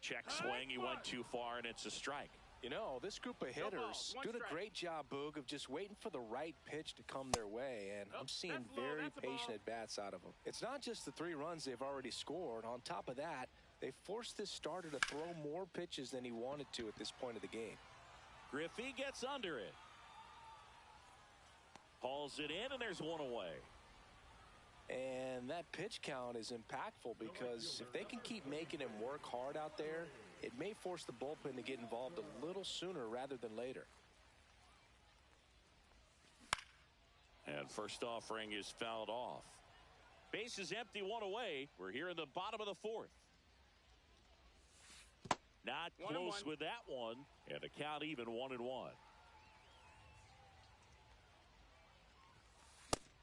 Check swing. He went too far, and it's a strike. You know, this group of hitters doing a great job, Boog, of just waiting for the right pitch to come their way, and I'm seeing very patient at-bats out of them. It's not just the 3 runs they've already scored. On top of that, they forced this starter to throw more pitches than he wanted to at this point of the game. Griffey gets under it. Hauls it in, and there's one away. And that pitch count is impactful because if they can keep making him work hard out there, it may force the bullpen to get involved a little sooner rather than later. And first offering is fouled off. Base is empty, 1 away. We're here in the bottom of the 4th. Not close with that one. And the count even 1-1.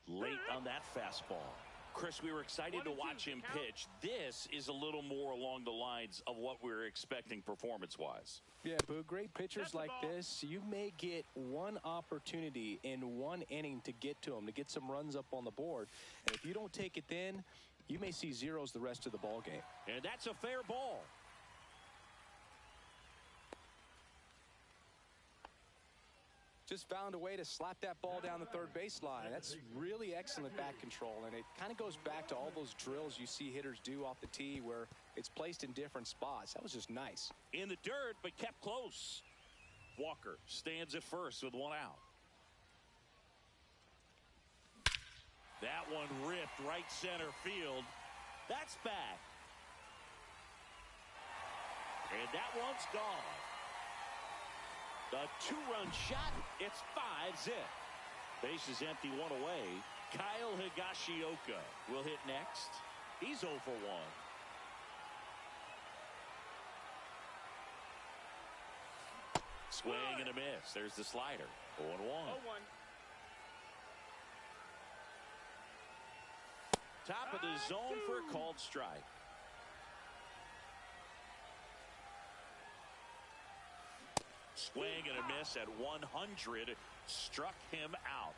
Late on that fastball. Chris, we were excited to watch him pitch. This is a little more along the lines of what we were expecting performance-wise. Yeah, but great pitchers like this, you may get one opportunity in one inning to get to them, to get some runs up on the board. And if you don't take it then, you may see zeros the rest of the ball game. And that's a fair ball. Just found a way to slap that ball down the third baseline. That's really excellent bat control, and it kind of goes back to all those drills you see hitters do off the tee where it's placed in different spots. That was just nice. In the dirt, but kept close. Walker stands at first with 1 out. That one ripped right center field. That's back. And that one's gone. The 2-run shot, it's 5-zip. Base is empty, 1 away. Kyle Higashioka will hit next. He's 0 for 1. Swing and a miss. There's the slider. 0-1. Top of the zone for a called strike. Swing and a miss at 100. Struck him out.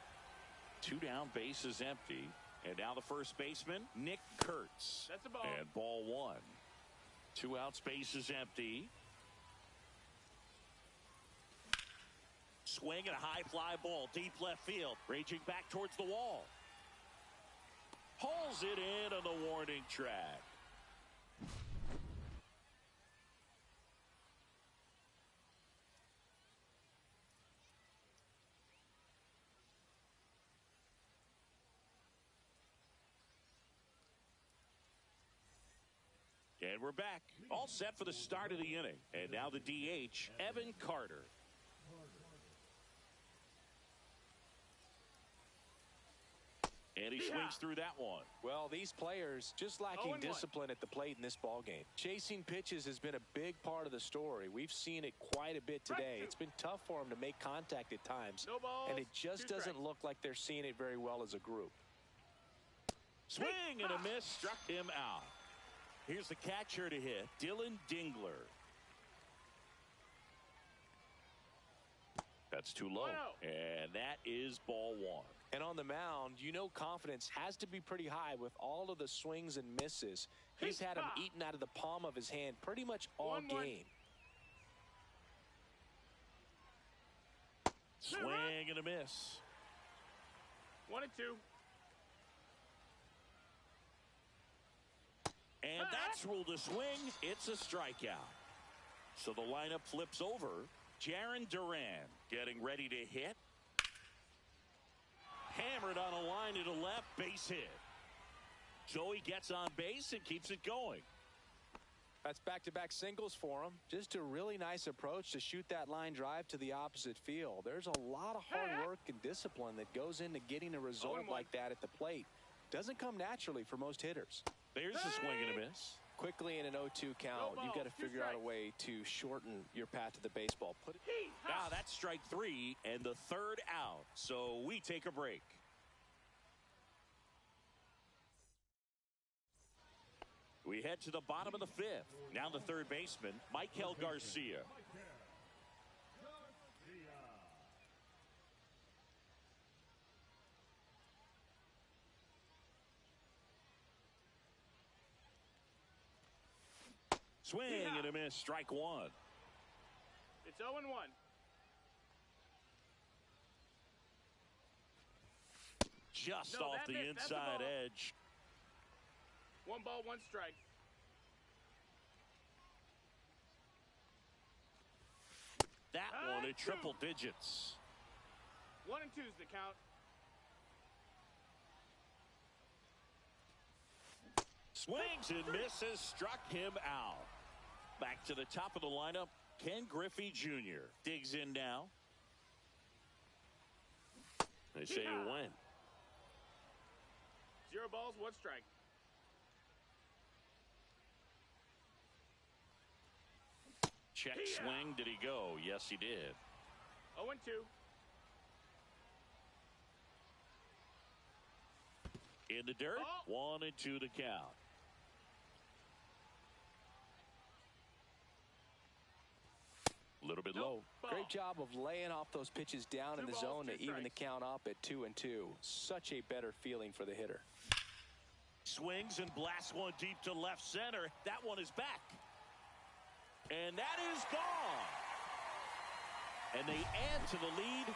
2 down, base is empty. And now the first baseman, Nick Kurtz. That's a ball. And ball 1. 2 outs, base is empty. Swing and a high fly ball, deep left field. Raging back towards the wall. Hauls it in on the warning track. And we're back. All set for the start of the inning. And now the DH, Evan Carter. And he swings through that one. Well, these players just lacking discipline at the plate in this ball game. Chasing pitches has been a big part of the story. We've seen it quite a bit today. It's been tough for them to make contact at times. And it just doesn't look like they're seeing it very well as a group. Swing and a miss, struck him out. Here's the catcher to hit, Dylan Dingler. That's too low. And that is ball 1. And on the mound, you know confidence has to be pretty high with all of the swings and misses. He's had them eaten out of the palm of his hand pretty much all game. Swing and a miss. 1-2. And that's ruled a swing. It's a strikeout. So the lineup flips over. Jarren Duran getting ready to hit. Hammered on a line to the left, base hit. So he gets on base and keeps it going. That's back-to-back singles for him. Just a really nice approach to shoot that line drive to the opposite field. There's a lot of hard work and discipline that goes into getting a result like that at the plate. Doesn't come naturally for most hitters. There's a swing and a miss. Quickly in an 0-2 count, you've got to figure out a way to shorten your path to the baseball. Now that's strike 3 and the 3rd out. So we take a break. We head to the bottom of the 5th. Now the third baseman, Michael Garcia. Swing and a miss. Strike one. It's 0-1. Just off the inside edge. 1 ball, 1 strike. That one at triple digits. 1 and 2's the count. Swings and misses. Struck him out. Back to the top of the lineup. Ken Griffey Jr. digs in now. They say you win. 0 balls, 1 strike. Check swing. Did he go? Yes, he did. 0-2. In the dirt. 1-2 to count. A little bit low. Great job of laying off those pitches down in the zone to even the count up at 2-2. Such a better feeling for the hitter. Swings and blasts one deep to left center. That one is back. And that is gone. And they add to the lead.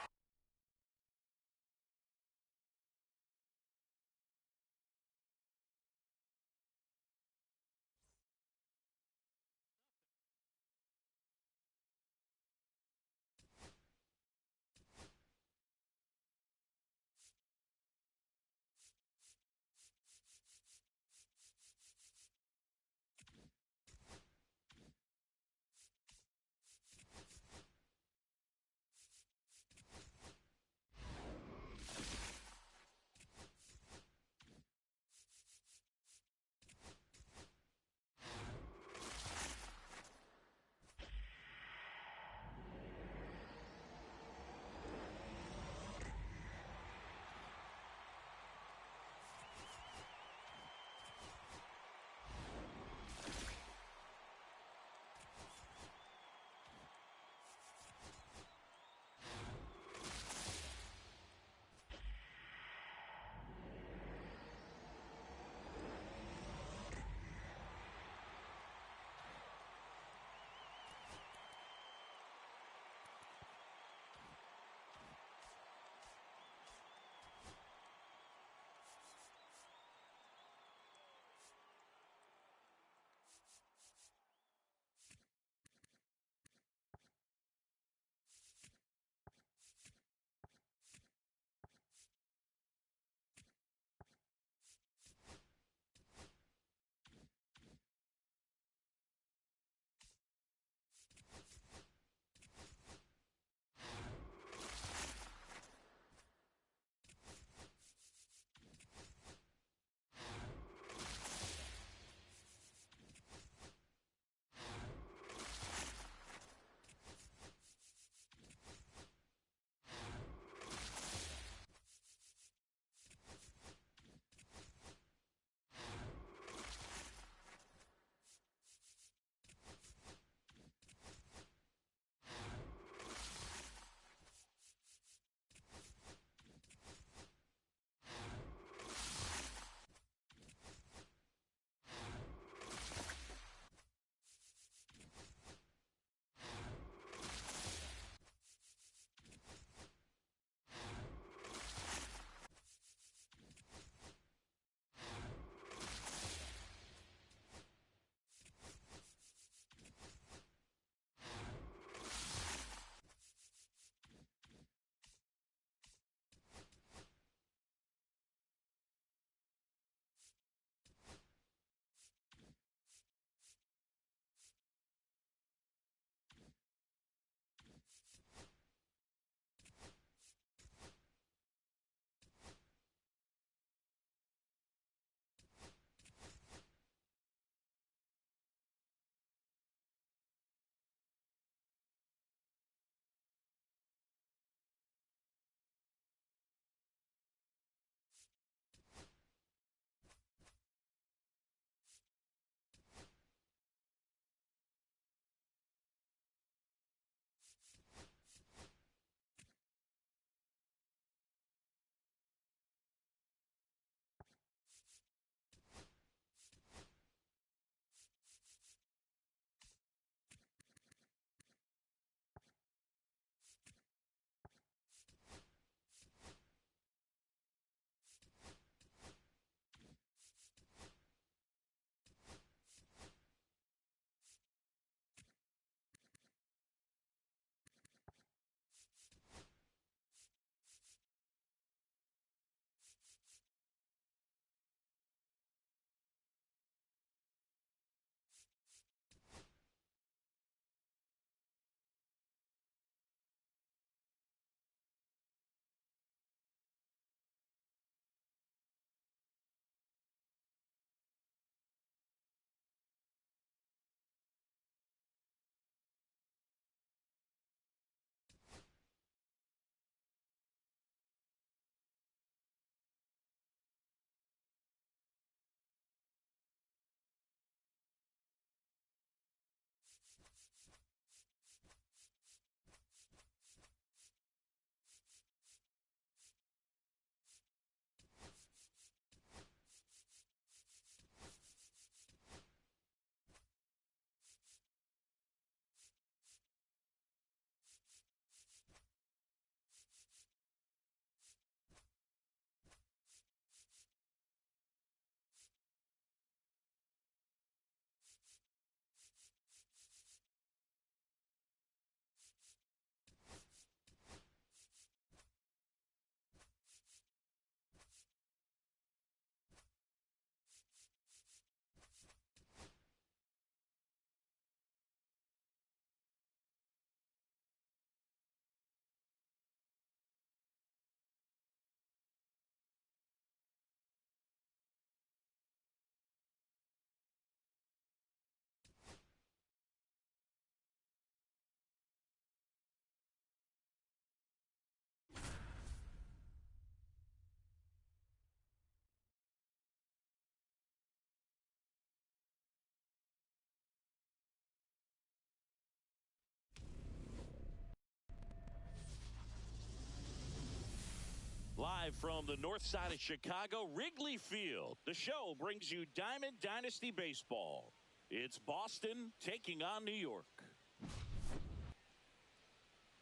Live from the north side of Chicago, Wrigley Field. The show brings you Diamond Dynasty Baseball. It's Boston taking on New York.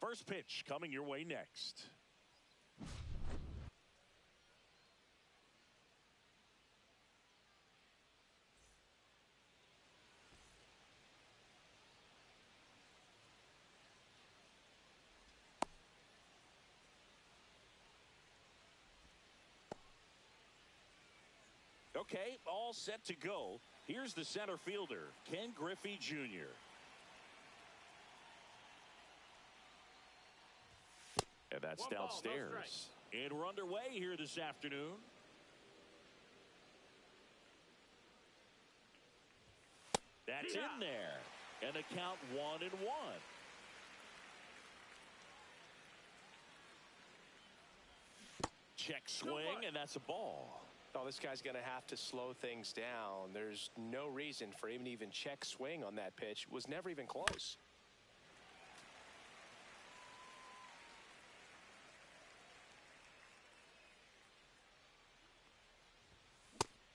First pitch coming your way next. Okay, all set to go. Here's the center fielder, Ken Griffey Jr. And that's One ball, downstairs. no strike. And we're underway here this afternoon. That's in there. And the count 1-1. Check swing, and that's a ball. Oh, this guy's going to have to slow things down. There's no reason for him to even check swing on that pitch. It was never even close.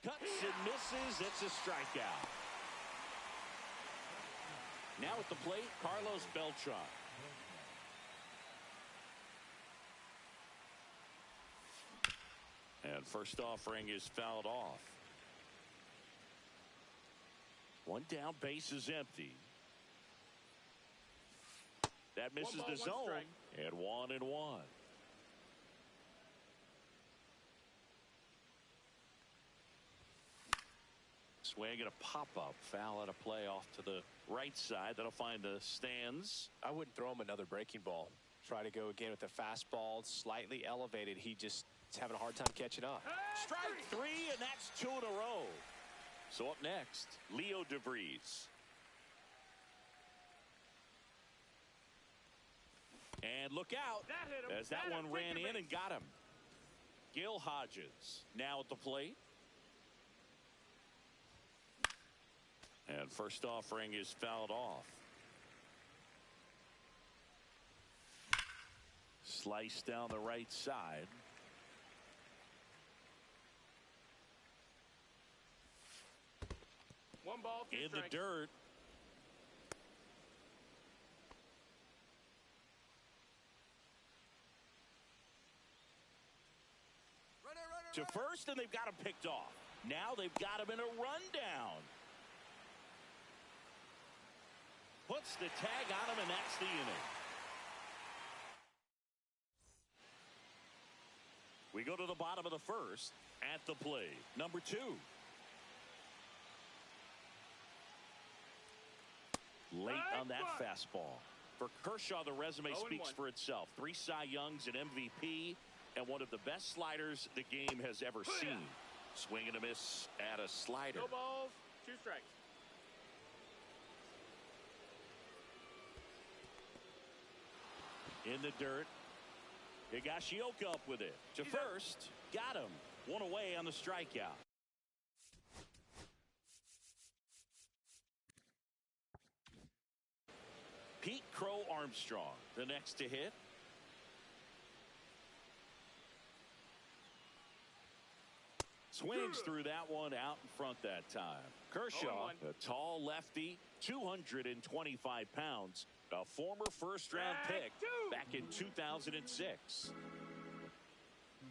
Cuts and misses. It's a strikeout. Now at the plate, Carlos Beltran. And first offering is fouled off. One down, base is empty. That misses the zone. And 1-1. Swing and a pop-up. Foul at a play off to the right side. That'll find the stands. I wouldn't throw him another breaking ball. Try to go again with the fastball, slightly elevated. He just is having a hard time catching up. Strike 3, and that's 2 in a row. So up next, Leo DeVries. And look out as that one ran in and got him. Gil Hodges now at the plate. And first offering is fouled off. Slice down the right side. One ball, two In strikes. the dirt. To first, and they've got him picked off. Now they've got him in a rundown. Puts the tag on him, and that's the inning. We go to the bottom of the first. At the plate, number 2. Late on that fastball. For Kershaw, the resume speaks for itself. 3 Cy Youngs, an MVP, and one of the best sliders the game has ever seen. Swing and a miss at a slider. No balls, 2 strikes. In the dirt. Higashioka up with it. To first. Got him. 1 away on the strikeout. Pete Crow Armstrong, the next to hit. Swings through that one out in front that time. Kershaw, a tall lefty, 225 pounds, a former first-round pick back in 2006.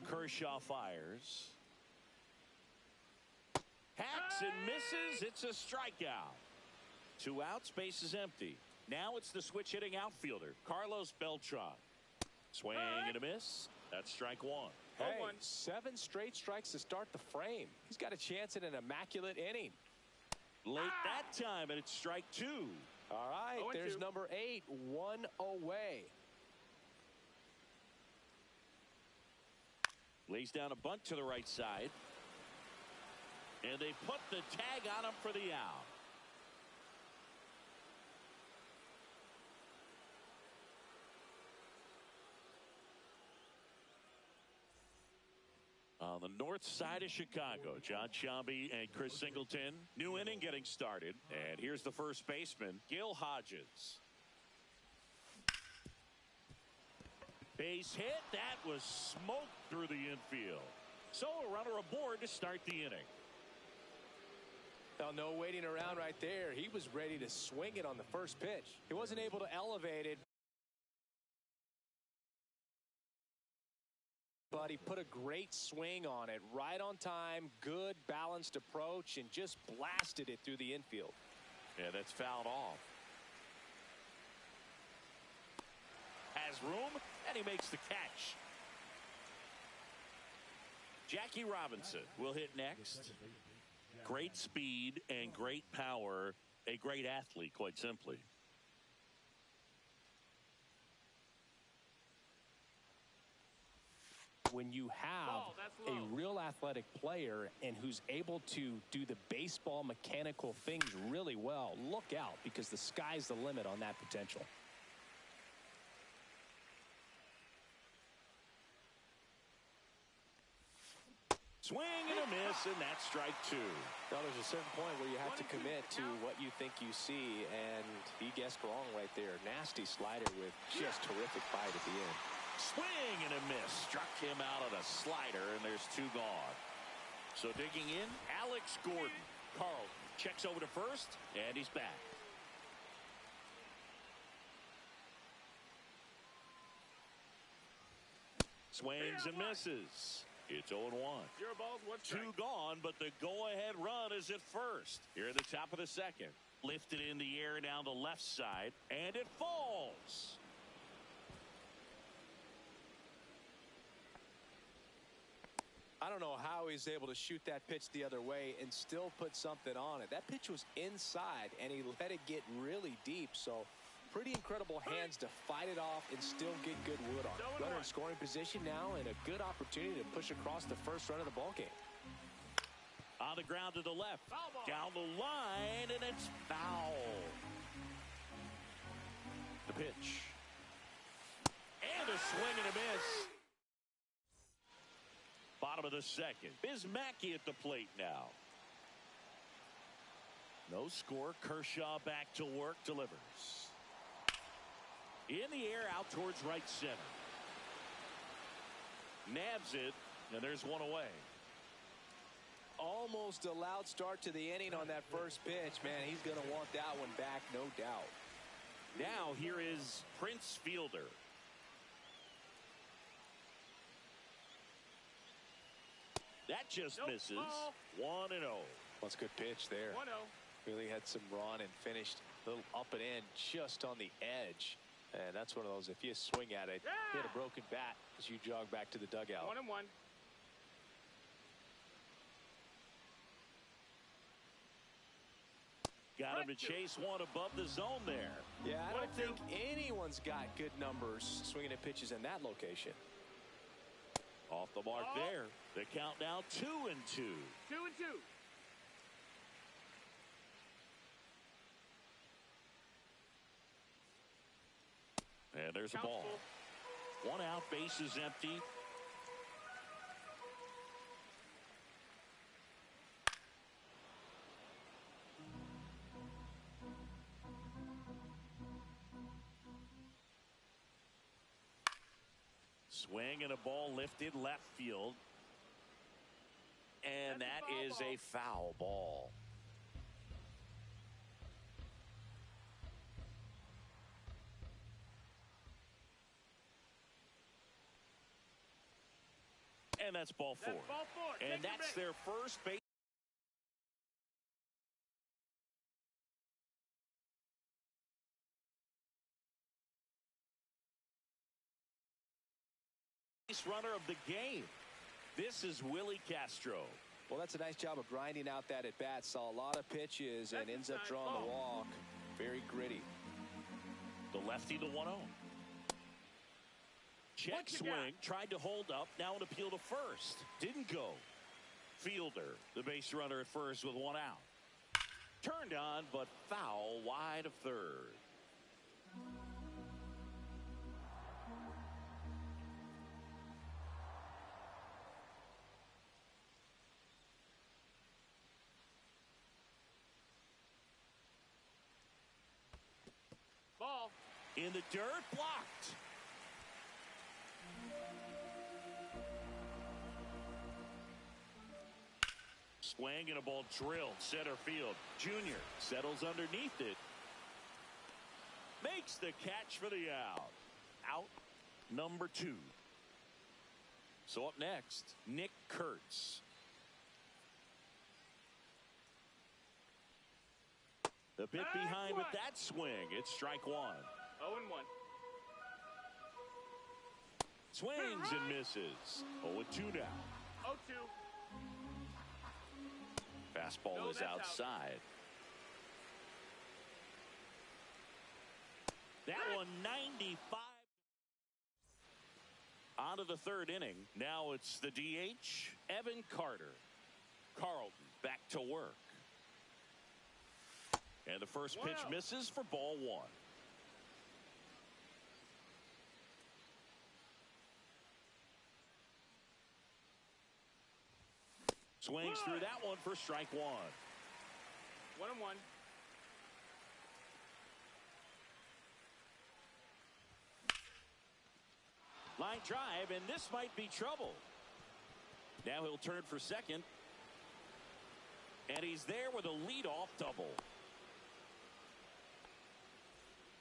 Kershaw fires. Hacks and misses. It's a strikeout. 2 outs, base is empty. Now it's the switch hitting outfielder, Carlos Beltran. Swing and a miss. That's strike 1. Hey, 7 straight strikes to start the frame. He's got a chance at an immaculate inning. Late that time, and it's strike 2. All right, there's number 8, 1 away. Lays down a bunt to the right side. And they put the tag on him for the out. On the north side of Chicago, John Sciambi and Chris Singleton. New inning getting started. And here's the first baseman, Gil Hodges. Base hit. That was smoked through the infield. So a runner aboard to start the inning. Well, no waiting around right there. He was ready to swing it on the first pitch. He wasn't able to elevate it, but he put a great swing on it. Right on time, good balanced approach, and just blasted it through the infield. Yeah, that's fouled off. Has room, and he makes the catch. Jackie Robinson will hit next. Great speed and great power. A great athlete, quite simply. When you have a real athletic player and who's able to do the baseball mechanical things really well, look out, because the sky's the limit on that potential. Swing and a miss, and that's strike two. Now, there's a certain point where you have to commit to what you think you see, and he guessed wrong right there. Nasty slider with just terrific bite at the end. Swing and a miss. Struck him out on a slider, and there's two gone. So digging in, Alex Gordon. Carl checks over to first, and he's back. Swings and misses. It's 0-1. 0 balls, 1 strike. Two gone, but the go-ahead run is at first. Here at the top of the second. Lifted in the air down the left side, and it falls. I don't know how he's able to shoot that pitch the other way and still put something on it. That pitch was inside, and he let it get really deep. So pretty incredible hands to fight it off and still get good wood on it. Runner in scoring position now, and a good opportunity to push across the first run of the ballgame. On the ground to the left. Down the line, and it's foul. The pitch. And a swing and a miss. Bottom of the second. Bismacki at the plate now. No score. Kershaw back to work. Delivers. In the air, out towards right center. Nabs it, and there's one away. Almost a loud start to the inning on that first pitch. Man, he's going to want that one back, no doubt. Now here is Prince Fielder. That just misses. 1-0. That's a good pitch there. 1-0. Really had some run and finished a little up and in just on the edge. And that's one of those, if you swing at it, you hit a broken bat as you jog back to the dugout. 1-1. Got him to chase one above the zone there. Yeah, I don't think anyone's got good numbers swinging at pitches in that location. Off the mark there. The count now 2-2. 2-2. And there's a ball. One out, base is empty. Swing and a ball lifted left field. And that is a foul ball. And that's ball four. And that's their first base runner of the game. This is Willie Castro. Well, that's a nice job of grinding out that at bat. Saw a lot of pitches and ends up drawing the walk. Very gritty. The lefty, the 1-0. Check swing, tried to hold up, now an appeal to first. Didn't go. Fielder, the base runner at first with one out. Turned on, but foul wide of third. Ball. In the dirt, blocked. Swing and a ball drilled center field. Junior settles underneath it. Makes the catch for the out. Out number 2. So up next, Nick Kurtz. The bit behind with that swing. It's strike 1. 0-1. Swings and misses. 0-2 now. 0-2. Fastball is outside. That one 95. On to the 3rd inning. Now it's the DH, Evan Carter. Carlton back to work. And the first pitch misses for ball 1. Swings through that one for strike 1. 1-1. Line drive, and this might be trouble. Now he'll turn for second. And he's there with a leadoff double.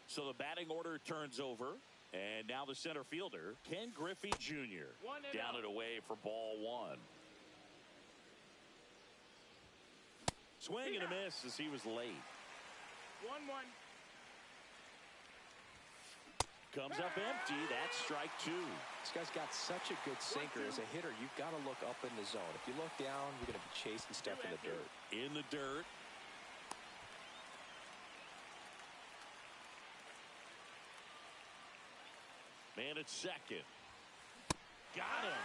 So the batting order turns over. And now the center fielder, Ken Griffey Jr. Down and away for ball 1. Swing and a miss as he was late. 1-1. Comes up empty. That's strike 2. This guy's got such a good sinker. As a hitter, you've got to look up in the zone. If you look down, you're going to be chasing stuff in the dirt. In the dirt. Man at second. Got him.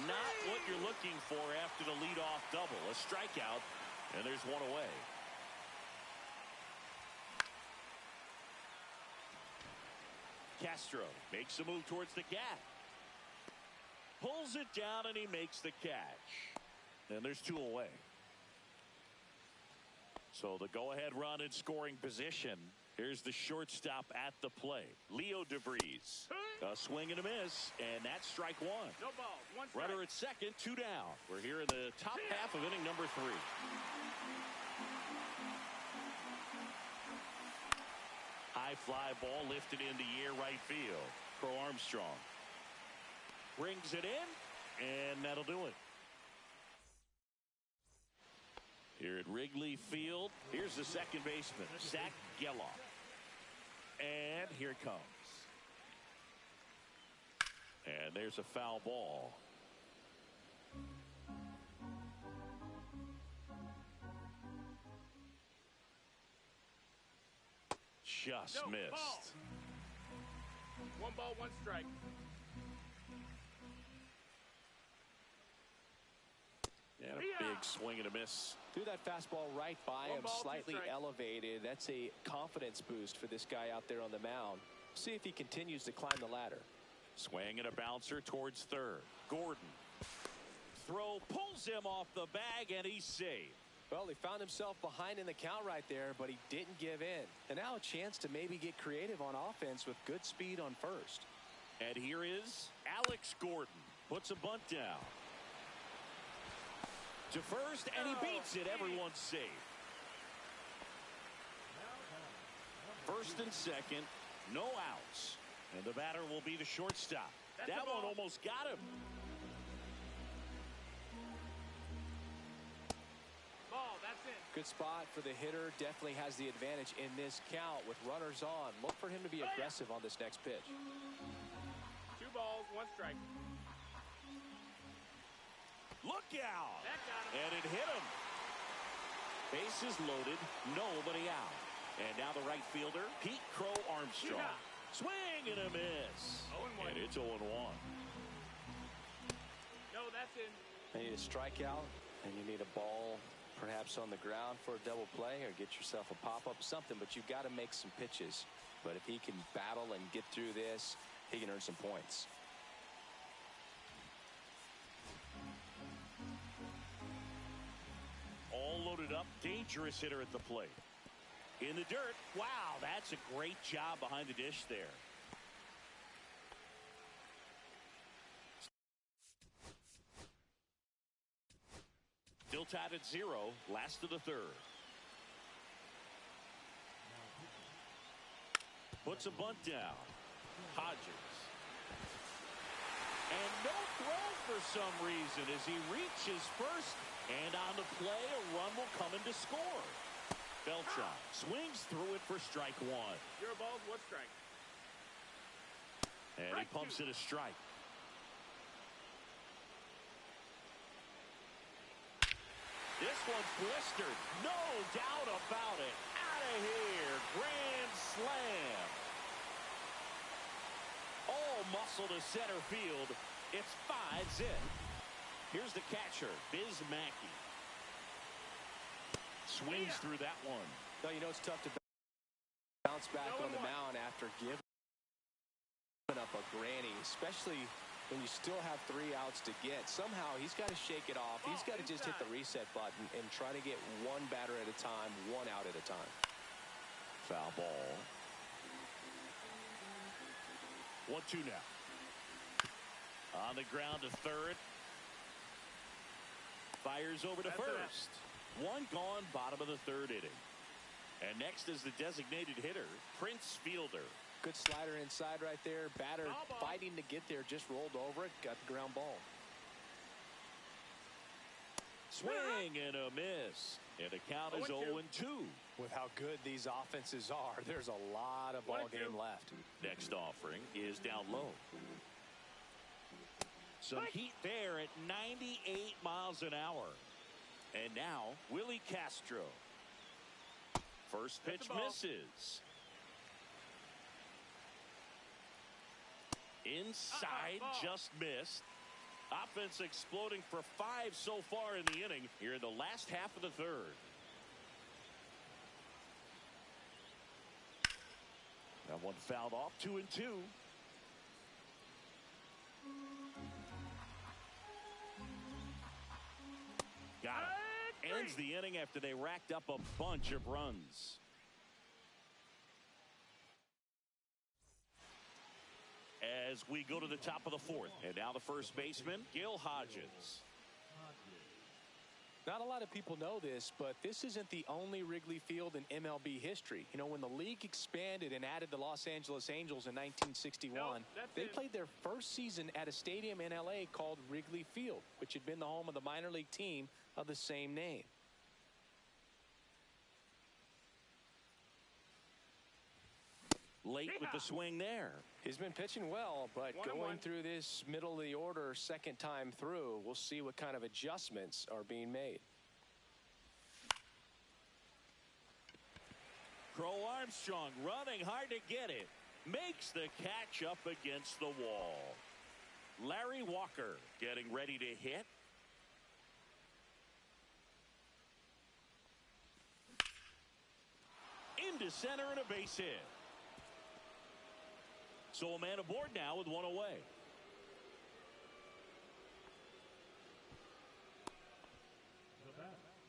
Not what you're looking for after the leadoff double. A strikeout, and there's one away. Castro makes a move towards the gap. Pulls it down, and he makes the catch. And there's 2 away. So the go-ahead run in scoring position. Here's the shortstop at the plate, Leo DeVries. A swing and a miss, and that's strike 1. No ball. 1 strike. Runner at second, 2 down. We're here in the top half of inning number 3. High fly ball lifted into air right field. Crow Armstrong brings it in, and that'll do it. Here at Wrigley Field, here's the second baseman, Zach Geloff. And here it comes. And there's a foul ball. Just missed. Ball. 1 ball, 1 strike. And a big swing and a miss. Threw that fastball right by him, slightly elevated. That's a confidence boost for this guy out there on the mound. See if he continues to climb the ladder. Swing and a bouncer towards third. Gordon. Throw pulls him off the bag, and he's safe. Well, he found himself behind in the count right there, but he didn't give in. And now a chance to maybe get creative on offense with good speed on first. And here is Alex Gordon. Puts a bunt down. To first, and he beats it. Everyone's safe. First and second, no outs. And the batter will be the shortstop. That one almost got him. Ball, that's it. Good spot for the hitter. Definitely has the advantage in this count with runners on. Look for him to be aggressive on this next pitch. 2 balls, 1 strike. Look out. That got him. And it hit him. Bases loaded, nobody out. And now the right fielder, Pete Crow Armstrong. Yeah. Swing and a miss. 0-1. And it's 0-1. No, that's in. You need a strikeout, and you need a ball perhaps on the ground for a double play, or get yourself a pop-up, something, but you've got to make some pitches. But if he can battle and get through this, he can earn some points. All loaded up, dangerous hitter at the plate. In the dirt. Wow, that's a great job behind the dish there. Still tied at 0, last of the third. Puts a bunt down. Hodges. And no throw for some reason as he reaches first. And on the play, a run will come in to score. Beltran swings through it for strike one. 0 balls, 1 strike. And he pumps it a strike. This one's blistered. No doubt about it. Out of here. Grand slam. All muscle to center field. It's 5-0. Here's the catcher, Biz Mackey. Swings through that one. No, you know it's tough to bounce back on the mound after giving up a granny, especially when you still have 3 outs to get. Somehow he's got to shake it off. He's got to just hit the reset button and try to get 1 batter at a time, 1 out at a time. Foul ball. 1-2 now. On the ground to third. Fires over to first. 1 gone, bottom of the third inning. And next is the designated hitter, Prince Fielder. Good slider inside right there. Batter fighting to get there, just rolled over it, got the ground ball. Swing and a miss. And the count is 0-2. With how good these offenses are, there's a lot of ball game left. Next offering is down low. Some heat there at 98 miles an hour. And now, Willie Castro. First pitch misses. Inside, just missed. Offense exploding for 5 so far in the inning. Here in the last half of the third. That one fouled off. 2-2. Got it. Ends the inning after they racked up a bunch of runs. As we go to the top of the fourth. And now the first baseman, Gil Hodges. Not a lot of people know this, but this isn't the only Wrigley Field in MLB history. You know, when the league expanded and added the Los Angeles Angels in 1961, they played their first season at a stadium in LA called Wrigley Field, which had been the home of the minor league team of the same name. Late with the swing there. He's been pitching well, but going through this middle of the order second time through, we'll see what kind of adjustments are being made. Crow Armstrong running hard to get it. Makes the catch up against the wall. Larry Walker getting ready to hit. Into center and a base hit. So a man aboard now with 1 away.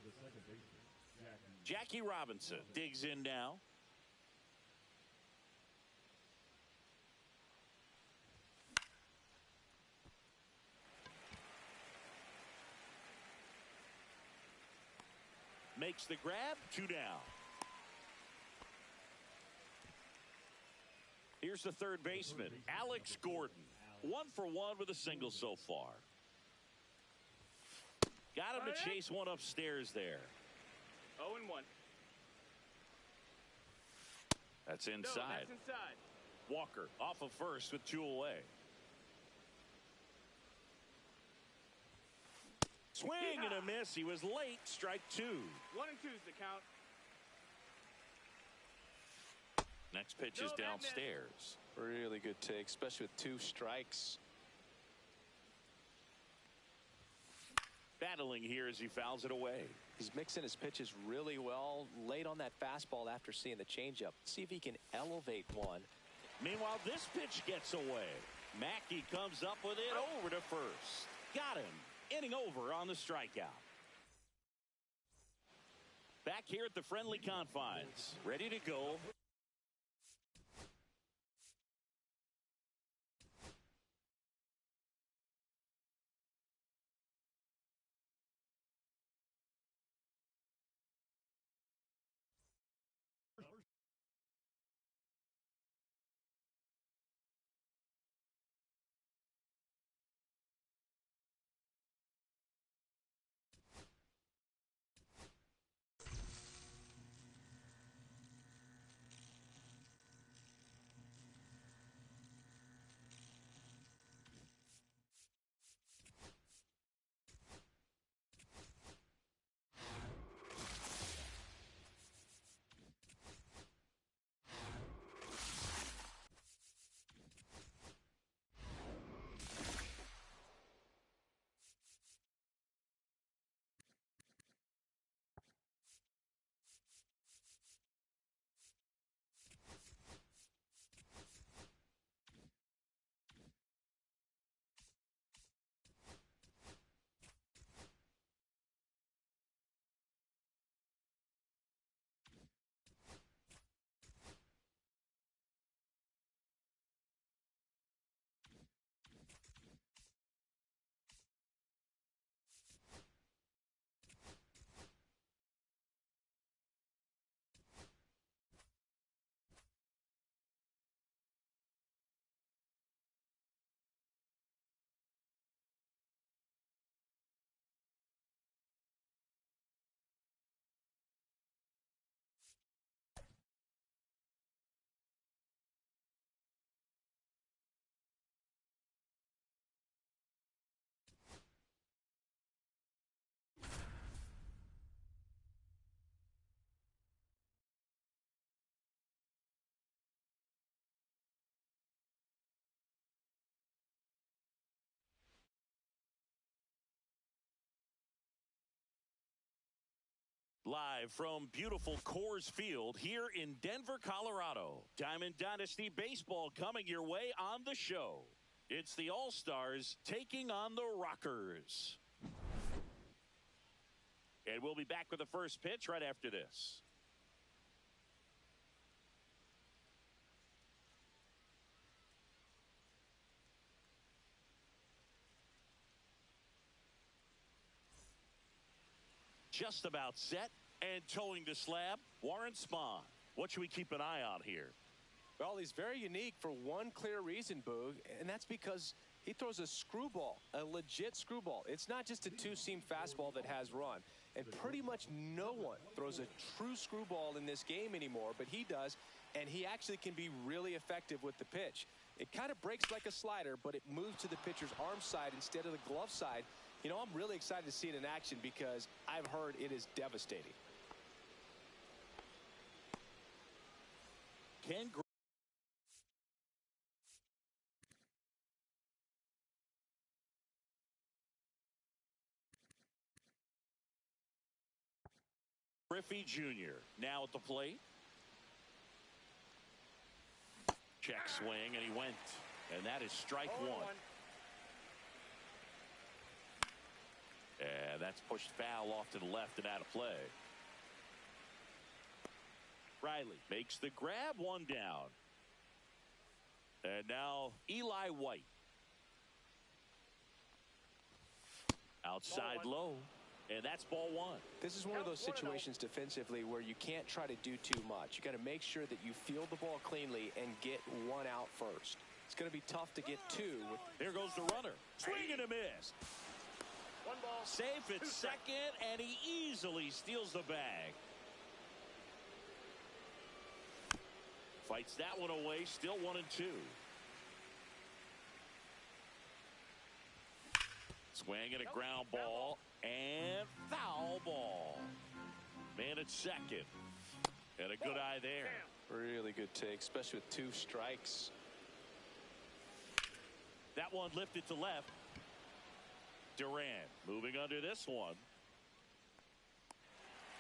The second baseman, Jackie Robinson digs in now. Makes the grab. 2 down. Here's the third baseman, Alex Gordon. 1 for 1 with a single so far. Got him to chase one upstairs there. 0-1. That's inside. No, that's inside. Walker off of first with 2 away. Swing and a miss. He was late. Strike 2. 1-2 is the count. Next pitch is downstairs. Really good take, especially with 2 strikes. Battling here as he fouls it away. He's mixing his pitches really well. Late on that fastball after seeing the changeup. See if he can elevate one. Meanwhile, this pitch gets away. Mackey comes up with it over to first. Got him. Inning over on the strikeout. Back here at the friendly confines. Ready to go. Live from beautiful Coors Field here in Denver, Colorado. Diamond Dynasty Baseball coming your way on the show. It's the All-Stars taking on the Rockers. And we'll be back with the first pitch right after this. Just about set and towing the slab, Warren Spahn. What should we keep an eye on here? Well, he's very unique for one clear reason, Boog, and that's because he throws a screwball, a legit screwball. It's not just a two-seam fastball that has run. And pretty much no one throws a true screwball in this game anymore, but he does, and he actually can be really effective with the pitch. It kind of breaks like a slider, but it moves to the pitcher's arm side instead of the glove side. You know, I'm really excited to see it in action because I've heard it is devastating. Ken Griffey Jr. now at the plate. Check swing, and he went. And that is strike one. And that's pushed foul off to the left and out of play. Riley makes the grab, one down. And now Eli White. Outside low. And that's ball one. This is one of those situations defensively where you can't try to do too much. You got to make sure that you field the ball cleanly and get one out first. It's going to be tough to get two. Here goes the runner. Swing and a miss. One ball. Safe at second, and he easily steals the bag. Fights that one away. Still 1-2. Swing and a ground ball. And foul ball. Man at second. And a good eye there. Really good take, especially with two strikes. That one lifted to left. Duran moving under this one.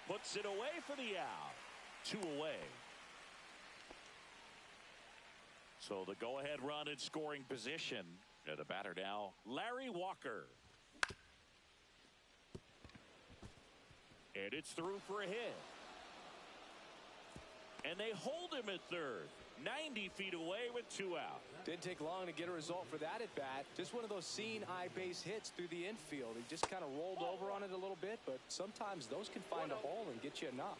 Puts it away for the out. 2 away. So the go-ahead run in scoring position. And the batter now, Larry Walker. And it's through for a hit. And they hold him at third. 90 feet away with 2 out. Didn't take long to get a result for that at bat. Just one of those seeing eye base hits through the infield. He just kind of rolled over on it a little bit, but sometimes those can find a hole and get you enough.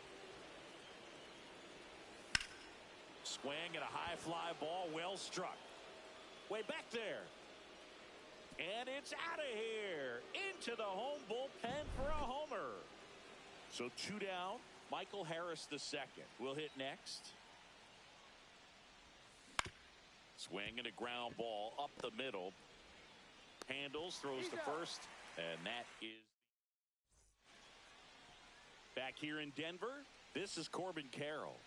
Swing and a high fly ball, well struck. Way back there. And it's out of here. Into the home bullpen for a homer. So 2 down. Michael Harris the second will hit next. Swing and a ground ball up the middle. Handles, throws to first, and that is back here in Denver. This is Corbin Carroll.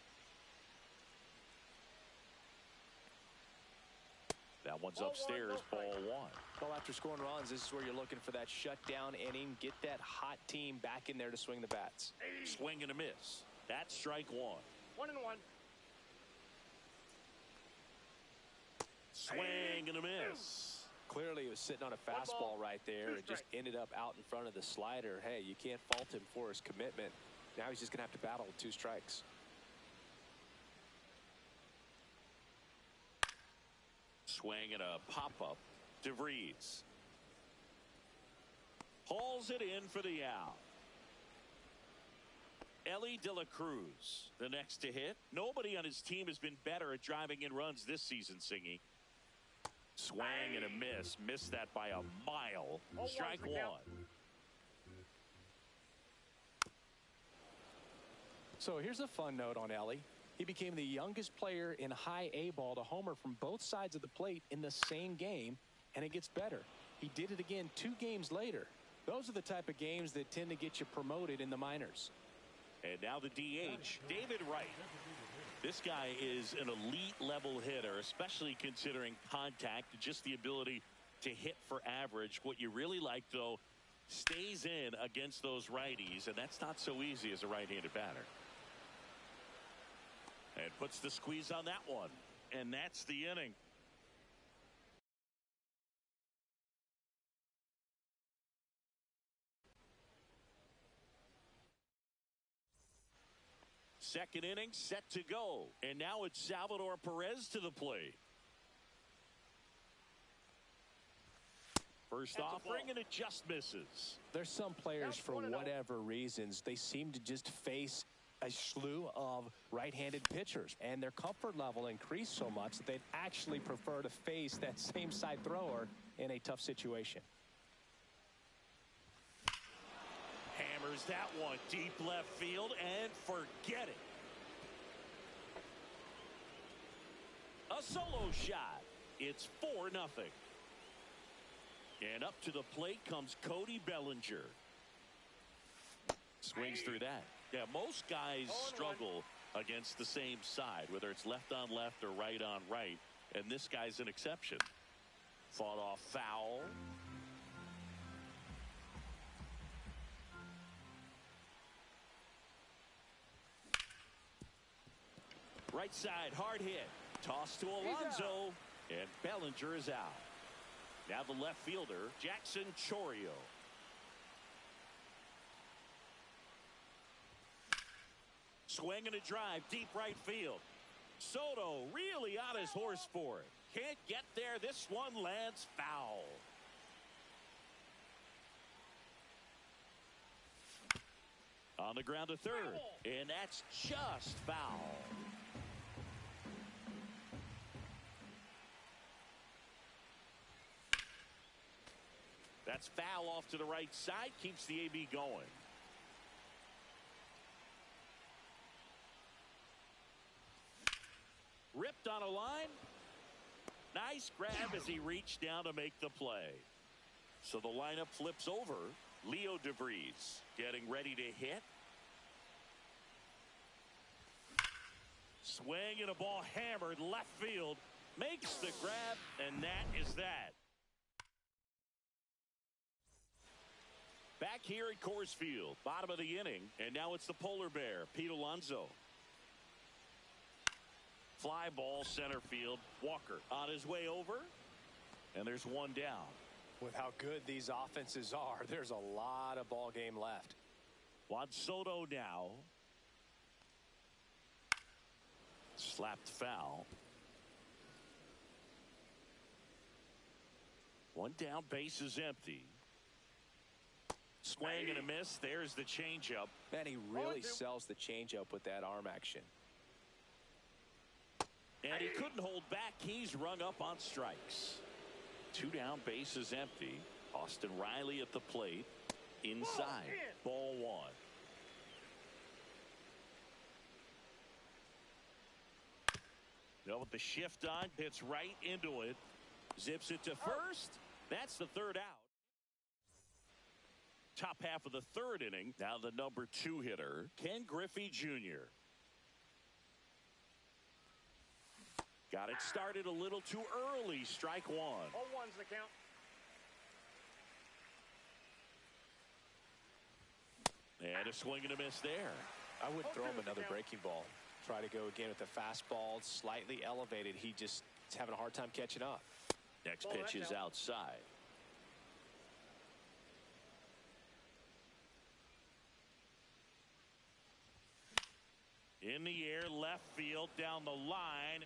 That one's upstairs, ball one. Well, after scoring runs, this is where you're looking for that shutdown inning. Get that hot team back in there to swing the bats. Swing and a miss. That's strike one. 1-1. Swing and a miss. Clearly, he was sitting on a fastball right there. It just ended up out in front of the slider. Hey, you can't fault him for his commitment. Now he's just going to have to battle with 2 strikes. Swing and a pop-up. DeVries hauls it in for the out. Elly De La Cruz, the next to hit. Nobody on his team has been better at driving in runs this season, Singy. Swing and a miss. Missed that by a mile. Strike one. So here's a fun note on Elly. He became the youngest player in high A ball to homer from both sides of the plate in the same game, and it gets better. He did it again 2 games later. Those are the type of games that tend to get you promoted in the minors. And now the DH, David Wright. This guy is an elite level hitter, especially considering contact, just the ability to hit for average. What you really like, though, stays in against those righties, and that's not so easy as a right-handed batter. And puts the squeeze on that one. And that's the inning. Second inning set to go. And now it's Salvador Perez to the plate. First offering, and it just misses. There's some players, for whatever reasons, they seem to just face a slew of right-handed pitchers, and their comfort level increased so much that they'd actually prefer to face that same side thrower in a tough situation. Hammers that one deep left field, and forget it. A solo shot. It's 4-0. And up to the plate comes Cody Bellinger. Swings through that. Yeah, most guys struggle against the same side, whether it's left on left or right on right. And this guy's an exception. Fought off foul. Right side, hard hit. Toss to Alonso. And Bellinger is out. Now the left fielder, Jackson Chourio. Swing and a drive, deep right field. Soto really on his horse for it. Can't get there. This one lands foul. On the ground to third. And that's just foul. That's foul off to the right side. Keeps the AB going. Ripped on a line. Nice grab as he reached down to make the play. So the lineup flips over. Leo DeVries getting ready to hit. Swing and a ball hammered left field. Makes the grab, and that is that. Back here at Coors Field, bottom of the inning, and now it's the polar bear, Pete Alonso. Fly ball center field. Walker on his way over, and there's one down. With how good these offenses are, there's a lot of ball game left. Juan Soto now. Slapped foul. One down, base is empty. Swing and a miss. There's the changeup. Man, he really sells the changeup with that arm action. And he couldn't hold back. He's rung up on strikes. Two down, base is empty. Austin Riley at the plate. Inside. Ball one. Now with the shift on, hits right into it. Zips it to first. That's the third out. Top half of the third inning. Now the number 2 hitter, Ken Griffey Jr. Got it started a little too early. Strike one. 0-1's the count. And a swing and a miss there. I wouldn't throw him another breaking ball. Try to go again with the fastball, slightly elevated. He just is having a hard time catching up. Next pitch is outside. In the air, left field, down the line.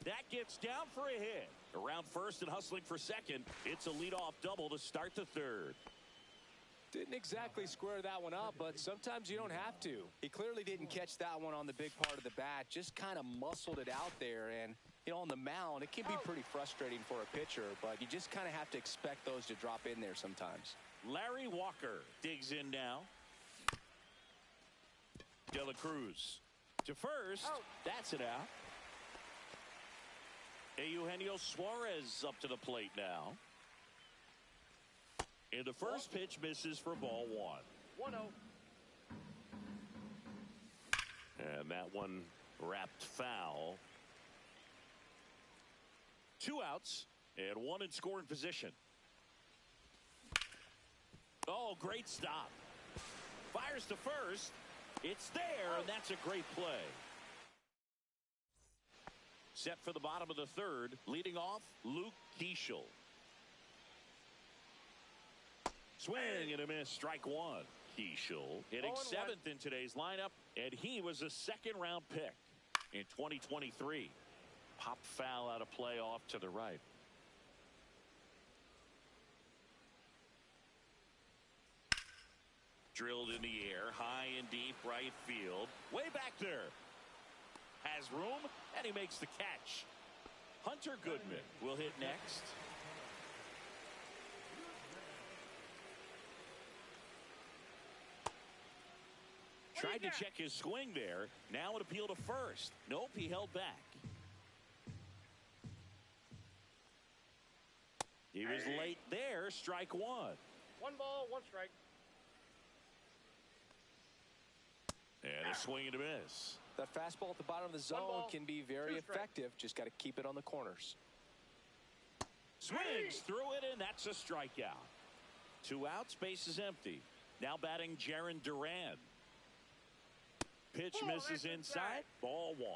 That gets down for a hit. Around first and hustling for second. It's a leadoff double to start the third. Didn't exactly square that one up, but sometimes you don't have to. He clearly didn't catch that one on the big part of the bat. Just kind of muscled it out there. And, you know, on the mound, it can be pretty frustrating for a pitcher, but you just kind of have to expect those to drop in there sometimes. Larry Walker digs in now. De La Cruz to first. That's it out. Eugenio Suarez up to the plate now. And the first pitch misses for ball one. 1-0. And that one wrapped foul. 2 outs and 1 in scoring position. Oh, great stop. Fires to first. It's there, and that's a great play. Set for the bottom of the third. Leading off, Luke Keeschel. Swing and a miss. Strike one. Keeschel hitting 7th in today's lineup, and he was a second-round pick in 2023. Pop foul out of play off to the right. Drilled in the air, high and deep right field. Way back there. Has room, and he makes the catch. Hunter Goodman will hit next. Tried to check his swing there. Now an appeal to first. Nope, he held back. He was late there. Strike one. 1 ball, 1 strike. And a swing and a miss. That fastball at the bottom of the zone can be very effective. Just got to keep it on the corners. Swings through it, and that's a strikeout. 2 outs, base is empty. Now batting Jarren Duran. Pitch misses inside. Ball 1.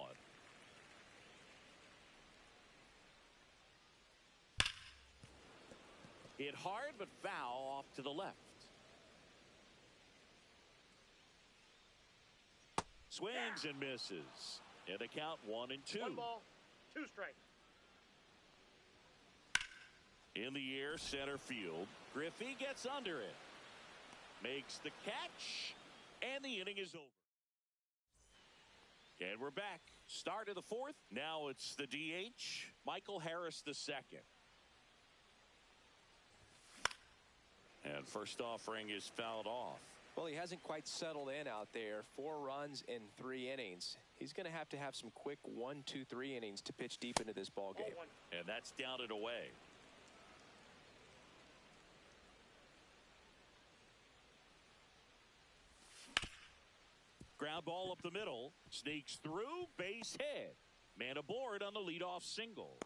Hit hard, but foul off to the left. Swings and misses. And the count 1-2. 1 ball, 2 strikes. In the air, center field. Griffey gets under it. Makes the catch. And the inning is over. And we're back. Start of the 4th. Now it's the DH, Michael Harris II. And first offering is fouled off. Well, he hasn't quite settled in out there. 4 runs in 3 innings. He's going to have some quick 1, 2, 3 innings to pitch deep into this ball game. And that's down and away. Ground ball up the middle. Sneaks through. Base hit. Man aboard on the leadoff single.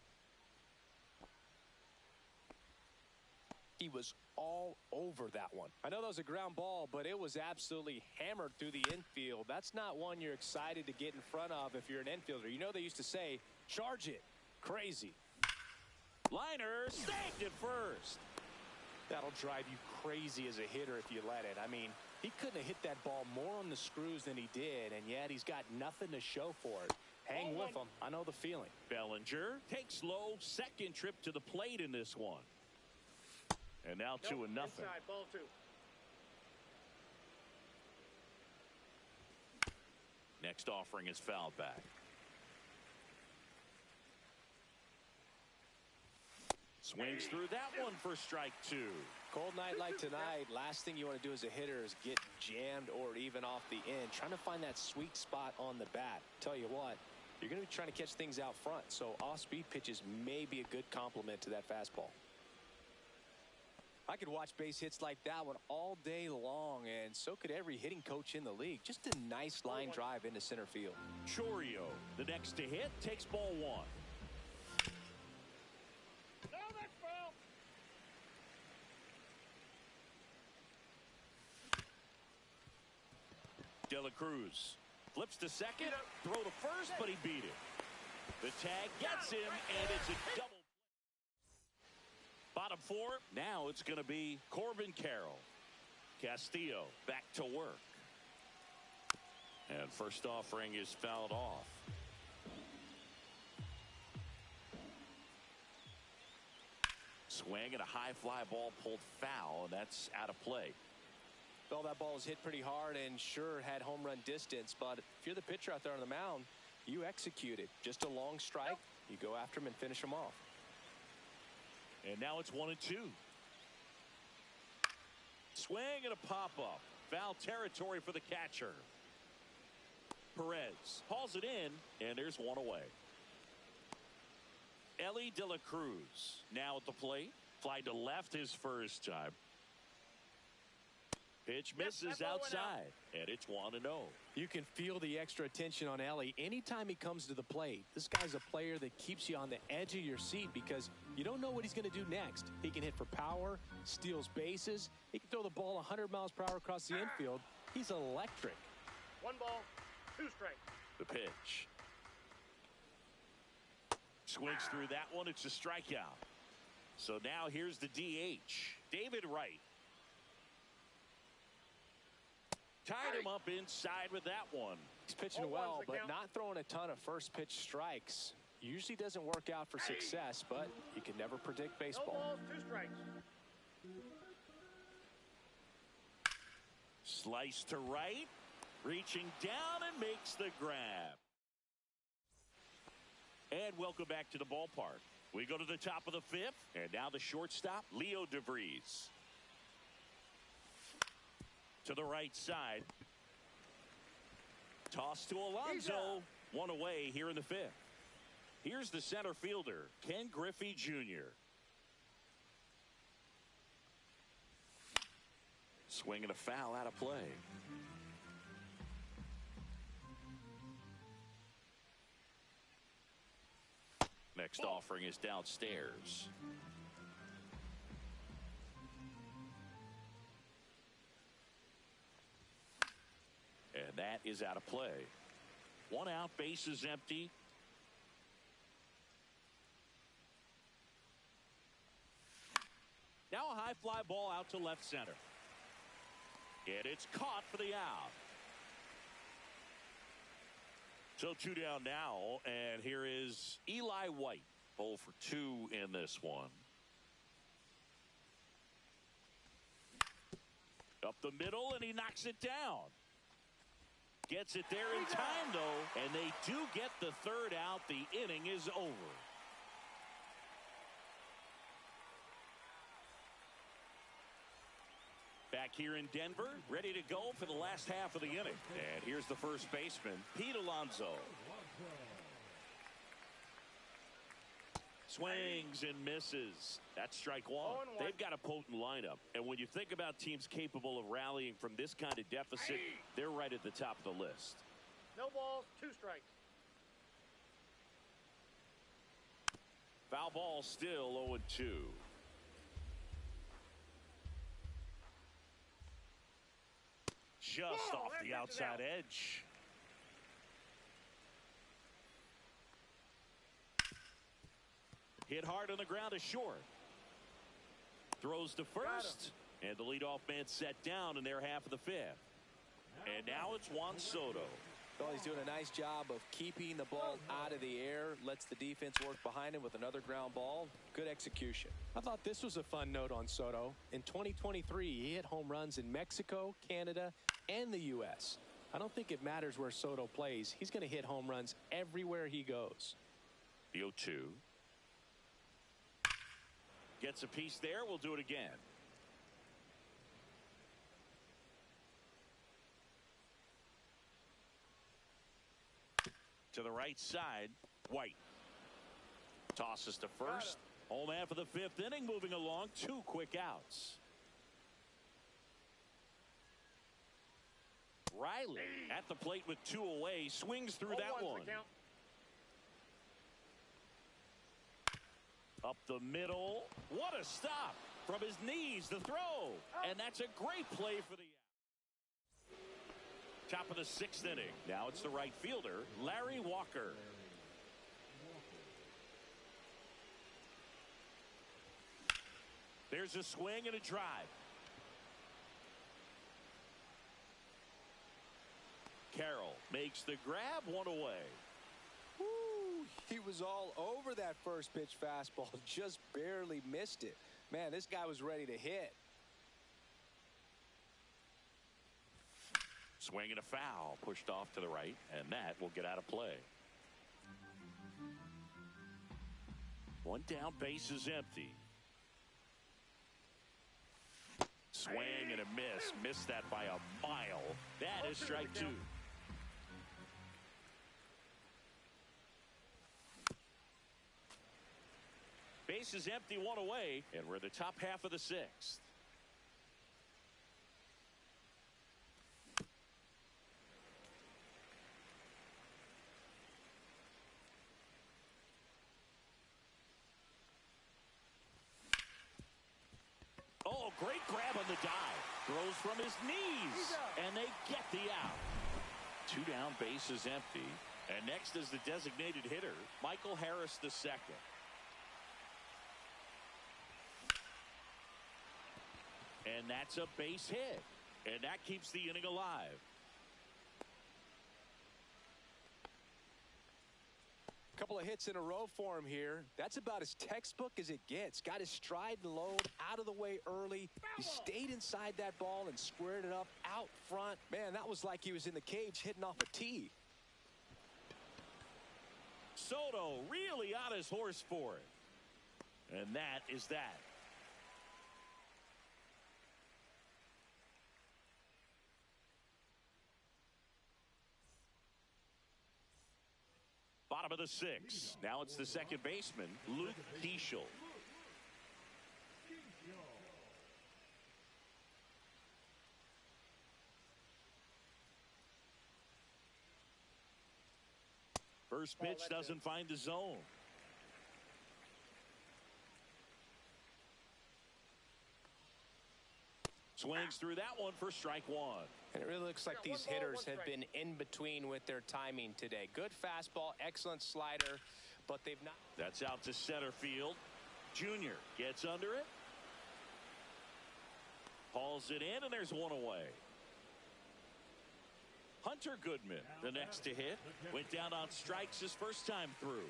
He was all over that one. I know that was a ground ball, but it was absolutely hammered through the infield. That's not one you're excited to get in front of if you're an infielder. You know they used to say, charge it. Crazy. Liner snagged at first. That'll drive you crazy as a hitter if you let it. I mean, he couldn't have hit that ball more on the screws than he did, and yet he's got nothing to show for it. Hang with him. I know the feeling. Bellinger takes low. Second trip to the plate in this one. And now 2-0. Inside, ball 2. Next offering is fouled back. Swings through that one for strike 2. Cold night like tonight, last thing you want to do as a hitter is get jammed or even off the end. Trying to find that sweet spot on the bat. Tell you what, you're going to be trying to catch things out front, so off-speed pitches may be a good complement to that fastball. I could watch base hits like that one all day long, and so could every hitting coach in the league. Just a nice line drive into center field. Chourio, the next to hit, takes ball 1. No, that's foul. De La Cruz flips to second, throw to first, but he beat it. The tag gets him, and it's a double. Bottom 4, now it's going to be Corbin Carroll. Castillo back to work. And first offering is fouled off. Swing and a high fly ball pulled foul, and that's out of play. Well, that ball was hit pretty hard and sure had home run distance, but if you're the pitcher out there on the mound, you execute it. Just a long strike, you go after him and finish him off. And now it's 1-2. Swing and a pop-up. Foul territory for the catcher. Perez hauls it in, and there's one away. Elly De La Cruz now at the plate. Fly to left his first time. Pitch misses outside, and it's 1-0. You can feel the extra attention on Elly anytime he comes to the plate. This guy's a player that keeps you on the edge of your seat because You don't know what he's going to do next. He can hit for power, steals bases. He can throw the ball 100 miles per hour across the infield. He's electric. 1 ball, 2 strikes. The pitch. Swings through that one. It's a strikeout. So now here's the DH, David Wright. Tied him up inside with that one. He's pitching well, but not throwing a ton of first pitch strikes. Usually doesn't work out for success, but you can never predict baseball. No balls, 2 strikes. Slice to right, reaching down and makes the grab. And welcome back to the ballpark. We go to the top of the 5th, and now the shortstop, Leo DeVries. To the right side. Toss to Alonso. 1 away here in the 5th. Here's the center fielder, Ken Griffey Jr. Swinging a foul out of play. Next offering is downstairs. And that is out of play. 1 out, bases empty. Now a high fly ball out to left center. And it's caught for the out. So 2 down now, and here is Eli White. 0 for 2 in this one. Up the middle, and he knocks it down. Gets it there in time, though, and they do get the 3rd out. The inning is over. Back here in Denver, ready to go for the last half of the inning. And here's the first baseman, Pete Alonso. Swings and misses. That's strike 1. They've got a potent lineup. And when you think about teams capable of rallying from this kind of deficit, they're right at the top of the list. No balls, 2 strikes. Foul ball still 0-2. Just off the outside edge. Hit hard on the ground to short. Throws to first. And the leadoff man set down in their half of the 5th. And now it's Juan Soto. Well, he's doing a nice job of keeping the ball out of the air. Lets the defense work behind him with another ground ball. Good execution. I thought this was a fun note on Soto. In 2023, he hit home runs in Mexico, Canada, and the U.S. I don't think it matters where Soto plays. He's going to hit home runs everywhere he goes. The 0-2. Gets a piece there. We'll do it again. To the right side, White. Tosses to first. Home half of the 5th inning, moving along. 2 quick outs. Riley at the plate with 2 away. Swings through that one. Up the middle. What a stop. From his knees, the throw. And that's a great play for the top of the 6th inning. Now it's the right fielder, Larry Walker. There's a swing and a drive. Carroll makes the grab, 1 away. Woo, he was all over that first pitch fastball. Just barely missed it. Man, this guy was ready to hit. Swing and a foul, pushed off to the right, and that will get out of play. 1 down, base is empty. Swing and a miss. Missed that by a mile. That is strike 2. Base is empty, 1 away, and we're in the top half of the 6th. Great grab on the dive. Throws from his knees. And they get the out. 2 down, base is empty. And next is the designated hitter, Michael Harris II. And that's a base hit. And that keeps the inning alive. Couple of hits in a row for him here. That's about as textbook as it gets. Got his stride and load out of the way early. He stayed inside that ball and squared it up out front. Man, that was like he was in the cage hitting off a tee. Soto really on his horse for it. And that is that. Bottom of the 6th. Now it's the second baseman, Luke Keeschel. First pitch doesn't find the zone. Swings through that one for strike 1. And it really looks like these hitters have been in between with their timing today. Good fastball, excellent slider, but they've not. That's out to center field. Junior gets under it. Hauls it in, and there's one away. Hunter Goodman, the next to hit, went down on strikes his first time through.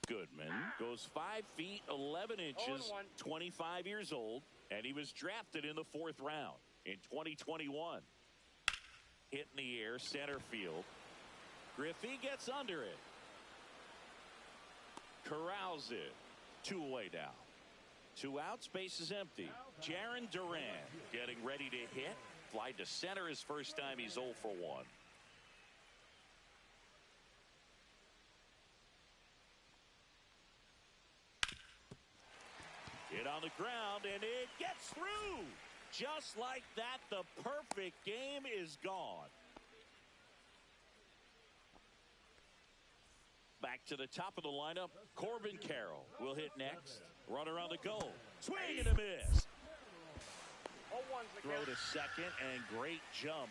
Goodman goes 5 feet 11 inches, 25 years old, and he was drafted in the 4th round in 2021. Hit in the air, center field. Griffey gets under it. Corrals it. 2 away now. 2 outs, base is empty. Jarren Duran getting ready to hit. Fly to center his first time. He's 0 for 1. Hit on the ground, and it gets through. Just like that, the perfect game is gone. Back to the top of the lineup, Corbin Carroll will hit next. Runner on the go. Swing and a miss. Throw to second, and great jump.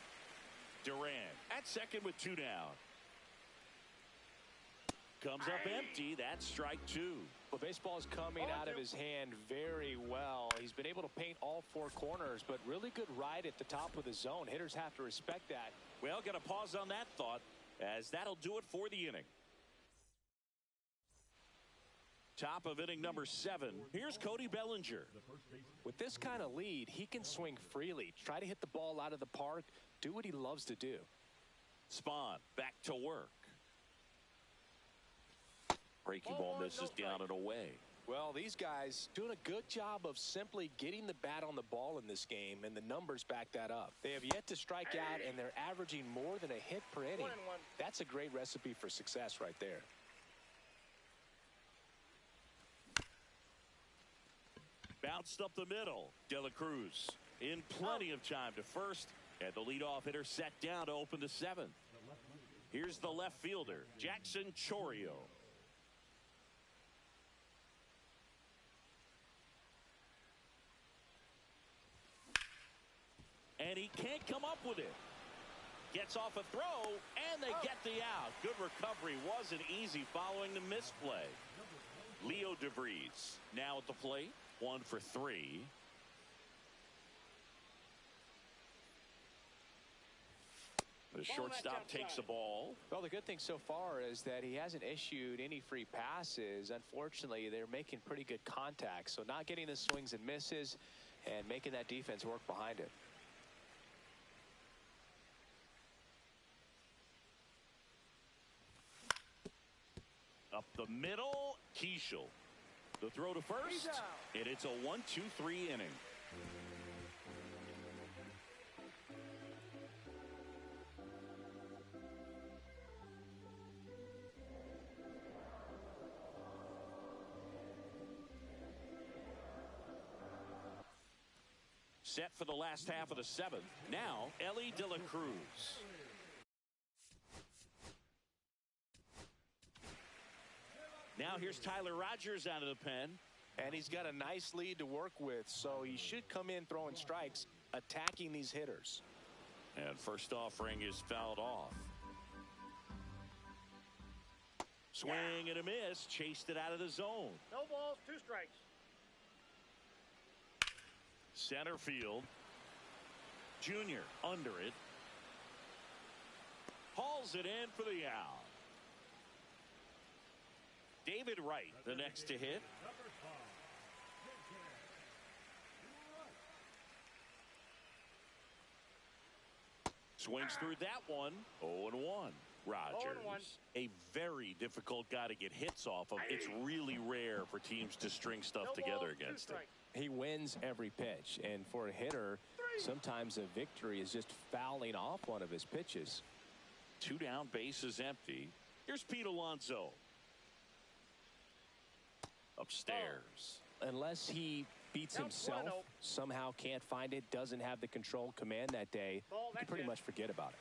Duran at second with 2 down. Comes up empty. That's strike 2. Well, baseball is coming out of his hand very well. He's been able to paint all 4 corners, but really good ride at the top of the zone. Hitters have to respect that. Well, got to pause on that thought, as that'll do it for the inning. Top of inning number 7. Here's Cody Bellinger. With this kind of lead, he can swing freely, try to hit the ball out of the park, do what he loves to do. Spahn back to work. Breaking ball misses down and away. Well, these guys doing a good job of simply getting the bat on the ball in this game, and the numbers back that up. They have yet to strike out, and they're averaging more than a hit per inning. That's a great recipe for success right there. Bounced up the middle. De La Cruz in plenty of time to first, and the leadoff hitter set down to open the 7th. Here's the left fielder, Jackson Chourio. And he can't come up with it. Gets off a throw, and they get the out. Good recovery. Wasn't easy following the misplay. Leo DeVries now at the plate. 1 for 3. The shortstop takes the ball. Well, the good thing so far is that he hasn't issued any free passes. Unfortunately, they're making pretty good contact. So not getting the swings and misses and making that defense work behind it. Up the middle, Keeschel. The throw to first, and it's a 1-2-3 inning. Set for the last half of the 7th. Now, Elly De La Cruz. here's Tyler Rogers out of the pen. And he's got a nice lead to work with, so he should come in throwing strikes, attacking these hitters. And first offering is fouled off. Swing and a miss. Chased it out of the zone. No balls, 2 strikes. Center field. Junior under it. Hauls it in for the out. David Wright, the next to hit. Swings through that one. 0-1. Rogers, a very difficult guy to get hits off of. It's really rare for teams to string stuff together against him. He wins every pitch, and for a hitter, sometimes a victory is just fouling off one of his pitches. 2 down, base is empty. Here's Pete Alonso. Upstairs. Unless he beats himself, somehow can't find it, doesn't have the control command that day, you can pretty much forget about it.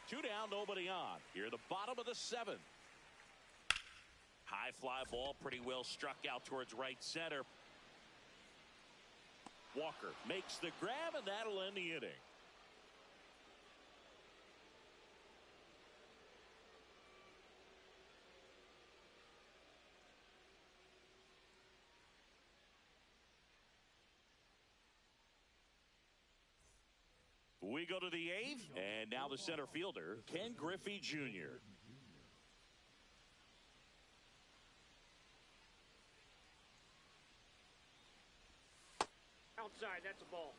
2 down, nobody on. Here the bottom of the 7th. High fly ball, pretty well struck out towards right center. Walker makes the grab, and that'll end the inning. We go to the 8th, and now the center fielder, Ken Griffey Jr. Outside, that's a ball.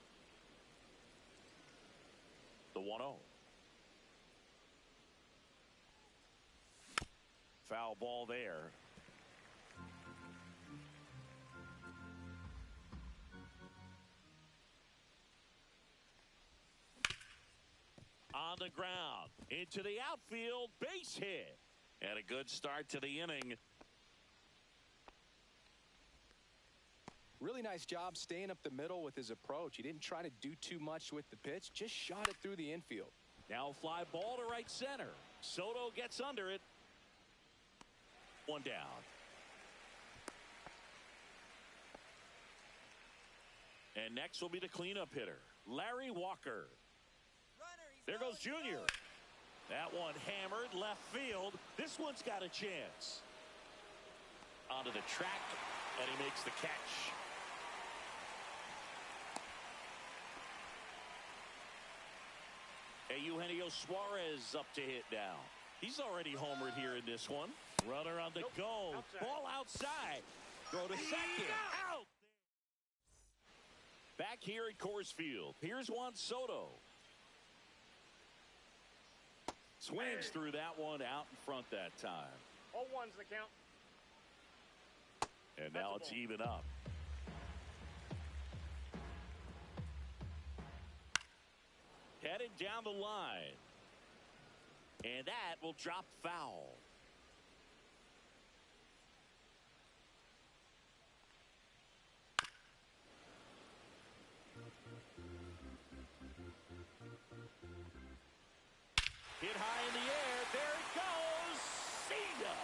The 1-0. Foul ball there. On the ground, into the outfield, base hit. And a good start to the inning. Really nice job staying up the middle with his approach. He didn't try to do too much with the pitch, just shot it through the infield. Now fly ball to right center. Soto gets under it. 1 down. And next will be the cleanup hitter, Larry Walker. There goes Junior. That one hammered left field. This one's got a chance. Onto the track, and he makes the catch. Eugenio Suarez up to hit now. He's already homered here in this one. Runner on the go. Ball outside. Throw to second. Out. Back here at Coors Field. Here's Juan Soto. Swings through that one out in front that time. 0-1's the count. And now it's even up. Headed down the line. And that will drop foul. Hit high in the air. There it goes. See ya.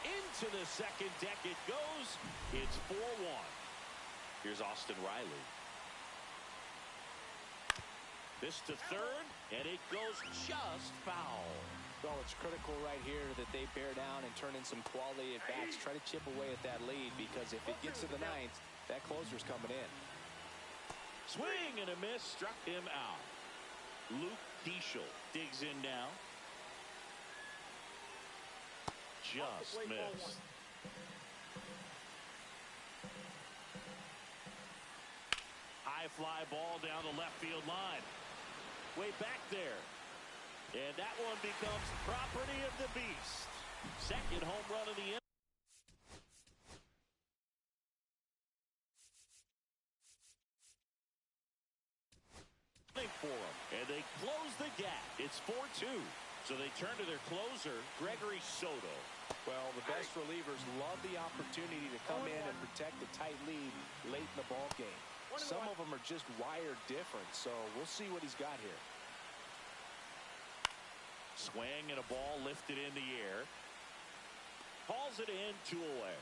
Into the second deck it goes. It's 4-1. Here's Austin Riley. This to third, and it goes just foul. So it's critical right here that they bear down and turn in some quality at bats. Try to chip away at that lead, because if it gets to the 9th, that closer's coming in. Swing and a miss, struck him out. Luke Diesel digs in now. Just missed. High fly ball down the left field line. Way back there. And that one becomes property of the beast. Second home run of the inning. For them, and they close the gap. It's 4-2. So they turn to their closer, Gregory Soto. Well, the best relievers love the opportunity to come in and protect a tight lead late in the ball game. Some of them are just wired different, so we'll see what he's got here. swing and a ball lifted in the air. Hauls it in, 2 away.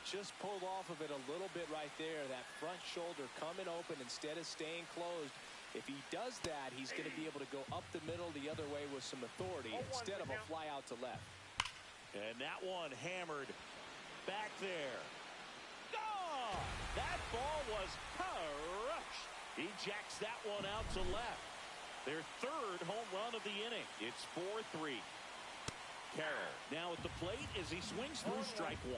Just pulled off of it a little bit right there. That front shoulder coming open instead of staying closed. If he does that, he's going to be able to go up the middle the other way with some authority instead of a fly out to left. And that one hammered back there. Gone! That ball was crushed. He jacks that one out to left. Their 3rd home run of the inning. It's 4-3. Carroll now at the plate as he swings through strike 1.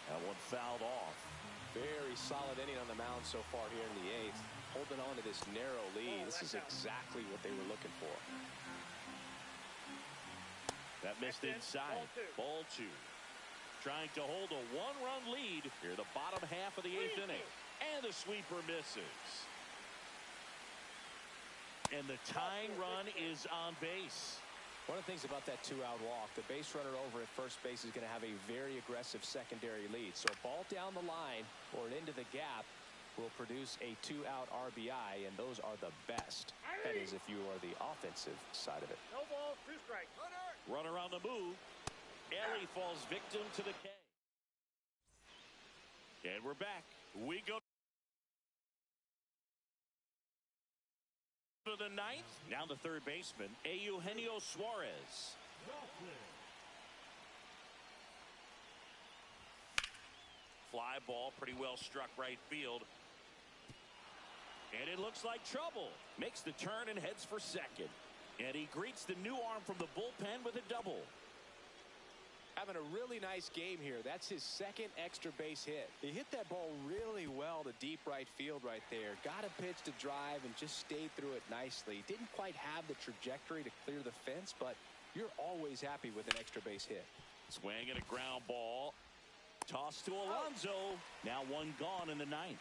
That one fouled off. Very solid inning on the mound so far here in the 8th. Holding on to this narrow lead. This is exactly what they were looking for. That missed inside. Ball 2. Trying to hold a 1-run lead here the bottom half of the 8th inning. And the sweeper misses. And the tying run is on base. One of the things about that 2-out walk, the base runner over at first base is going to have a very aggressive secondary lead. So a ball down the line or into the gap will produce a 2-out RBI, and those are the best. That is if you are the offensive side of it. No balls, 2 strikes. Runner on the move. Ellie falls victim to the K. And we're back. We go to the 9th. Now the 3rd baseman, Eugenio Suarez. Fly ball, pretty well struck right field. And it looks like trouble. Makes the turn and heads for second. And he greets the new arm from the bullpen with a double. Having a really nice game here. That's his 2nd extra base hit. He hit that ball really well to deep right field right there. Got a pitch to drive and just stayed through it nicely. Didn't quite have the trajectory to clear the fence, but you're always happy with an extra base hit. Swing and a ground ball. Toss to Alonso. Now 1 gone in the 9th.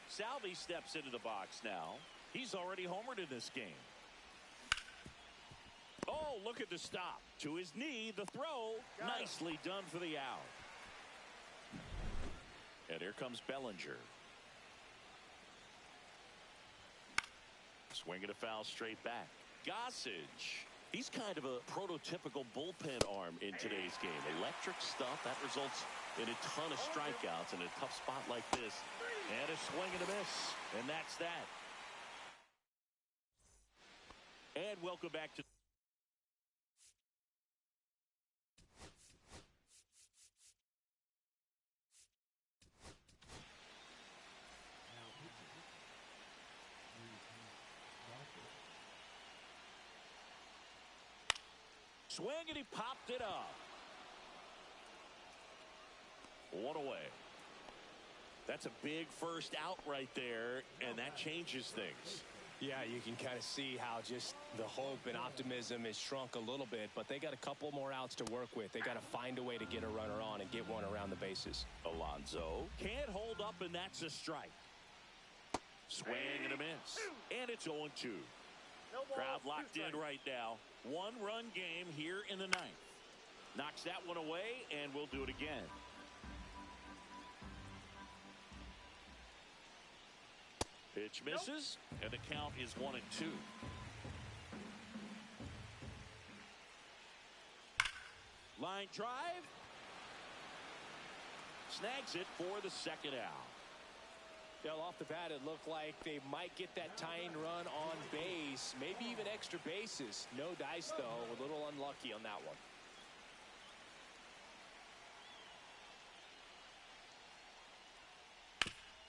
Salvi steps into the box now. He's already homered in this game. Oh, look at the stop. To his knee, the throw. Nicely done for the out. And here comes Bellinger. Swing and a foul straight back. Gossage. He's kind of a prototypical bullpen arm in today's game. Electric stuff that results in a ton of strikeouts in a tough spot like this. And a swing and a miss. And that's that. And welcome back to swing, and he popped it up. 1 away. That's a big first out right there, and that changes things. Yeah, you can kind of see how just the hope and optimism is shrunk a little bit, but they got a couple more outs to work with. They got to find a way to get a runner on and get one around the bases. Alonso can't hold up, and that's a strike. Swing and a miss. And it's 0-2. Crowd locked in right now. 1-run game here in the 9th. Knocks that one away, and we'll do it again. Pitch misses, and the count is 1-2. Line drive. Snags it for the 2nd out. Well, off the bat, it looked like they might get that tying run on base, maybe even extra bases. No dice, though. A little unlucky on that one.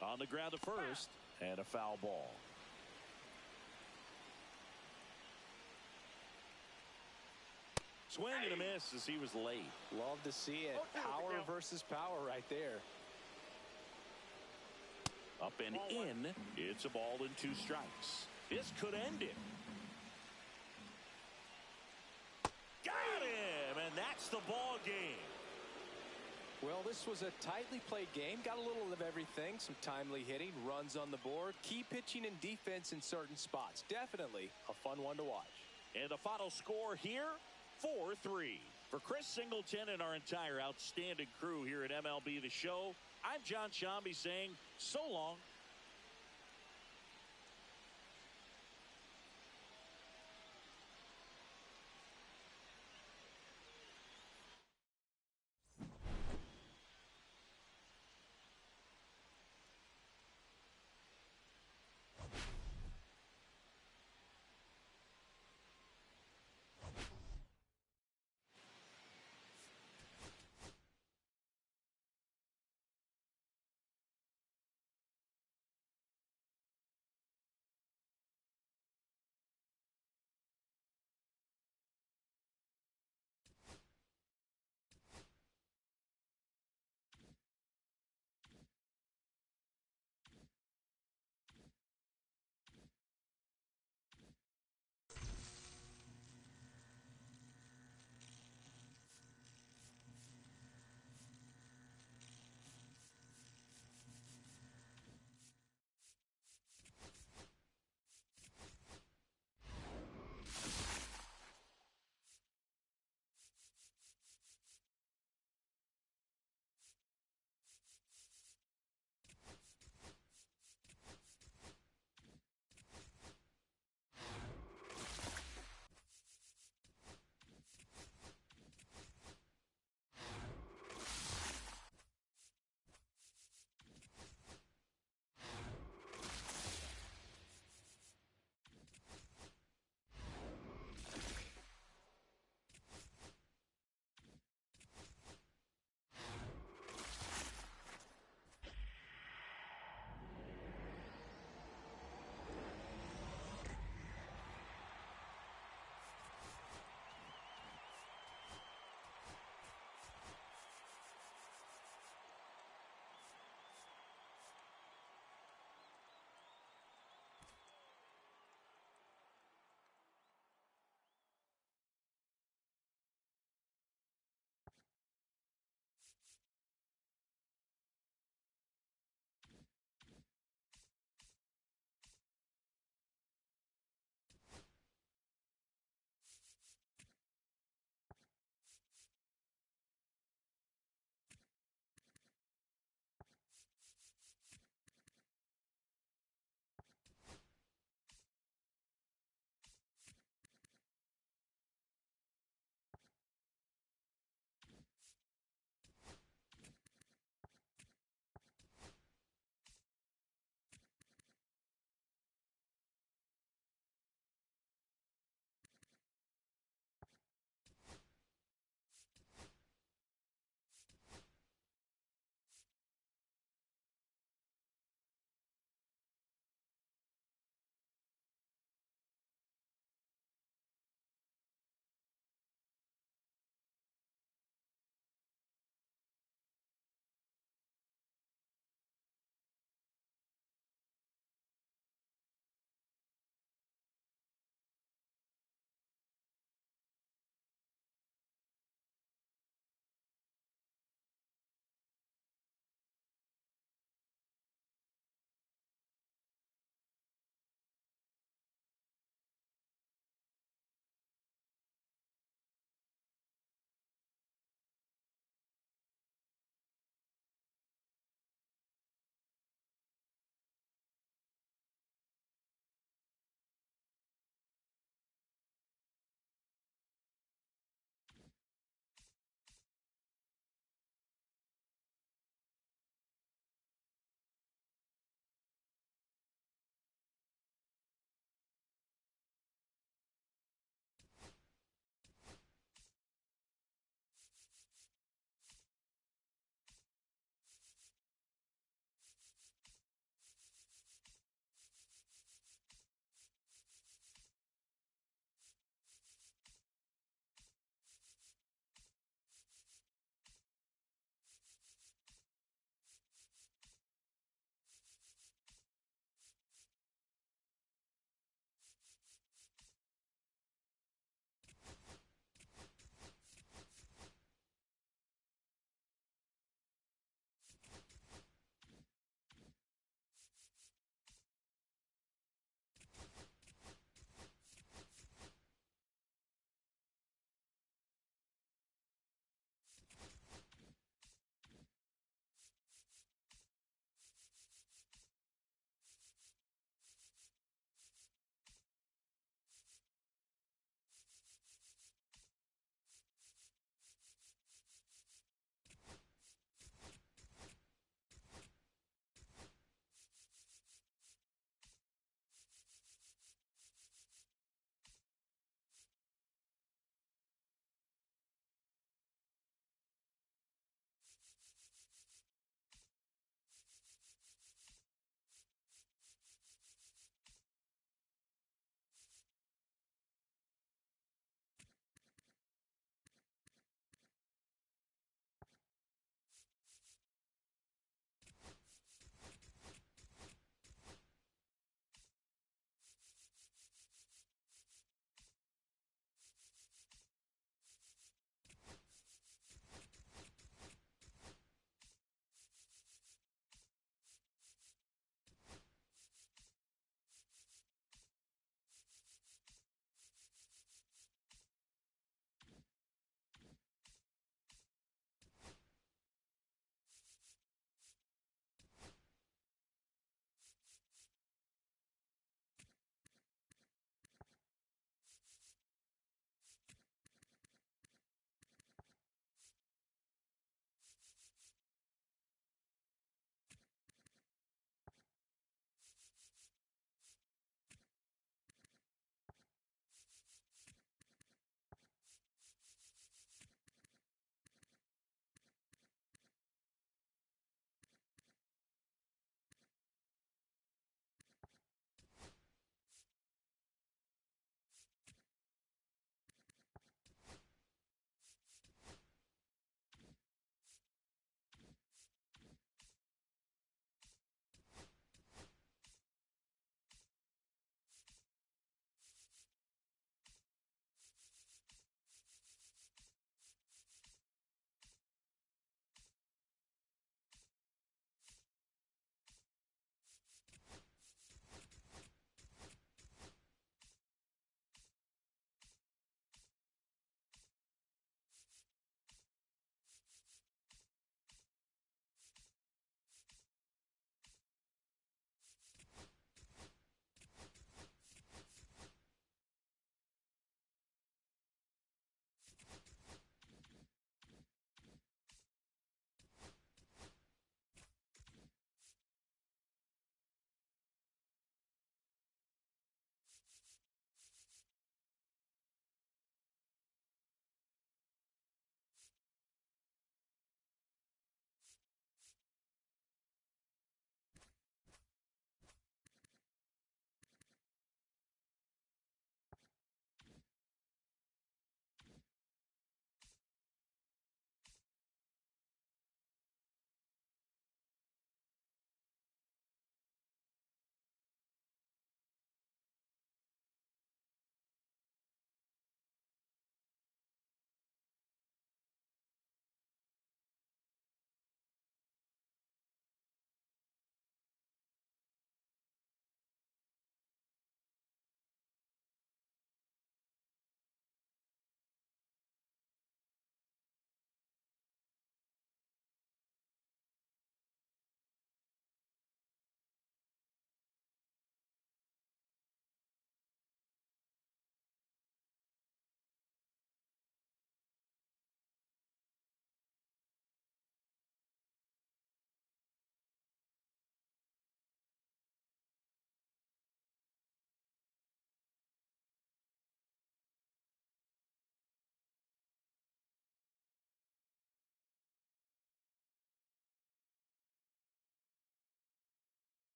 On the ground to first, and a foul ball. Swing and a miss as he was late. Love to see it. Power versus power right there. Up and in. It's a ball and 2 strikes. This could end it. Got him, and that's the ball game. Well, this was a tightly played game. Got a little of everything. Some timely hitting, runs on the board, key pitching and defense in certain spots. Definitely a fun one to watch. And the final score here, 4-3. For Chris Singleton and our entire outstanding crew here at MLB The Show, I'm John Shambi saying so long.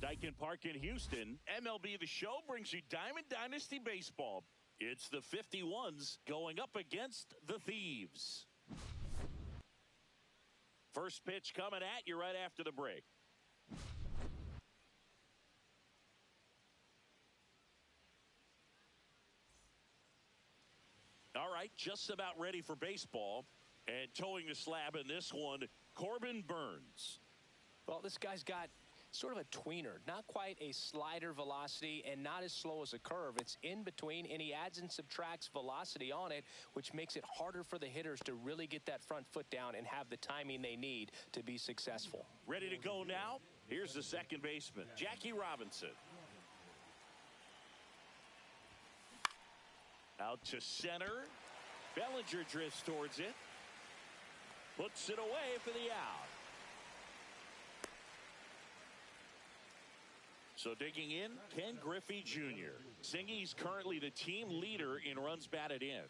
Daikin Park in Houston, MLB The Show brings you Diamond Dynasty Baseball. It's the 51s going up against the Thieves. First pitch coming at you right after the break. All right, just about ready for baseball. And towing the slab in this one, Corbin Burnes. Well, this guy's got sort of a tweener, not quite a slider velocity and not as slow as a curve. It's in between, and he adds and subtracts velocity on it, which makes it harder for the hitters to really get that front foot down and have the timing they need to be successful. Ready to go now? Here's the second baseman, Jackie Robinson. Out to center. Bellinger drifts towards it. Puts it away for the out. So digging in, Ken Griffey Jr. Singy's currently the team leader in runs batted in.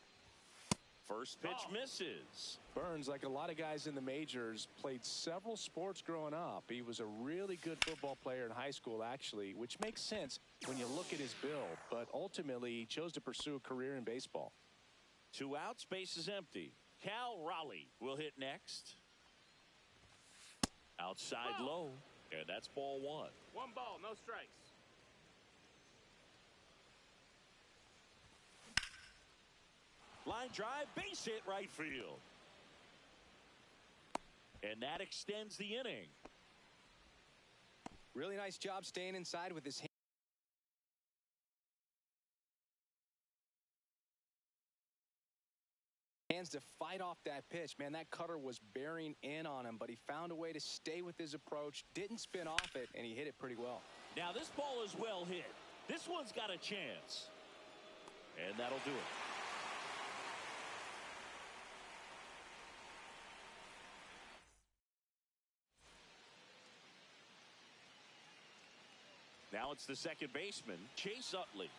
First pitch misses. Burnes, like a lot of guys in the majors, played several sports growing up. He was a really good football player in high school, actually, which makes sense when you look at his build. But ultimately, he chose to pursue a career in baseball. 2 outs, base is empty. Cal Raleigh will hit next. Outside low, and that's ball 1. 1 ball, no strikes. Line drive, base hit right field. And that extends the inning. Really nice job staying inside with his hands to fight off that pitch. Man, that cutter was bearing in on him, but he found a way to stay with his approach, didn't spin off it, and he hit it pretty well. Now this ball is well hit. This one's got a chance. And that'll do it. Now it's the second baseman, Chase Utley.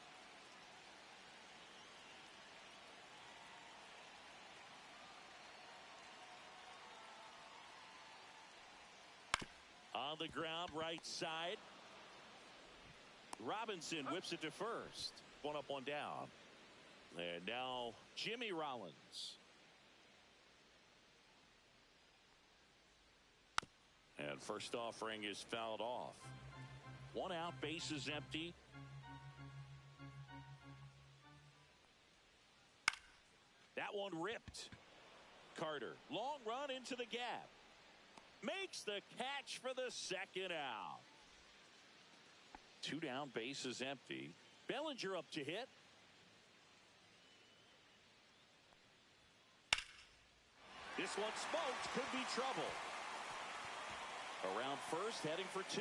On the ground, right side. Robinson whips it to first. 1 up, 1 down. And now Jimmy Rollins. And first offering is fouled off. 1 out, base is empty. That one ripped. Carter, long run into the gap. Makes the catch for the second out. 2 down, base is empty. Bellinger up to hit. This one smoked, could be trouble. Around first, heading for 2.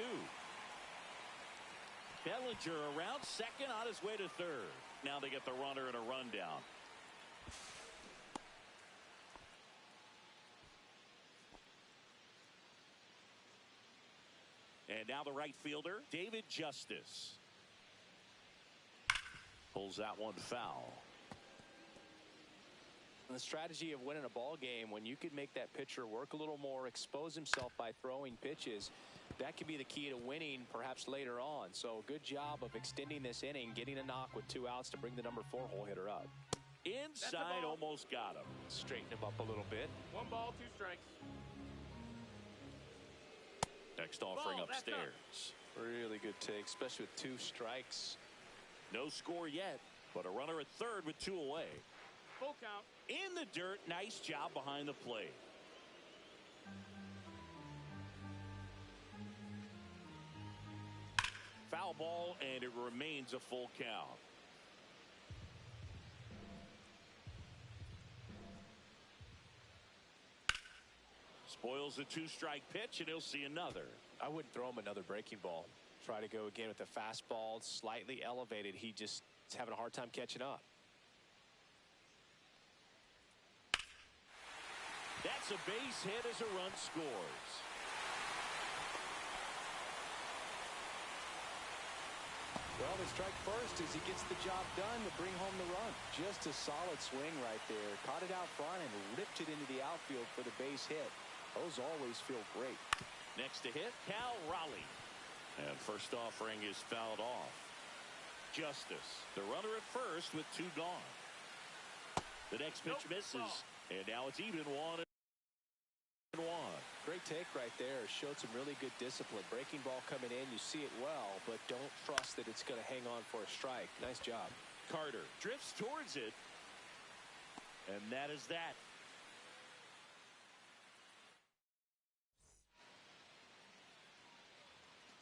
Bellinger around second, on his way to third. Now they get the runner and a rundown. And now the right fielder, David Justice. Pulls that one foul. The strategy of winning a ball game, when you could make that pitcher work a little more, expose himself by throwing pitches, that could be the key to winning perhaps later on. So good job of extending this inning, getting a knock with 2 outs to bring the number 4 hole hitter up. Inside, almost got him. Straighten him up a little bit. 1 ball, 2 strikes. Next offering upstairs. Really good take, especially with 2 strikes. No score yet, but a runner at third with 2 away. Full count. In the dirt, nice job behind the plate. Foul ball, and it remains a full count. Spoils a 2-strike pitch, and he'll see another. I wouldn't throw him another breaking ball. Try to go again with the fastball, slightly elevated. He just is having a hard time catching up. That's a base hit as a run scores. Well, the strike first as he gets the job done to bring home the run. Just a solid swing right there. Caught it out front and ripped it into the outfield for the base hit. Those always feel great. Next to hit, Cal Raleigh. And first offering is fouled off. Justice, the runner at first with 2 gone. The next pitch misses, and now it's even 1-1. Great take right there. Showed some really good discipline. Breaking ball coming in, you see it well, but don't trust that it's going to hang on for a strike. Nice job. Carter drifts towards it, and that is that.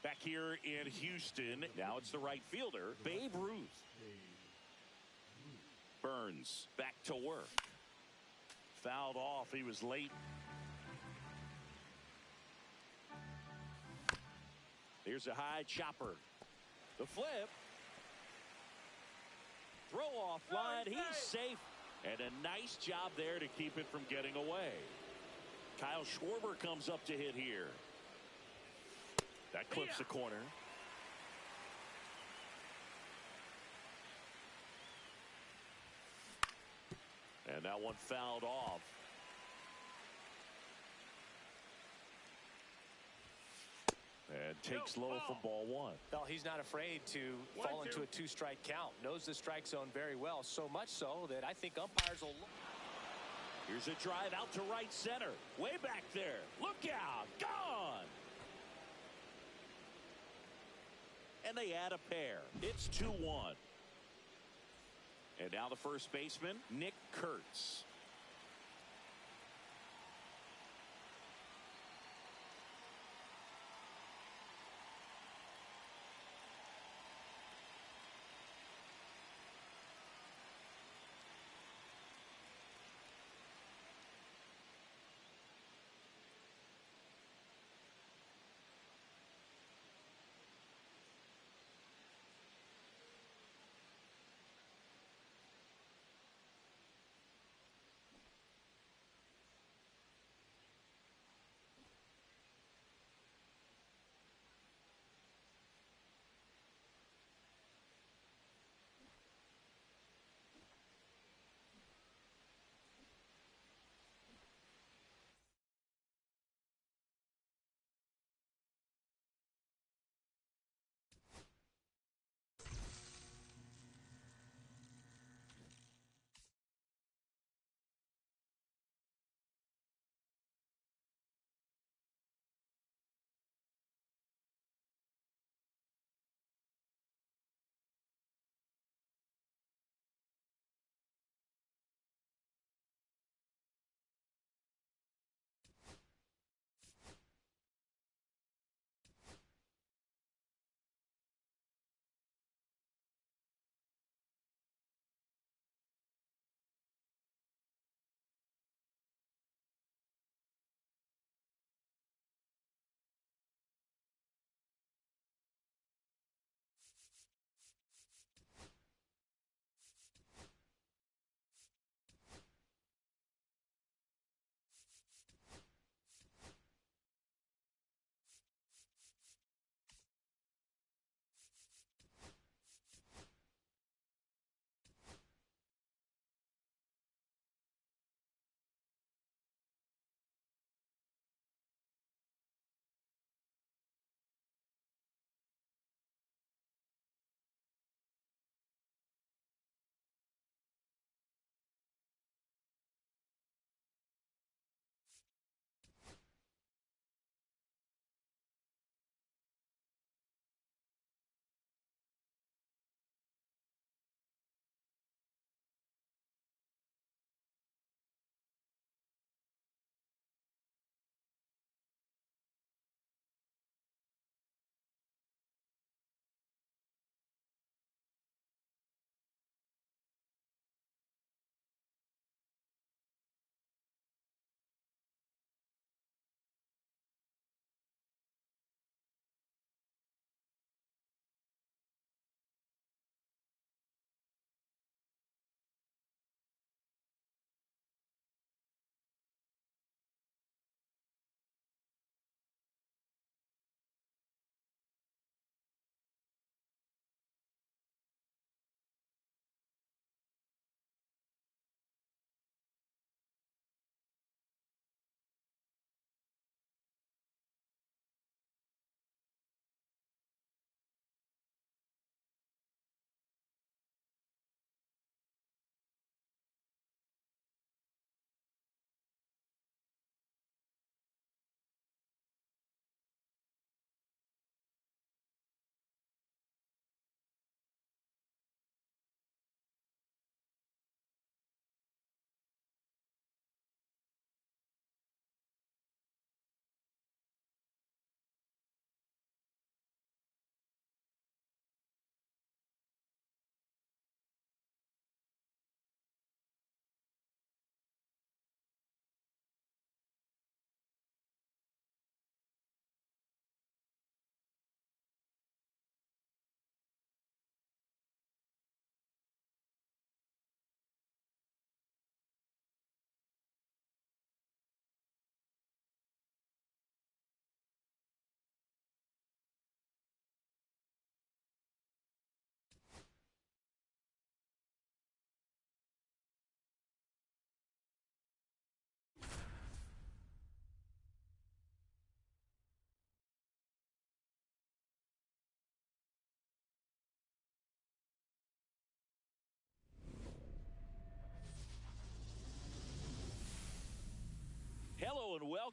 Back here in Houston, now it's the right fielder, Babe Ruth. Burns back to work. Fouled off. He was late. Here's a high chopper. The flip. Throw off line. He's safe. And a nice job there to keep it from getting away. Kyle Schwarber comes up to hit here. That clips the corner. And that one fouled off. And takes low for ball 1. Well, he's not afraid to fall into a 2-strike count. Knows the strike zone very well, so much so that I think umpires will look. Here's a drive out to right center. Way back there. Look out. Gone. And they add a pair. It's 2-1. And now the first baseman, Nick Kurtz.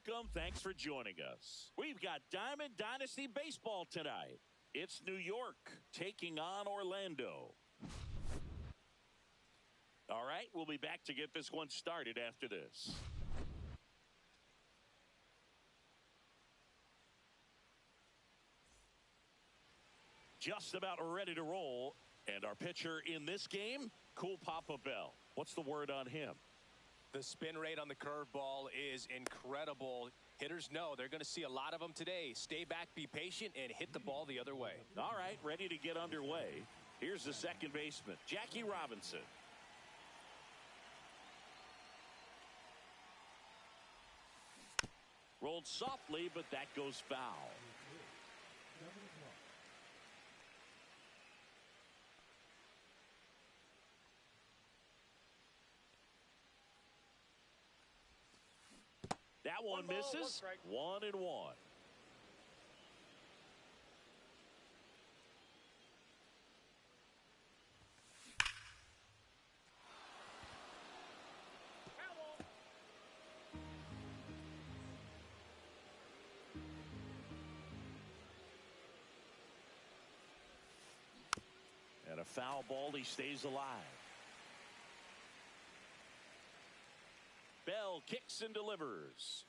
welcome. Thanks for joining us. We've got Diamond Dynasty Baseball tonight. It's New York taking on Orlando. All right, we'll be back to get this one started after this. Just about ready to roll. And our pitcher in this game, Cool Papa Bell. What's the word on him? The spin rate on the curveball is incredible. Hitters know they're going to see a lot of them today. Stay back, be patient, and hit the ball the other way. All right, ready to get underway. Here's the second baseman, Jackie Robinson. Rolled softly, but that goes foul. That one misses. 1-1. And a foul ball. He stays alive. Bell kicks and delivers.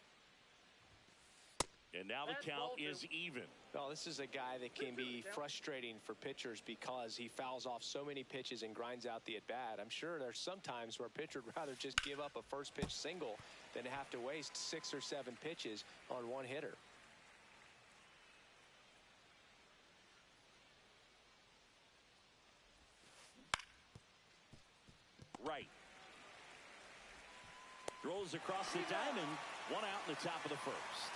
And now the count is even. Well, this is a guy that can be frustrating for pitchers because he fouls off so many pitches and grinds out the at-bat. I'm sure there's some times where a pitcher would rather just give up a first pitch single than have to waste 6 or 7 pitches on one hitter. Right. Throws across the diamond. 1 out in the top of the first.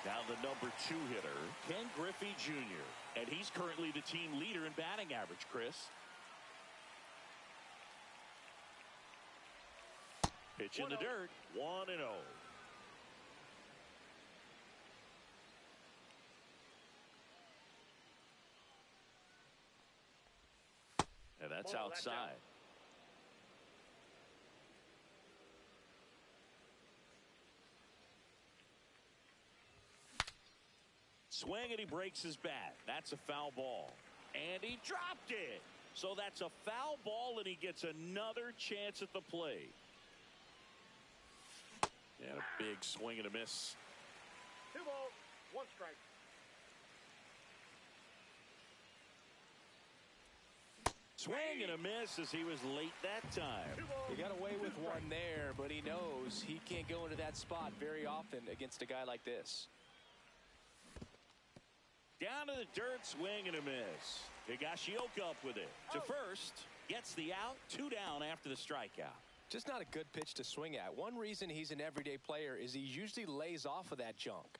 Now the number 2 hitter, Ken Griffey Jr. And he's currently the team leader in batting average, Chris. Pitch in the dirt. 1-0. And that's outside. Swing and he breaks his bat. That's a foul ball. And he dropped it. So that's a foul ball and he gets another chance at the plate. And a big swing and a miss. 2 balls, 1 strike. Swing and a miss as he was late that time. He got away with one there, but he knows he can't go into that spot very often against a guy like this. Down to the dirt, swing and a miss. Higashioka up with it. To first, gets the out, 2 down after the strikeout. Just not a good pitch to swing at. One reason he's an everyday player is he usually lays off of that junk.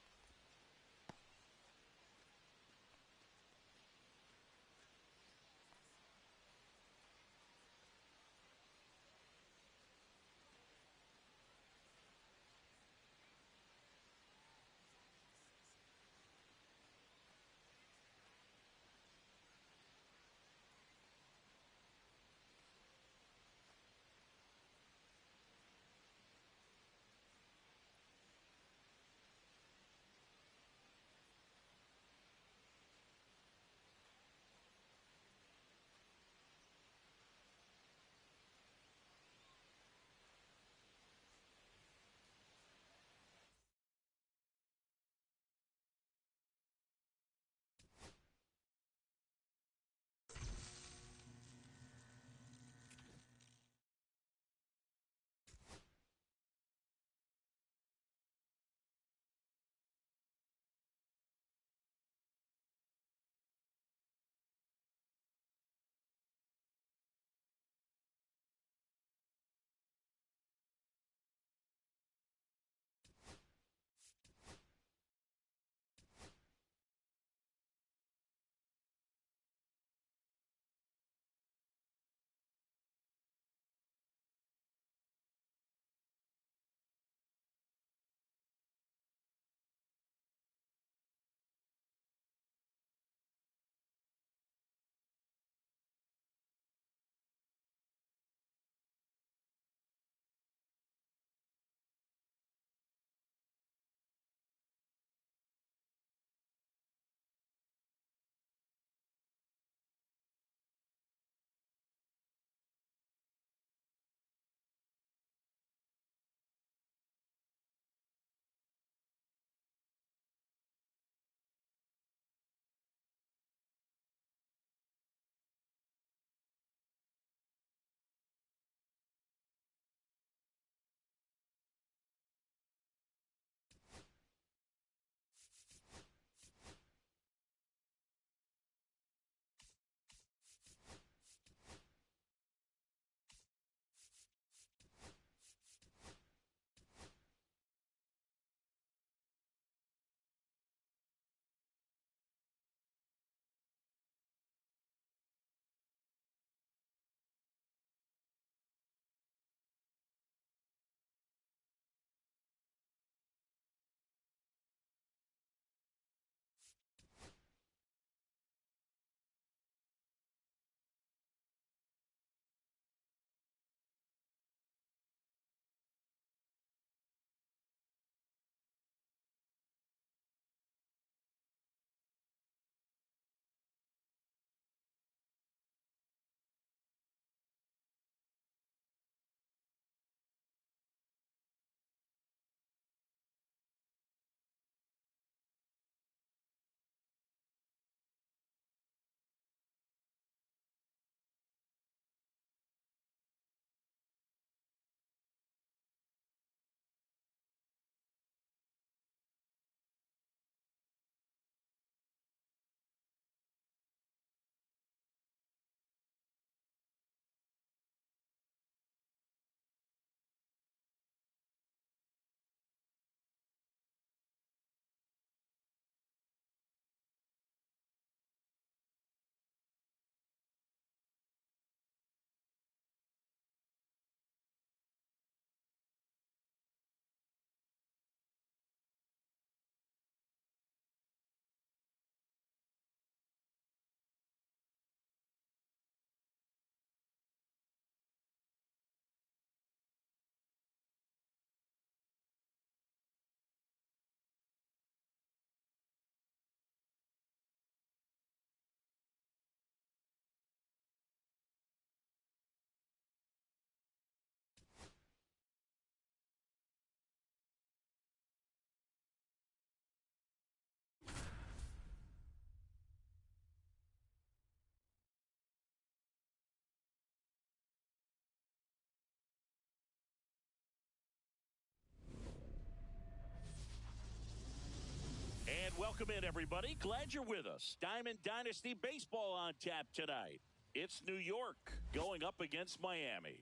Welcome in, everybody. Glad you're with us. Diamond Dynasty Baseball on tap tonight. It's New York going up against Miami.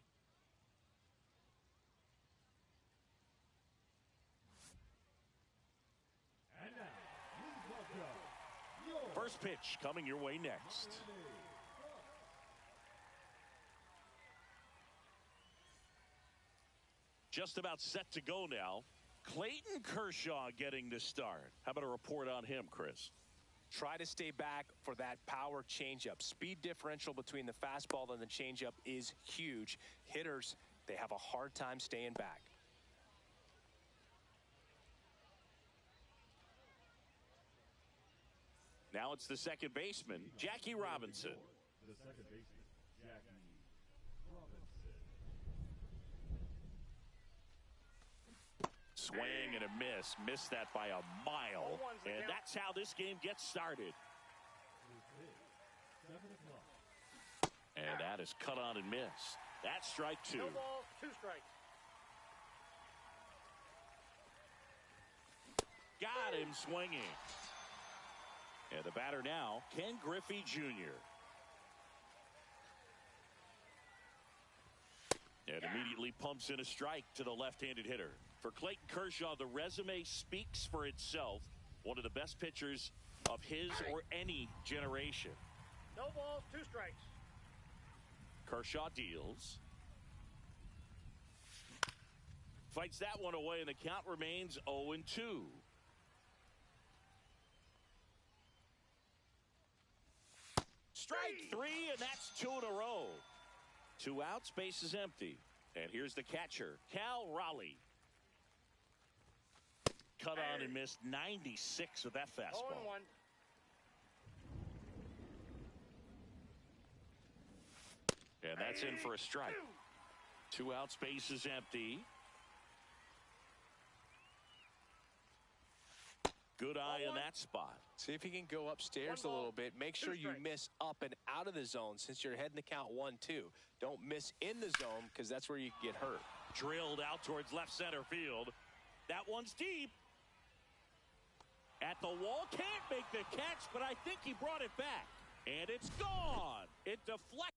And now, please welcome your First pitch coming your way next. Just about set to go now. Clayton Kershaw getting the start. How about a report on him, Chris? Try to stay back for that power changeup. Speed differential between the fastball and the changeup is huge. Hitters, they have a hard time staying back. Now it's the second baseman, Jackie Robinson. the second baseman, Jackie Robinson. Swing and a miss. Missed that by a mile. And that's how this game gets started. 7 o'clock. And that is cut on and missed. That's strike two. No balls, 2 strikes. Got him swinging. And the batter now, Ken Griffey Jr. And immediately pumps in a strike to the left-handed hitter. For Clayton Kershaw, the resume speaks for itself. One of the best pitchers of his or any generation. No balls, 2 strikes. Kershaw deals. Fights that one away, and the count remains 0-2. Strike 3, and that's 2 in a row. 2 outs, base is empty. And here's the catcher, Cal Raleigh. Cut on and missed 96 with that fastball. 0-1. And that's in for a strike. 2 outs, base is empty. Good eye in that spot. See if you can go upstairs a little bit. Make sure you miss up and out of the zone since you're heading the count 1-2. Don't miss in the zone because that's where you can get hurt. Drilled out towards left center field. That one's deep. At the wall, can't make the catch, but I think he brought it back. And it's gone. It deflects.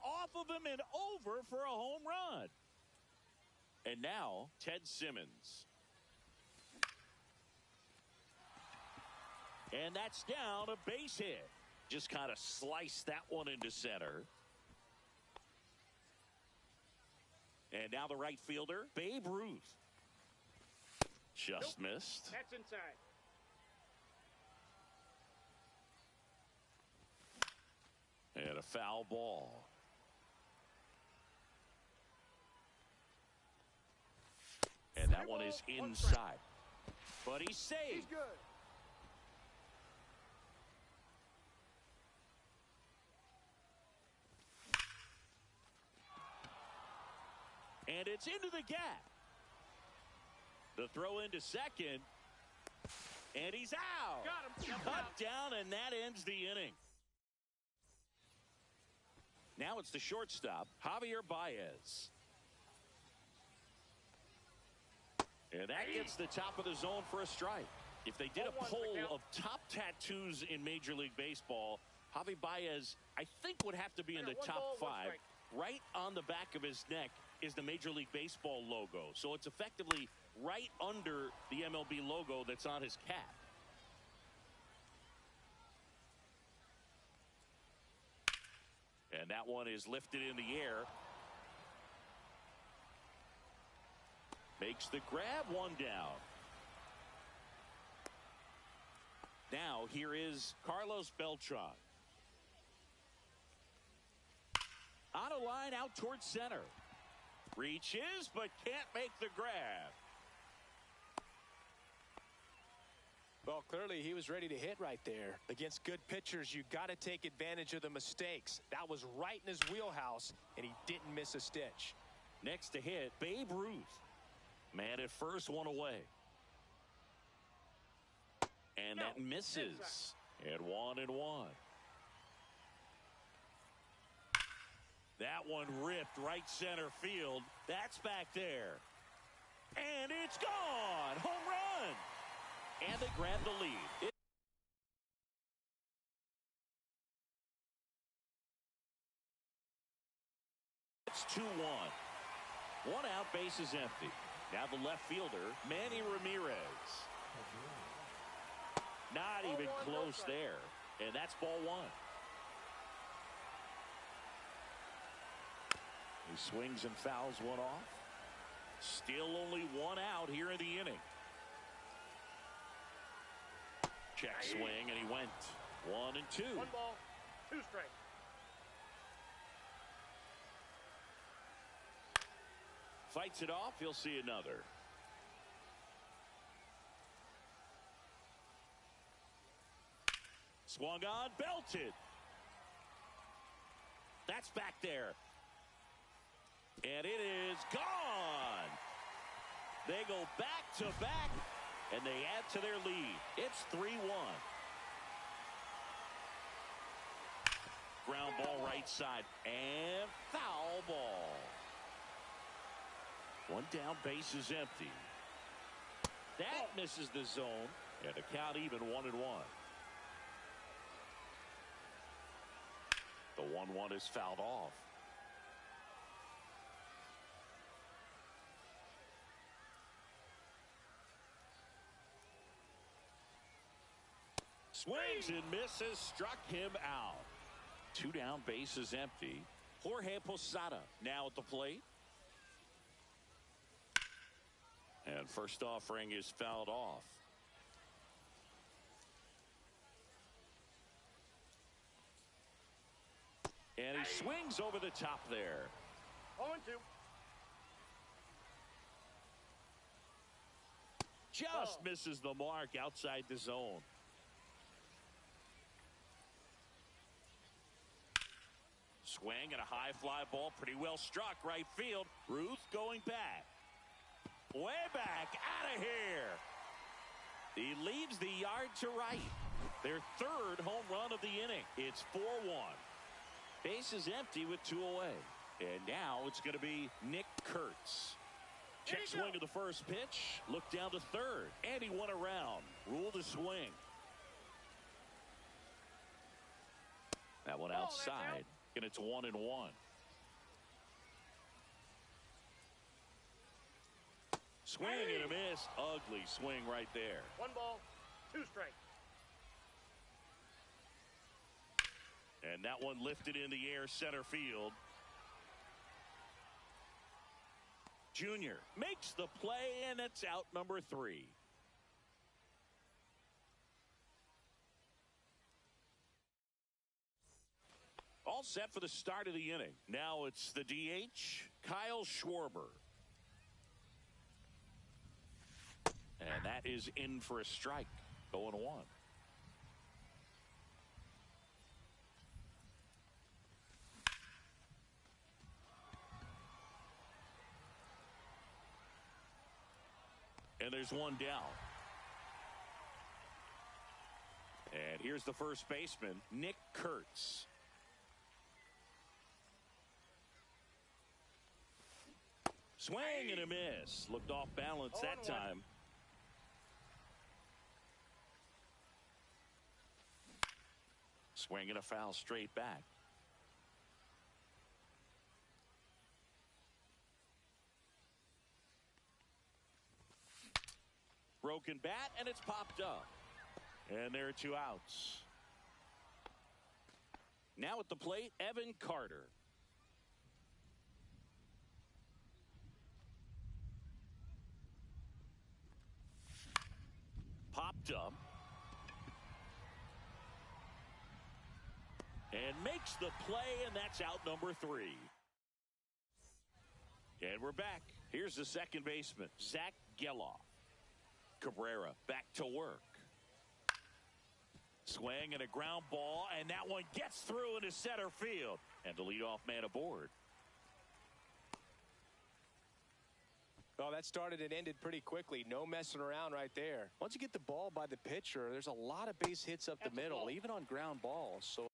Off of him and over for a home run. And now Ted Simmons. And that's down a base hit. Just kind of sliced that one into center. And now the right fielder, Babe Ruth. Just missed. That's inside. And a foul ball. And that one is inside. But he's safe. He's good. And it's into the gap. The throw into second. And he's out. Got him. Cut down, and that ends the inning. Now it's the shortstop, Javier Baez. And that gets the top of the zone for a strike. If they did a poll of top tattoos in Major League Baseball, Javi Baez, I think, would have to be in the top 5. Right on the back of his neck is the Major League Baseball logo. So it's effectively right under the MLB logo that's on his cap. And that one is lifted in the air. Makes the grab, one down. Now here is Carlos Beltran. On a line out towards center. Reaches, but can't make the grab. Well, clearly he was ready to hit right there. Against good pitchers, you got to take advantage of the mistakes. That was right in his wheelhouse, and he didn't miss a stitch. Next to hit, Babe Ruth. Man at first, one away. And that misses. And 1-1. That one ripped right center field. That's back there. And it's gone. Home run. And they grab the lead. It's 2-1. One out, base is empty. Now the left fielder, Manny Ramirez. Not even close there. And that's ball one. He swings and fouls one off. Still only one out here in the inning. Check swing, and he went 1-2. 1 ball, 2 strikes. Fights it off. He'll see another. Swung on, belted. That's back there. And it is gone. They go back to back, and they add to their lead. It's 3-1. Ground ball right side, and foul ball. One down, base is empty. That misses the zone, and the count even 1-1. The 1-1 is fouled off. Swings and misses, struck him out. 2 down, base is empty. Jorge Posada now at the plate. And first offering is fouled off. And he swings over the top there. 0-2. Just misses the mark outside the zone. Swing and a high fly ball, pretty well struck right field. Ruth going back. Way back, out of here. He leaves the yard to right. Their 3rd home run of the inning. It's 4-1. Base is empty with 2 away. And now it's going to be Nick Kurtz. Check swing to the first pitch. Look down to 3rd. And he went around. Rule the swing. That one outside. And it's 1-1. Swing and a miss. Ugly swing right there. 1 ball, 2 strikes. And that one lifted in the air center field. Junior makes the play, and it's out number 3. All set for the start of the inning. Now it's the DH, Kyle Schwarber. And that is in for a strike. 0-1. And there's one down. And here's the first baseman, Nick Kurtz. Swing and a miss. Looked off balance that time. Swing and a foul straight back. Broken bat, and it's popped up. And there are 2 outs. Now at the plate, Evan Carter. Popped up. And And makes the play, and that's out number 3. And we're back. Here's the second baseman, Zach Geloff. Cabrera back to work. Swing and a ground ball, and that one gets through into center field. And the leadoff man aboard. Oh, that started and ended pretty quickly. No messing around right there. Once you get the ball by the pitcher, there's a lot of base hits up the middle, even on ground balls. So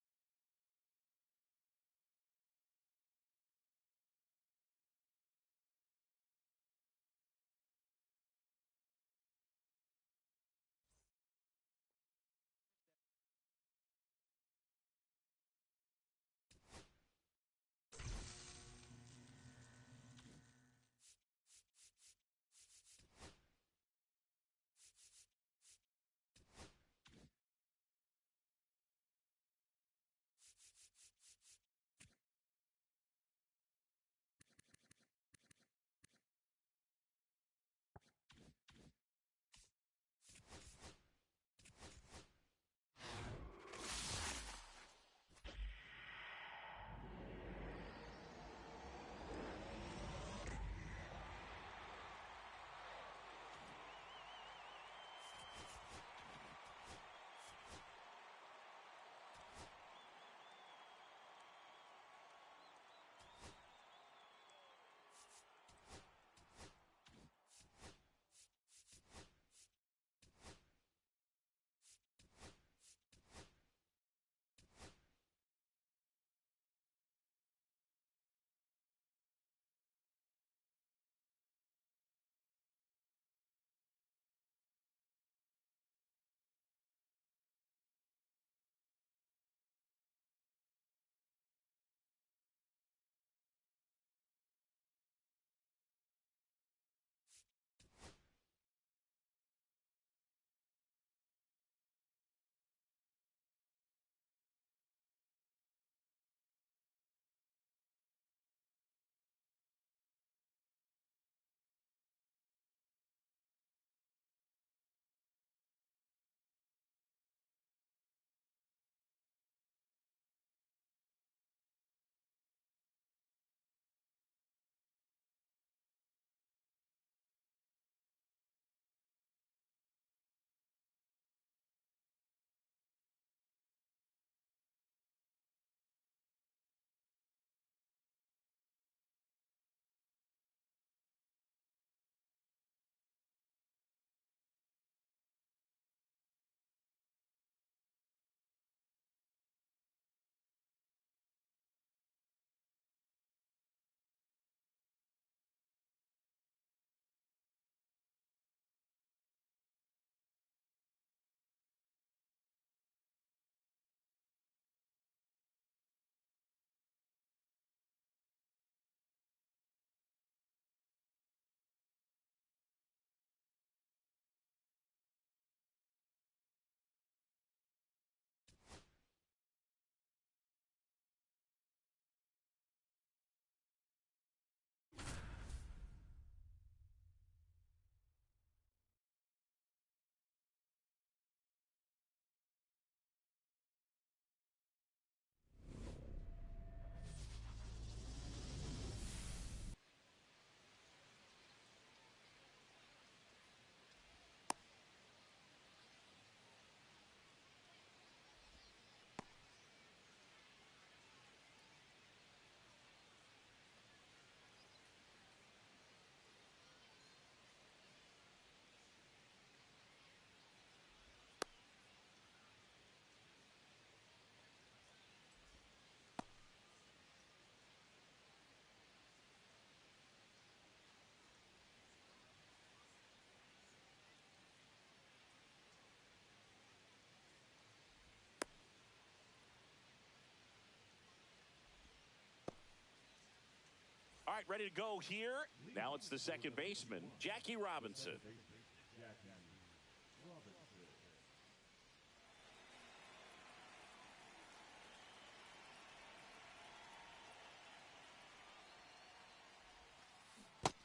All right, ready to go here. Now it's the second baseman, Jackie Robinson.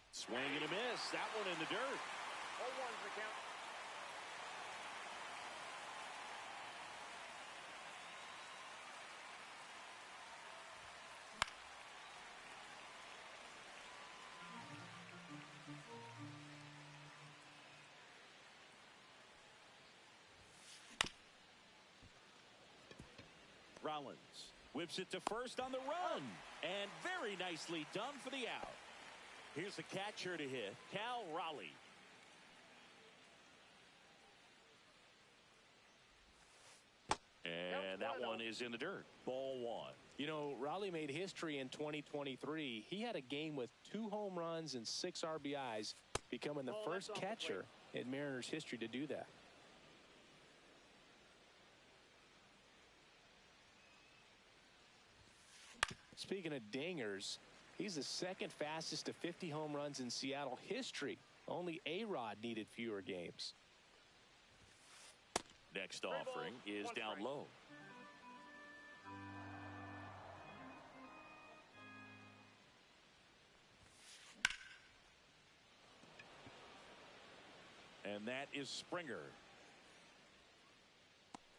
Swing and a miss. That one in the dirt. 0-1's the count. Rollins whips it to first on the run. And very nicely done for the out. Here's the catcher to hit, Cal Raleigh. And that one is in the dirt. Ball one. You know, Raleigh made history in 2023. He had a game with 2 home runs and 6 RBIs, becoming the first catcher in Mariners history to do that. Speaking of dingers, he's the second fastest to 50 home runs in Seattle history. Only A-Rod needed fewer games. Next offering is down low. And that is Springer.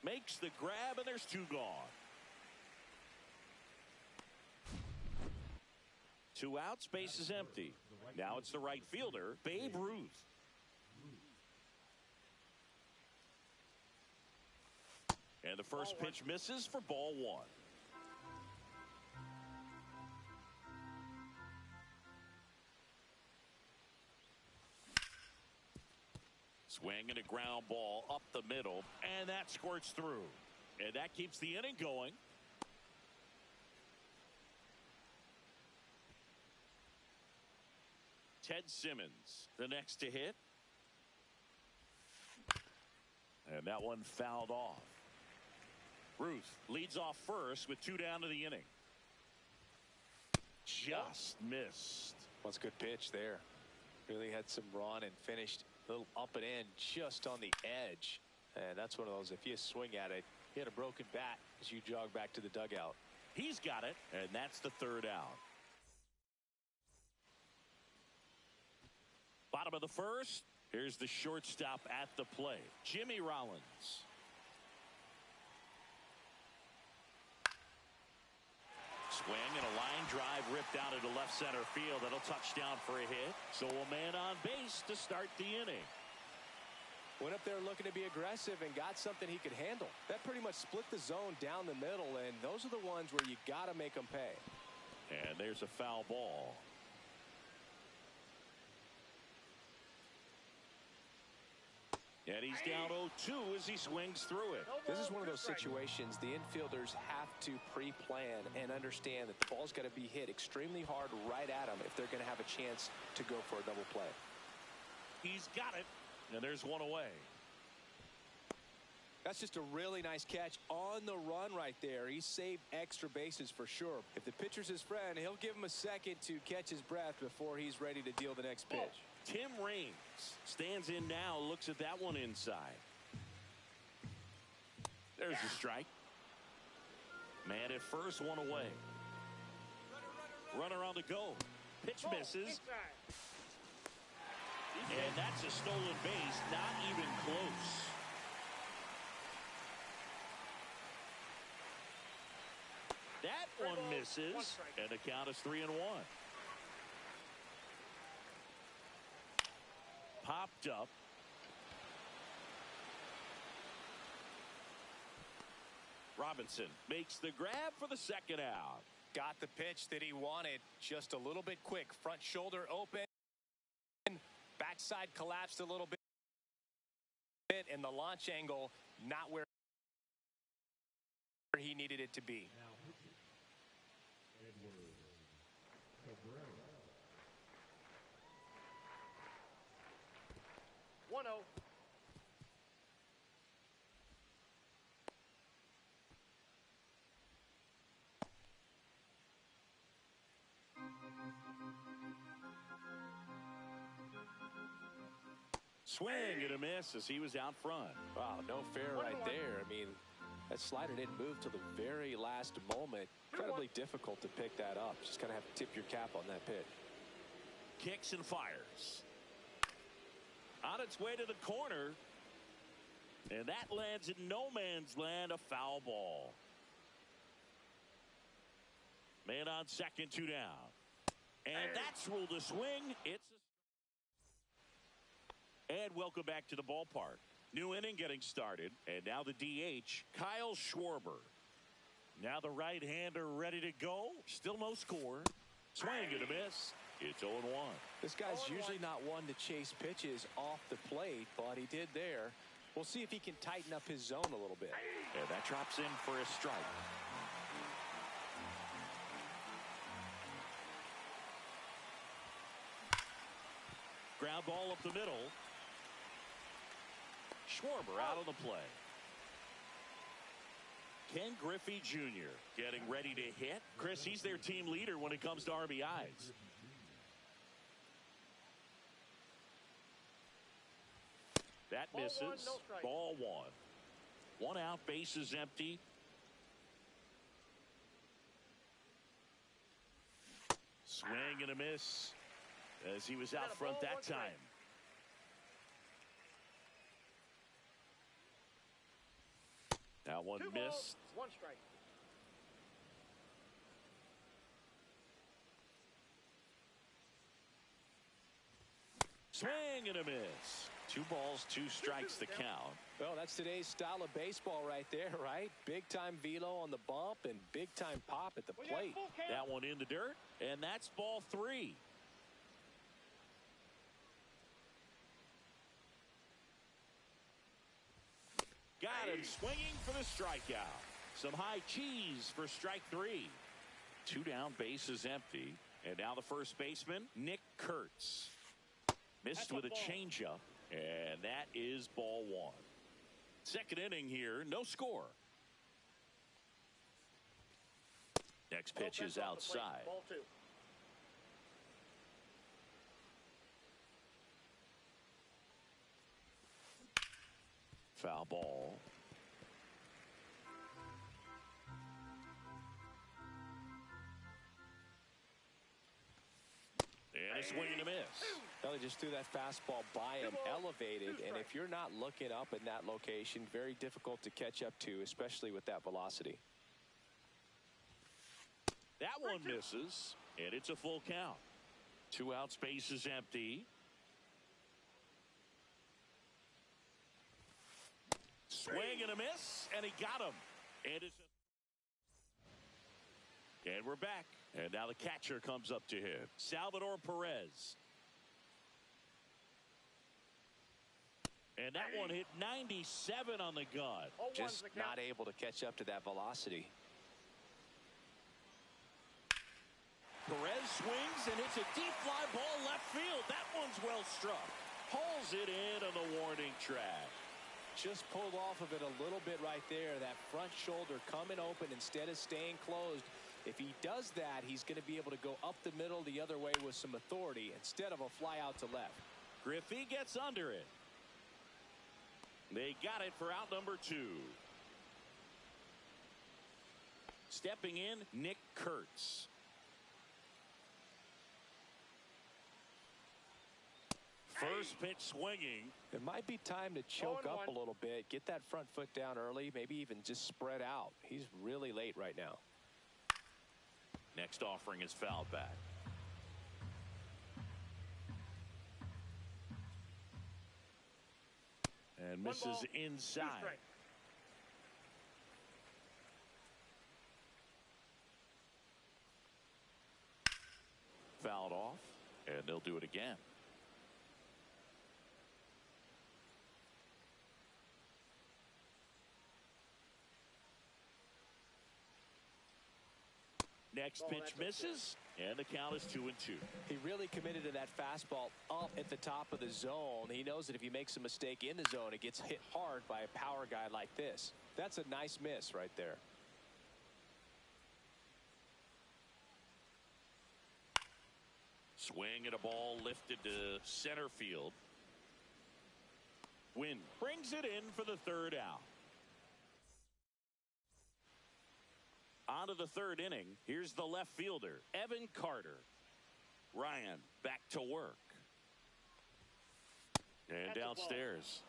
Makes the grab, and there's 2 gone. 2 outs, base is empty. Now it's the right fielder, Babe Ruth. And the first pitch misses for ball one. Swing and a ground ball up the middle, and that squirts through. And that keeps the inning going. Ted Simmons, the next to hit. And that one fouled off. Ruth leads off first with 2 down to the inning. Just missed. What's a good pitch there. Really had some run and finished a little up and in just on the edge. And that's one of those, if you swing at it, hit a broken bat as you jog back to the dugout. He's got it, and that's the 3rd out. Bottom of the 1st. Here's the shortstop at the plate, Jimmy Rollins. Swing and a line drive ripped out into left center field. That'll touch down for a hit. So a man on base to start the inning. Went up there looking to be aggressive and got something he could handle. That pretty much split the zone down the middle, and those are the ones where you got to make them pay. And there's a foul ball. And he's down 0-2 as he swings through it. This is one of those situations the infielders have to pre-plan and understand that the ball's got to be hit extremely hard right at them if they're going to have a chance to go for a double play. He's got it, and there's one away. That's just a really nice catch on the run right there. He saved extra bases for sure. If the pitcher's his friend, he'll give him a second to catch his breath before he's ready to deal the next pitch. Tim Raines stands in now, looks at that one inside. There's the strike. Man at first, one away. Runner on the go. Pitch misses. And that's a stolen base, not even close. That one misses, and the count is 3-1. Popped up. Robinson makes the grab for the 2nd out. Got the pitch that he wanted, just a little bit quick. Front shoulder open. Backside collapsed a little bit. And the launch angle not where he needed it to be. 1-0. Swing and a miss as he was out front. Wow, no fair right there. I mean, that slider didn't move till the very last moment. Incredibly difficult to pick that up. Just kind of have to tip your cap on that pitch. Kicks and fires. On its way to the corner. And that lands in no man's land, a foul ball. Man on second, 2 down. And that's ruled a swing. And welcome back to the ballpark. New inning getting started. And now the DH, Kyle Schwarber. Now the right-hander ready to go. Still no score. Swing and a miss. It's 0-1. This guy's usually not one to chase pitches off the plate, but he did there. We'll see if he can tighten up his zone a little bit. And that drops in for a strike. Ground ball up the middle. Schwarber out on the play. Ken Griffey Jr. getting ready to hit. Chris, he's their team leader when it comes to RBIs. That misses. Ball one. One out, bases empty. Swing and a miss as he was out front that time. That one missed. One strike. Swing and a miss. 2 balls, 2 strikes the count. Well, that's today's style of baseball right there, right? Big time velo on the bump and big time pop at the plate. That one in the dirt, and that's ball 3. Got him swinging for the strikeout. Some high cheese for strike 3. 2 down, bases empty. And now the first baseman, Nick Kurtz. Missed with a changeup, and that is ball 1. Second inning here, no score. Next pitch is outside. Ball 2. Foul ball. And a swing and a miss. Well, he just threw that fastball by him, elevated, and if you're not looking up in that location, very difficult to catch up to, especially with that velocity. That one misses, and it's a full count. 2 outs, base is empty. Swing and a miss, and he got him. And we're back. And now the catcher comes up to him. Salvador Perez. And that one hit 97 on the gun. Just not able to catch up to that velocity. Perez swings and hits a deep fly ball left field. That one's well struck. Pulls it in on the warning track. Just pulled off of it a little bit right there. That front shoulder coming open instead of staying closed. If he does that, he's going to be able to go up the middle the other way with some authority instead of a fly out to left. Griffey gets under it. They got it for out number 2. Stepping in, Nick Kurtz. First pitch swinging. It might be time to choke up a little bit, get that front foot down early, maybe even just spread out. He's really late right now. Next offering is fouled back. And misses inside. Fouled off, and they'll do it again. Next pitch misses, and the count is 2-2. He really committed to that fastball up at the top of the zone. He knows that if he makes a mistake in the zone, it gets hit hard by a power guy like this. That's a nice miss right there. Swing at a ball lifted to center field. Wynn brings it in for the 3rd out. On to the 3rd inning. Here's the left fielder, Evan Carter. Ryan back to work. And downstairs.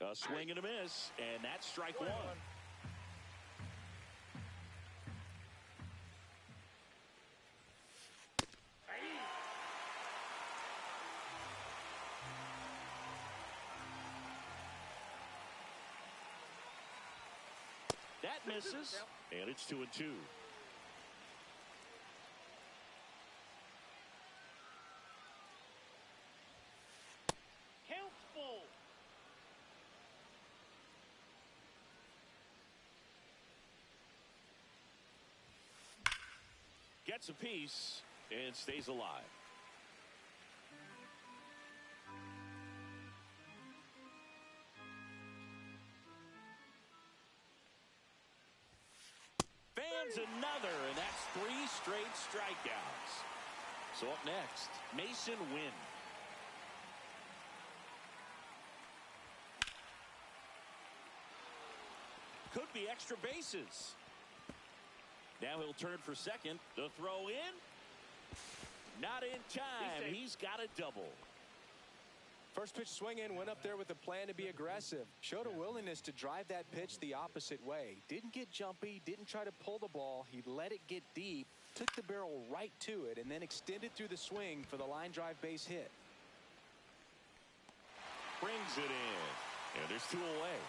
A swing and a miss, and that's strike one. That misses, and it's 2-2. Count full. Gets a piece and stays alive. Fans another, and that's 3 straight strikeouts. So up next, Mason Wynn. Could be extra bases. Now he'll turn for second. The throw in. Not in time. He's got a double. First pitch swing in, went up there with a plan to be aggressive. Showed a willingness to drive that pitch the opposite way. Didn't get jumpy, didn't try to pull the ball. He let it get deep, took the barrel right to it, and then extended through the swing for the line drive base hit. Brings it in. And there's 2 away.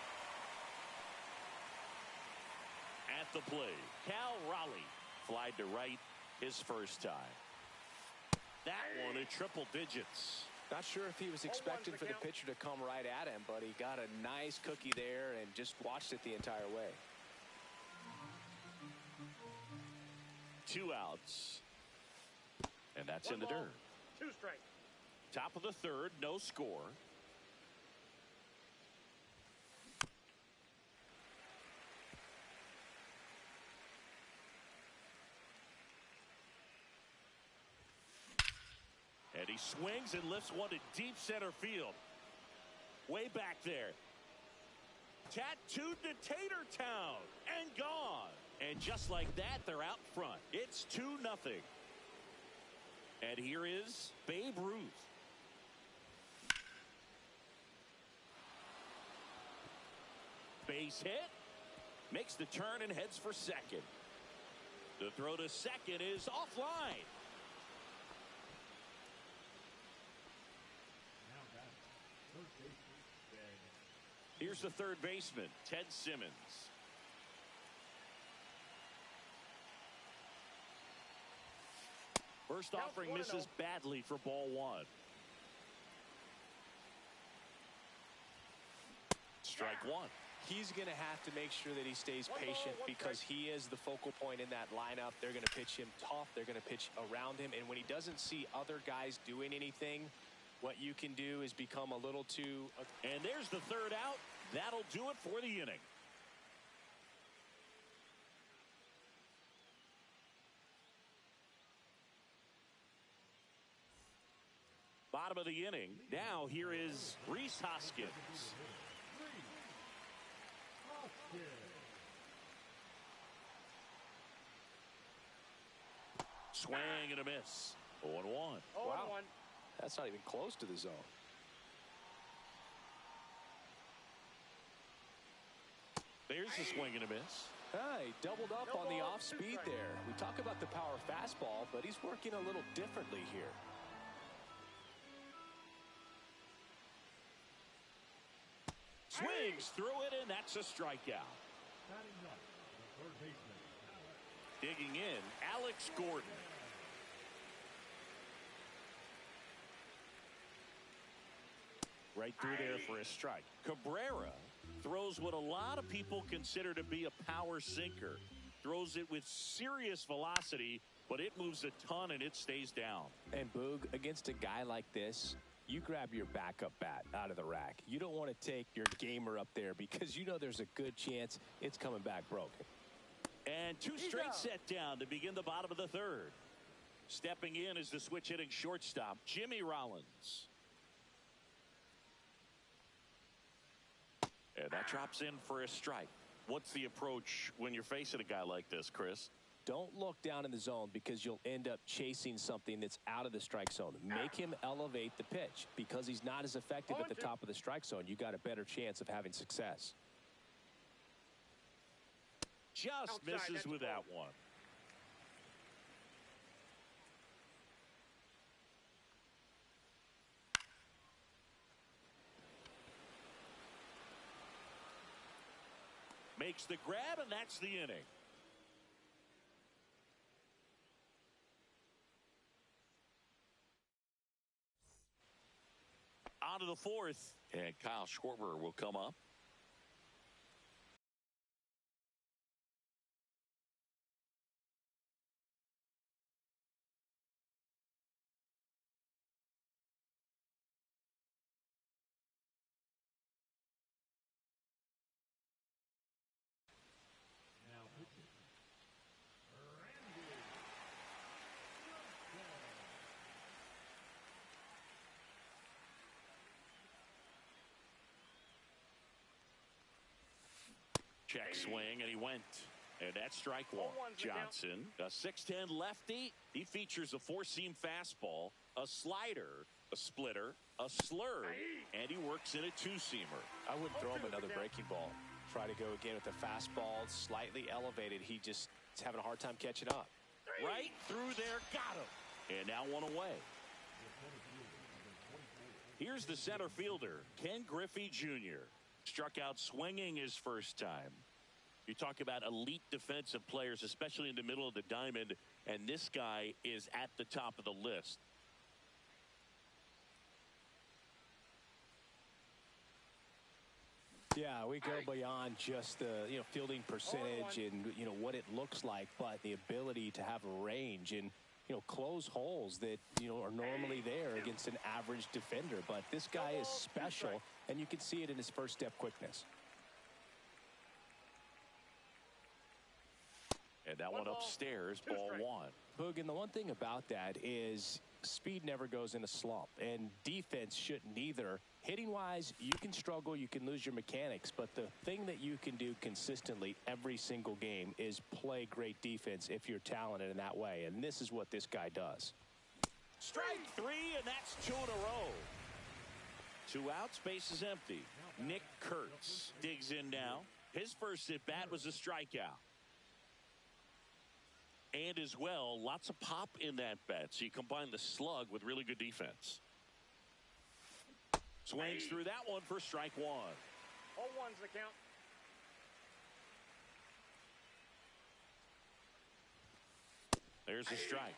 At the plate, Cal Raleigh flied to right his first time. That one at triple digits. Not sure if he was expecting for the pitcher to come right at him, but he got a nice cookie there and just watched it the entire way. 2 outs. And that's in the dirt. 2 strikes. Top of the third, no score. And he swings and lifts one to deep center field. Way back there. Tattooed to Tatertown and gone. And just like that, they're out front. It's 2-0. And here is Babe Ruth. Base hit. Makes the turn and heads for second. The throw to second is offline. Here's the third baseman, Ted Simmons. First offering misses badly for ball 1. Strike 1. He's going to have to make sure that he stays patient because he is the focal point in that lineup. They're going to pitch him tough. They're going to pitch around him. And when he doesn't see other guys doing anything, what you can do is become a little too... And there's the third out. That'll do it for the inning. Bottom of the inning. Now here is Rhys Hoskins. Swing and a miss. 0-1. Wow. That's not even close to the zone. There's the swing and a miss. He doubled up on the off speed there. We talk about the power fastball, but he's working a little differently here. Swings through it, and that's a strikeout. Digging in, Alex Gordon. Right through there for a strike. Cabrera throws what a lot of people consider to be a power sinker. Throws it with serious velocity, but it moves a ton and it stays down. And Boog, against a guy like this, you grab your backup bat out of the rack. You don't want to take your gamer up there because you know there's a good chance it's coming back broken. And 2 straight set down to begin the bottom of the third. Stepping in is the switch hitting shortstop, Jimmy Rollins. And that drops in for a strike. What's the approach when you're facing a guy like this, Chris? don't look down in the zone because you'll end up chasing something that's out of the strike zone. Make him elevate the pitch. Because he's not as effective at the top of the strike zone, you got a better chance of having success. Just misses with that one. Makes the grab, and that's the inning. On to the fourth, and Kyle Schwarber will come up. Check swing, and he went. And that's strike one. Johnson, a 6'10 lefty. He features a four-seam fastball, a slider, a splitter, a slurve, and he works in a two-seamer. I wouldn't throw him another breaking ball. Try to go again with the fastball, slightly elevated. He just is having a hard time catching up. Right through there, got him. And now one away. Here's the center fielder, Ken Griffey Jr. Struck out swinging his first time. You talk about elite defensive players, especially in the middle of the diamond, and this guy is at the top of the list. Yeah, we go beyond just the fielding percentage and what it looks like, but the ability to have a range and close holes that are normally there against an average defender. But this guy is special, and you can see it in his first step quickness. And that one upstairs, ball one. Boog, and the one thing about that is speed never goes in a slump, and defense shouldn't either. Hitting-wise, you can struggle, you can lose your mechanics, but the thing that you can do consistently every single game is play great defense if you're talented in that way, and this is what this guy does. Strike three, and that's two in a row. 2 outs, base is empty. Nick Kurtz digs in now. His first at-bat was a strikeout. And as well, lots of pop in that bat. So you combine the slug with really good defense. Swings through that one for strike one. 0-1's the count. There's a strike.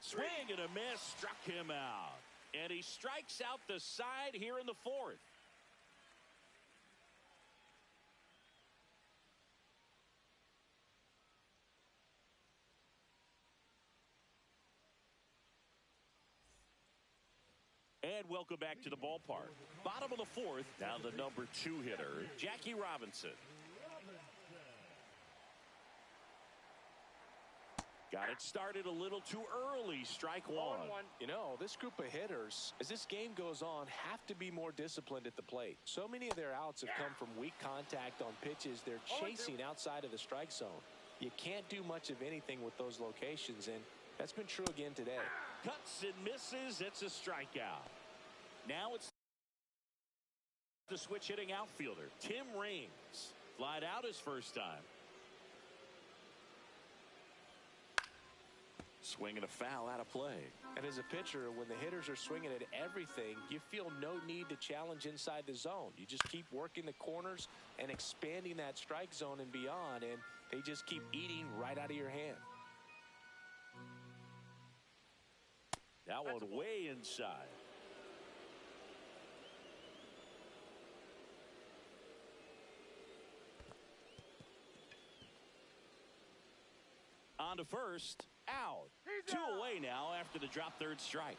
Swing and a miss, struck him out. And he strikes out the side here in the fourth. And welcome back to the ballpark. Bottom of the fourth, now the number 2 hitter, Jackie Robinson. Got it started a little too early. Strike one. This group of hitters, as this game goes on, have to be more disciplined at the plate. So many of their outs have come from weak contact on pitches they're chasing outside of the strike zone. You can't do much of anything with those locations, and that's been true again today. Cuts and misses. It's a strikeout. Now it's the switch hitting outfielder, Tim Raines. Flied out his first time. Swinging a foul out of play. And as a pitcher, when the hitters are swinging at everything, you feel no need to challenge inside the zone. You just keep working the corners and expanding that strike zone and beyond, and they just keep eating right out of your hand. That one way inside. On to first. Out. 2 away now after the drop third strike.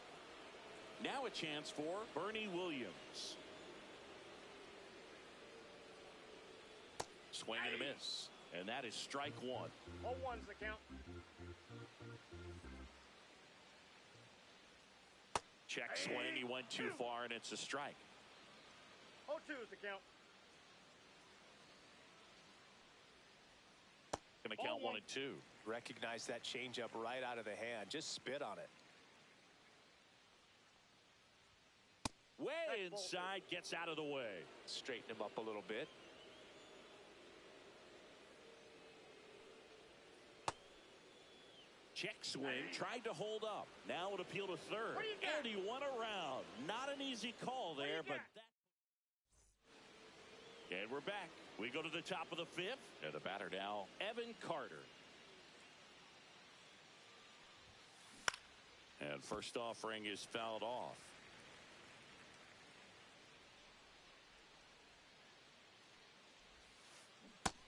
Now a chance for Bernie Williams. Swing and a miss. And that is strike one. 0-1's the count. Check swing. He went too far, and it's a strike. 0-2's the count. Going to count 1-2. Recognize that changeup right out of the hand. Just spit on it. Way inside, gets out of the way. Straighten him up a little bit. Check swing, tried to hold up. Now it appeal to third. And he went around. Not an easy call there, but that. And we're back. We go to the top of the fifth. And the batter now, Evan Carter. And first offering is fouled off.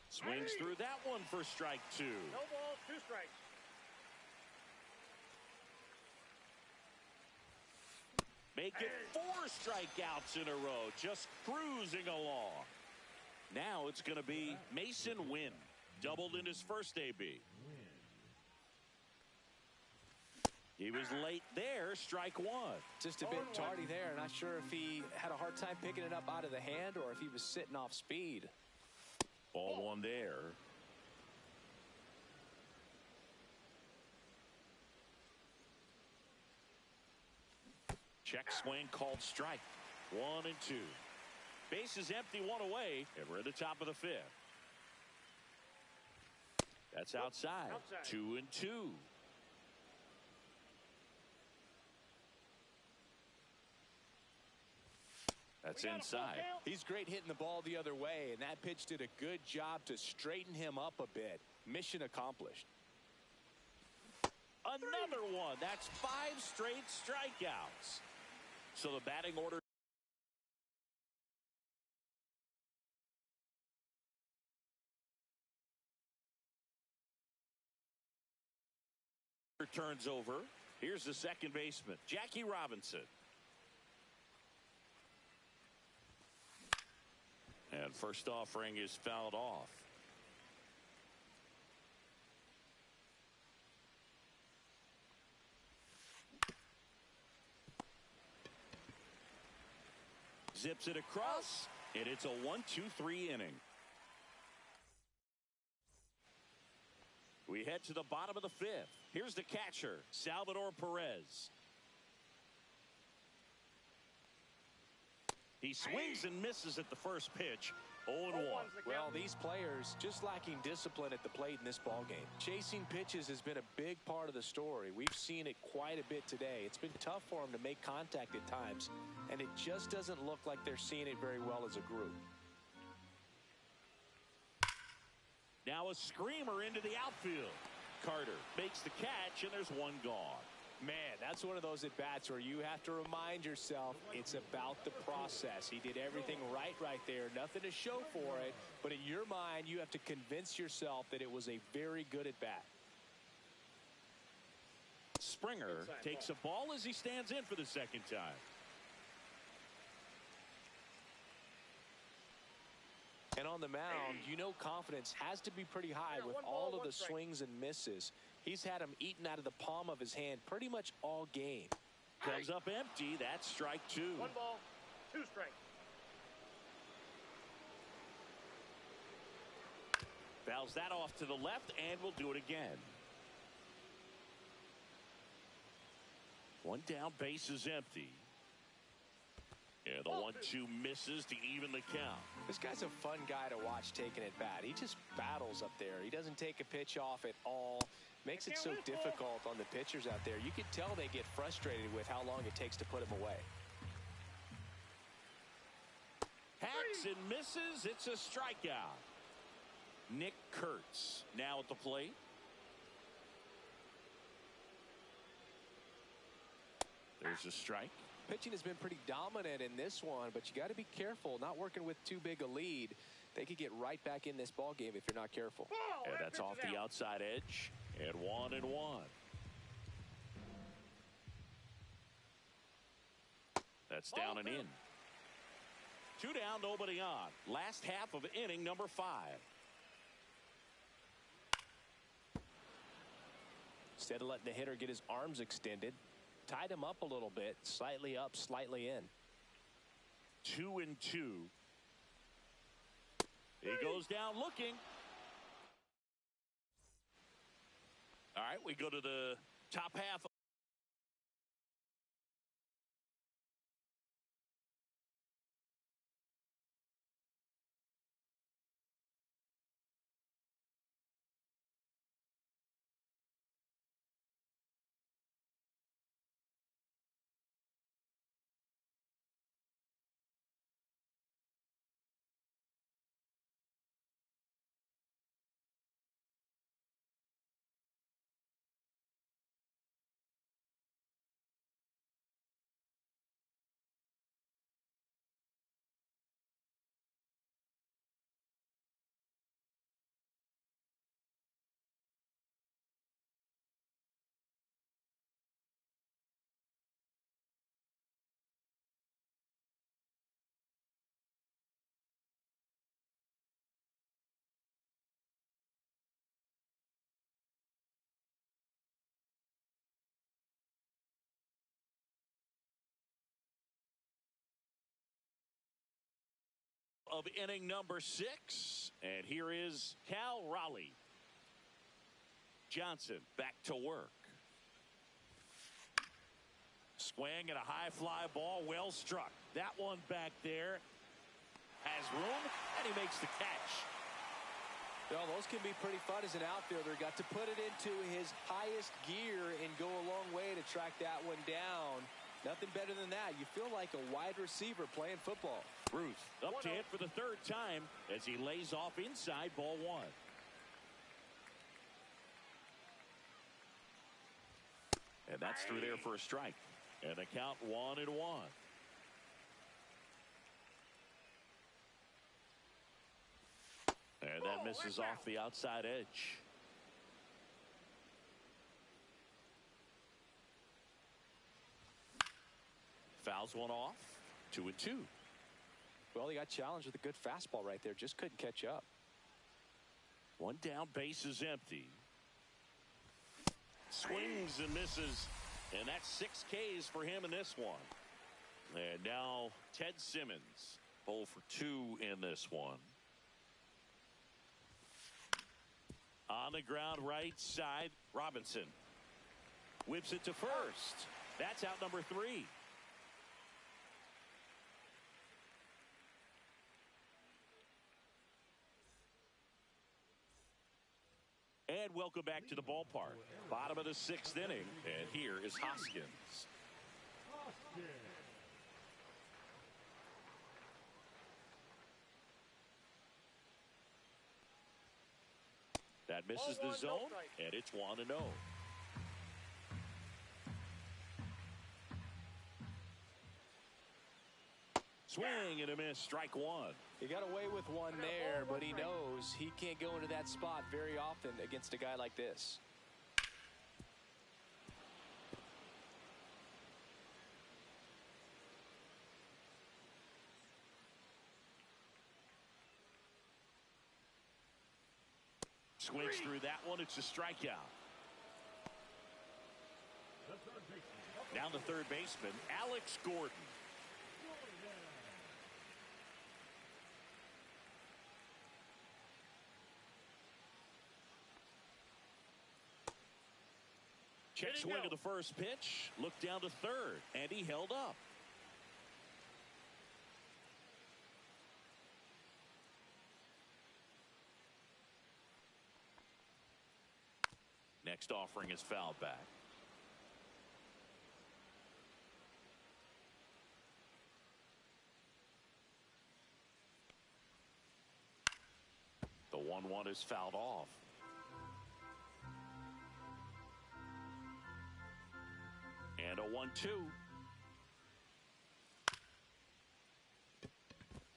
Swings through that one for strike two. No balls, 2 strikes. Make it 4 strikeouts in a row, just cruising along. Now it's going to be Mason Wynn, doubled in his first AB. He was late there, strike one. Just a bit tardy there. Not sure if he had a hard time picking it up out of the hand or if he was sitting off speed. Ball one there. Check swing called strike. 1-2. Bases empty, 1 away, and we're at the top of the fifth. That's outside. 2-2. That's inside. He's great hitting the ball the other way, and that pitch did a good job to straighten him up a bit. Mission accomplished. Another one. That's 5 straight strikeouts. So the batting order. Turns over. Here's the second baseman, Jackie Robinson. And first offering is fouled off. Zips it across, and it's a 1-2-3 inning. We head to the bottom of the fifth. Here's the catcher, Salvador Perez. He swings and misses at the first pitch. 0-1. Well, these players just lacking discipline at the plate in this ballgame. Chasing pitches has been a big part of the story. We've seen it quite a bit today. It's been tough for them to make contact at times, and it just doesn't look like they're seeing it very well as a group. Now a screamer into the outfield. Carter makes the catch, and there's one gone. Man, that's one of those at-bats where you have to remind yourself it's about the process. He did everything right there. Nothing to show for it, but in your mind, you have to convince yourself that it was a very good at-bat. Springer takes a ball as he stands in for the second time. And on the mound, you know confidence has to be pretty high with all of the swings and misses. He's had him eaten out of the palm of his hand pretty much all game. Comes up empty. That's strike two. 1 ball, 2 strikes. Fouls that off to the left, and we'll do it again. One down, base is empty. And the 1-2 misses to even the count. This guy's a fun guy to watch taking at bat. He just battles up there. He doesn't take a pitch off at all. Makes it so difficult on the pitchers out there. You can tell they get frustrated with how long it takes to put him away. Hacks and misses. It's a strikeout. Nick Kurtz now at the plate. There's a strike. Pitching has been pretty dominant in this one, but you got to be careful. Not working with too big a lead. They could get right back in this ball game if you're not careful. And that's off the outside edge. And 1-1. That's down and in. 2 down, nobody on. Last half of inning number 5. Instead of letting the hitter get his arms extended, tied him up a little bit, slightly up, slightly in. 2-2. He goes down looking. All right, we go to the top half. Of inning number 6, and here is Cal Raleigh. Johnson back to work. Swing and a high fly ball, well struck. That one back there has room, and he makes the catch. Well, those can be pretty fun as an outfielder. Got to put it into his highest gear and go a long way to track that one down. Nothing better than that. You feel like a wide receiver playing football. Ruth up to hit for the 3rd time as he lays off inside ball 1. And that's through there for a strike. And the count 1-1. And that misses off the outside edge. Fouls one off. 2-2. Well, he got challenged with a good fastball right there. Just couldn't catch up. One down, base is empty. Swings and misses. And that's 6 Ks for him in this one. And now Ted Simmons. 0 for 2 in this one. On the ground right side, Robinson whips it to first. That's out number 3. And welcome back to the ballpark. Bottom of the 6th inning. And here is Hoskins. That misses the zone, and it's 1-0. Swing and a miss, strike 1. He got away with one there, but he knows he can't go into that spot very often against a guy like this. Swings through that one. It's a strikeout. Now the third baseman, Alex Gordon. Check swing of the first pitch. Looked down to third, and he held up. Next offering is fouled back. The 1-1 is fouled off. And a 1-2.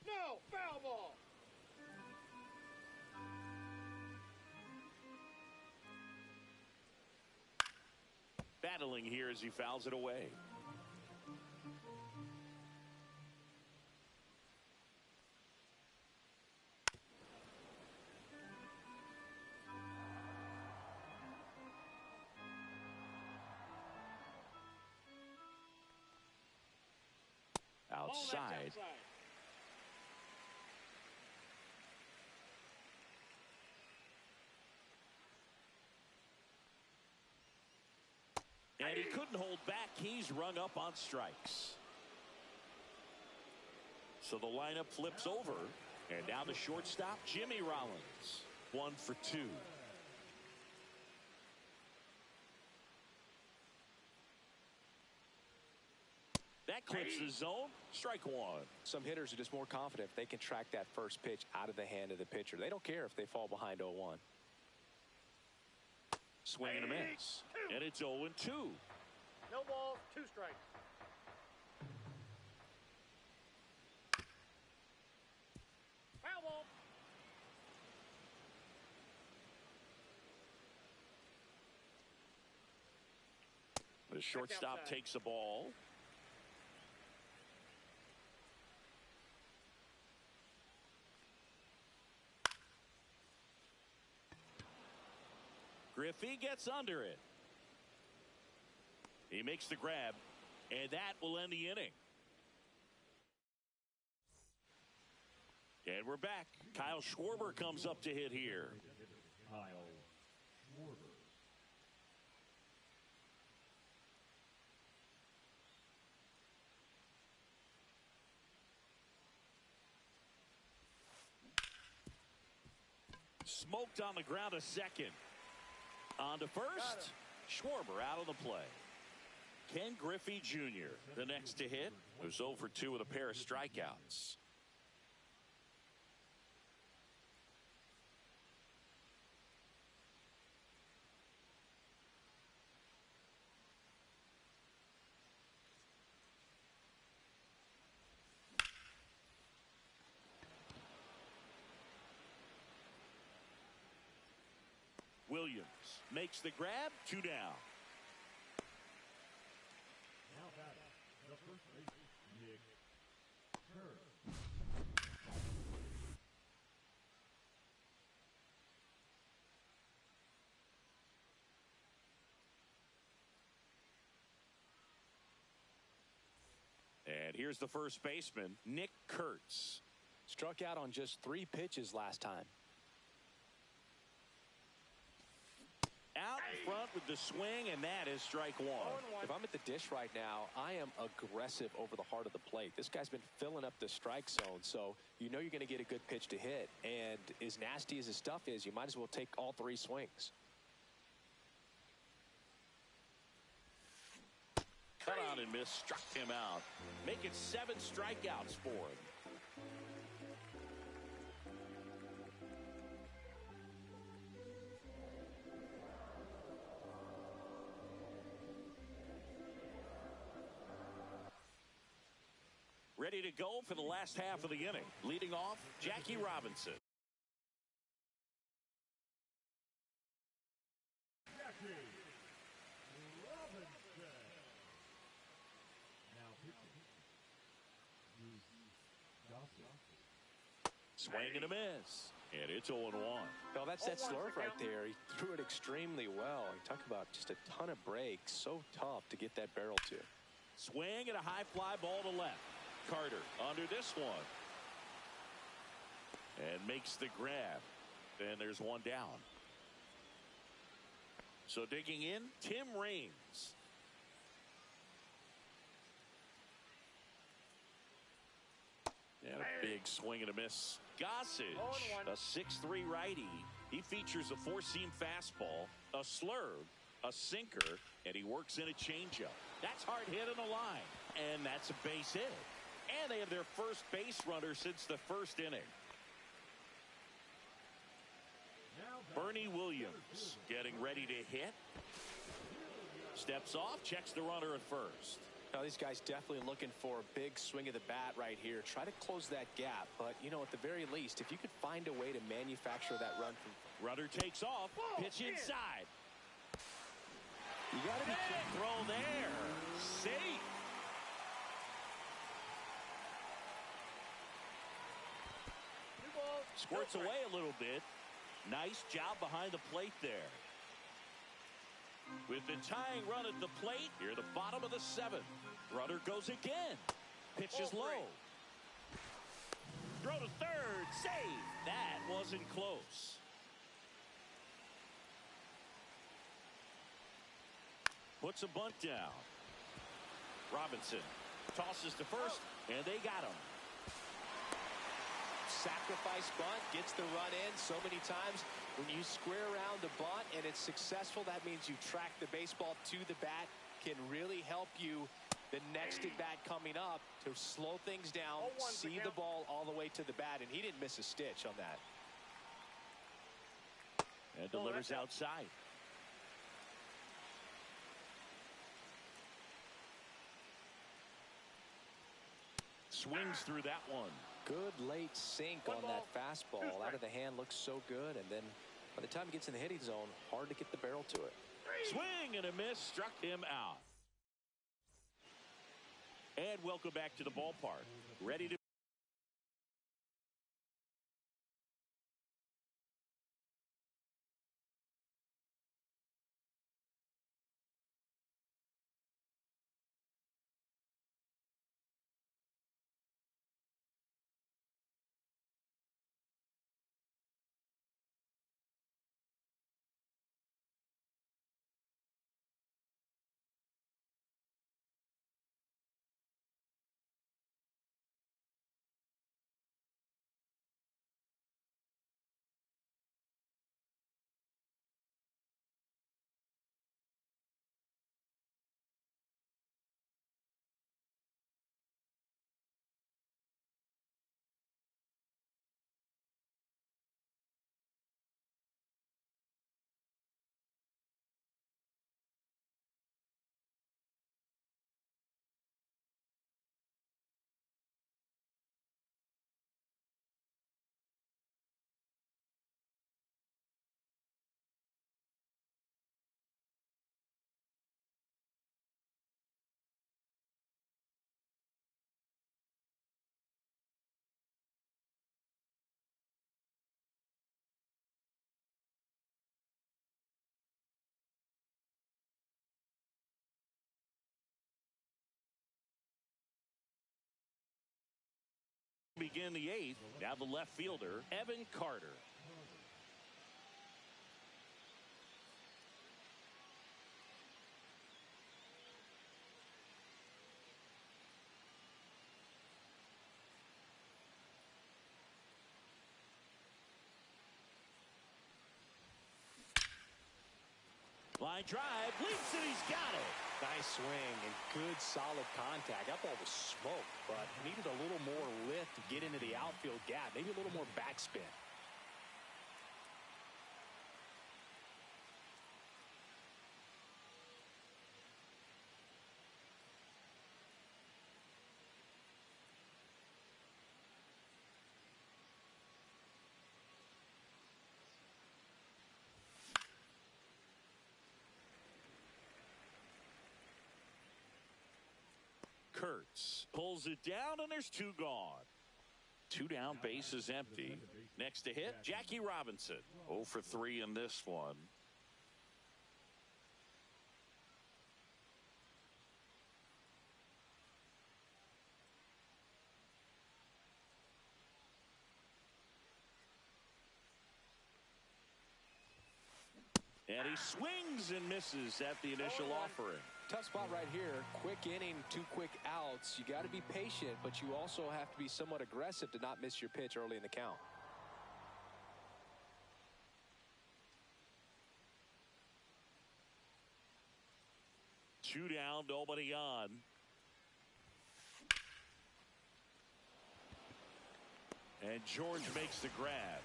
No, foul ball. Battling here as he fouls it away. outside. And he couldn't hold back. He's rung up on strikes. So the lineup flips over. And now the shortstop, Jimmy Rollins. 1 for 2. That clips the zone. Strike 1. Some hitters are just more confident if they can track that first pitch out of the hand of the pitcher. They don't care if they fall behind 0-1. Swing and a miss. And it's 0-2. No balls, 2 strikes. Foul ball. The shortstop takes the ball. Griffey gets under it. He makes the grab, and that will end the inning. And we're back. Kyle Schwarber comes up to hit here. Kyle Schwarber. Smoked on the ground a second. On to first. Schwarber out of the play. Ken Griffey Jr., the next to hit, who's 0 for 2 with a pair of strikeouts. Williams makes the grab. 2 down. Now batting, the first baseman, Nick Kurtz. And here's the first baseman, Nick Kurtz. Struck out on just 3 pitches last time. Out in front with the swing, and that is strike 1. If I'm at the dish right now, I am aggressive over the heart of the plate. This guy's been filling up the strike zone, so you know you're going to get a good pitch to hit. And as nasty as his stuff is, you might as well take all 3 swings. Cut on and miss, struck him out. Make it 7 strikeouts for him. Ready to go for the last half of the inning. Leading off, Jackie Robinson. Jackie Robinson. Now pitching. Bruce Gossett. Swing and a miss. And it's 0-1. Well, that's that slurve right there. He threw it extremely well. You talk about just a ton of breaks. So tough to get that barrel to. Swing and a high fly ball to left. Carter under this one. And makes the grab. And there's 1 down. So digging in, Tim Raines. And a big swing and a miss. Gossage, a 6'3" righty. He features a 4-seam fastball, a slurve, a sinker, and he works in a changeup. That's hard hit in the line. And that's a base hit. And they have their first base runner since the first inning. Bernie Williams getting ready to hit. Steps off, checks the runner at first. Now, these guys definitely looking for a big swing of the bat right here. Try to close that gap. But, you know, at the very least, if you could find a way to manufacture that run. Runner takes off. Pitch inside. You got to be throw there. Safe. Squirts away a little bit. Nice job behind the plate there. With the tying run at the plate, here the bottom of the 7th. Runner goes again. Pitch is low. Throw to third. Save. That wasn't close. Puts a bunt down. Robinson tosses to first, and they got him. Sacrifice bunt, gets the run in. So many times when you square around the bunt and it's successful, that means you track the baseball to the bat, can really help you the next at bat coming up to slow things down, see the ball all the way to the bat, and he didn't miss a stitch on that. And delivers outside. Swings through that one. Good late sink on that fastball. Out of the hand, looks so good, and then by the time he gets in the hitting zone, hard to get the barrel to it. Swing and a miss, struck him out. And welcome back to the ballpark. Ready to begin the eighth. Now the left fielder, Evan Carter. Line drive, leaps and he's got it. Nice swing and good solid contact. That ball was smoked, but needed a little more lift to get into the outfield gap. Maybe a little more backspin. Kurtz pulls it down, and there's two gone. Two down, base is empty. Next to hit, Jackie Robinson. 0 for 3 in this one. And he swings and misses at the initial offering. Tough spot right here. Quick inning, 2 quick outs. You got to be patient, but you also have to be somewhat aggressive to not miss your pitch early in the count. Two down, nobody on. And George makes the grab.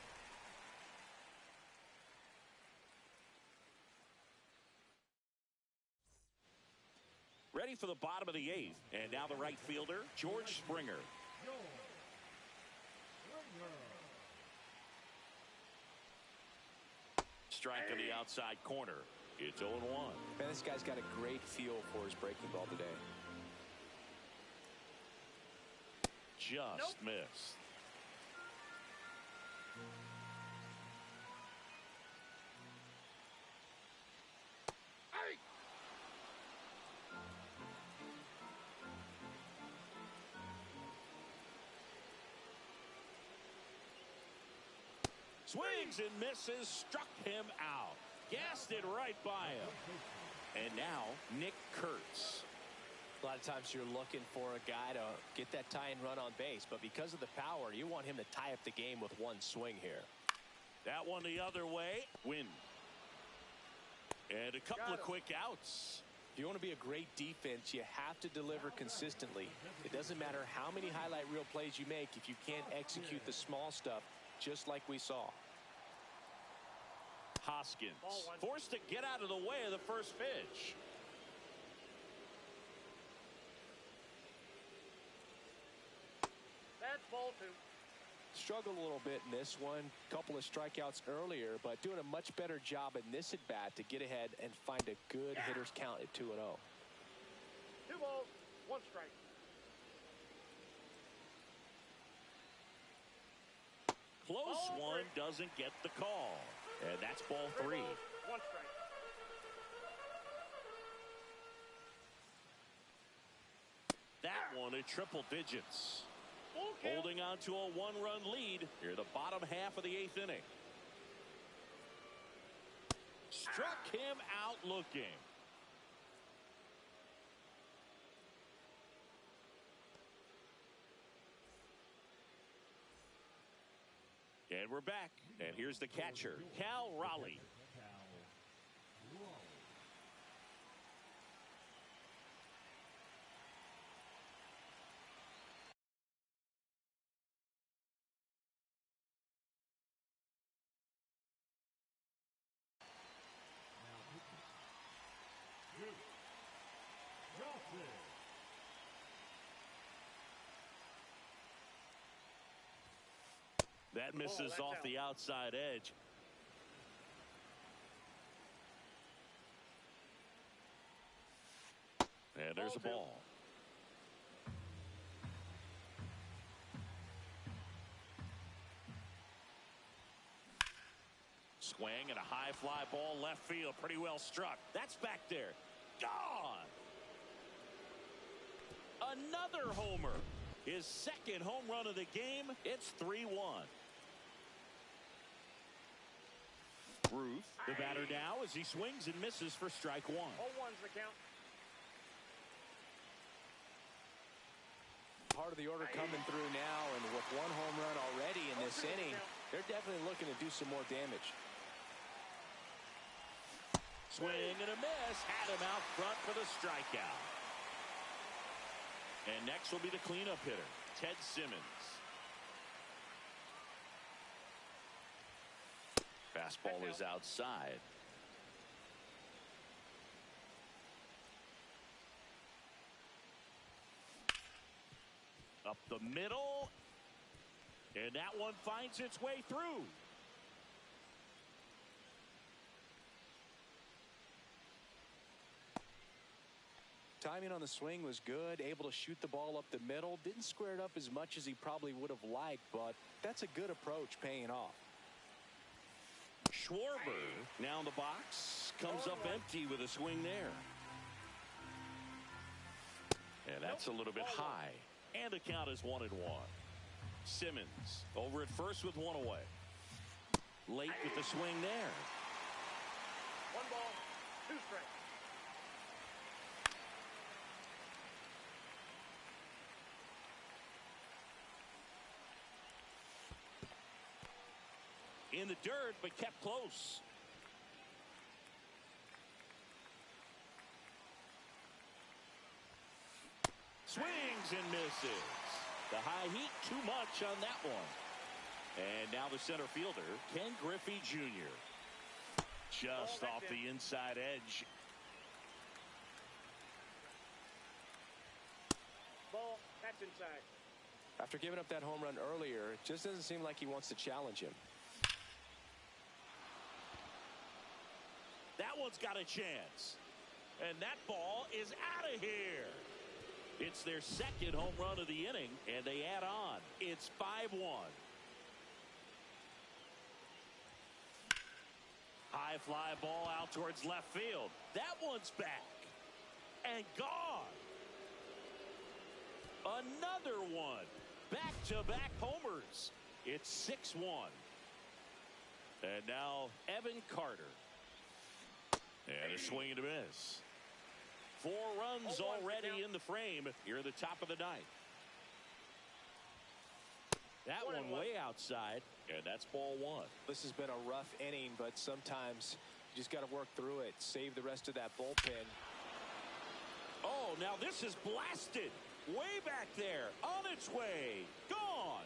Ready for the bottom of the 8th. And now the right fielder, George Springer. Strike on the outside corner. It's 0-1. Man, this guy's got a great feel for his breaking ball today. Just missed. Swings and misses, struck him out. Gassed it right by him. And now, Nick Kurtz. A lot of times you're looking for a guy to get that tying run on base, but because of the power, you want him to tie up the game with one swing here. That one the other way. Win. And a couple of quick outs. If you want to be a great defense, you have to deliver consistently. It doesn't matter how many highlight reel plays you make if you can't execute the small stuff, just like we saw. Hoskins forced to get out of the way of the first pitch. That's ball 2. Struggled a little bit in this one. Couple of strikeouts earlier, but doing a much better job in this at bat to get ahead and find a good hitter's count at 2-0. 2 balls, 1 strike. Close one, doesn't get the call. And that's ball 3. 1 strike. That one at triple digits. Full count. Holding on to a 1-run lead here, the bottom half of the 8th inning. Struck him out looking. And we're back. And here's the catcher, Cal Raleigh. That misses off the outside edge. And there's a ball. Swing and a high fly ball left field. Pretty well struck. That's back there. Gone. Another homer. His second home run of the game. It's 3-1. Ruth, the batter now, as he swings and misses for strike 1. 0-1's the count. Part of the order coming through now, and with 1 home run already in this inning, they're definitely looking to do some more damage. Swing and a miss. Had him out front for the strikeout. And next will be the cleanup hitter, Ted Simmons. Fastball is outside. Up the middle. And that one finds its way through. Timing on the swing was good, able to shoot the ball up the middle. Didn't square it up as much as he probably would have liked, but that's a good approach, paying off. Schwarber now in the box, comes up empty with a swing there. And that's a little bit high. And the count is 1-1. Simmons over at first with 1 away. Late with the swing there. 1 ball, 2 strikes. In the dirt, but kept close. Swings and misses. The high heat, too much on that one. And now the center fielder, Ken Griffey Jr. Just off the inside edge. Ball, that's inside. After giving up that home run earlier, it just doesn't seem like he wants to challenge him. That one's got a chance. And that ball is out of here. It's their second home run of the inning, and they add on. It's 5-1. High fly ball out towards left field. That one's back and gone. Another one. Back-to-back homers. It's 6-1. And now Evan Carter. And a swing and a miss. 4 runs already in the frame here at the top of the ninth. That one way outside, and that's ball 1. This has been a rough inning, but sometimes you just got to work through it. Save the rest of that bullpen. Oh, now this is blasted. Way back there. On its way. Gone.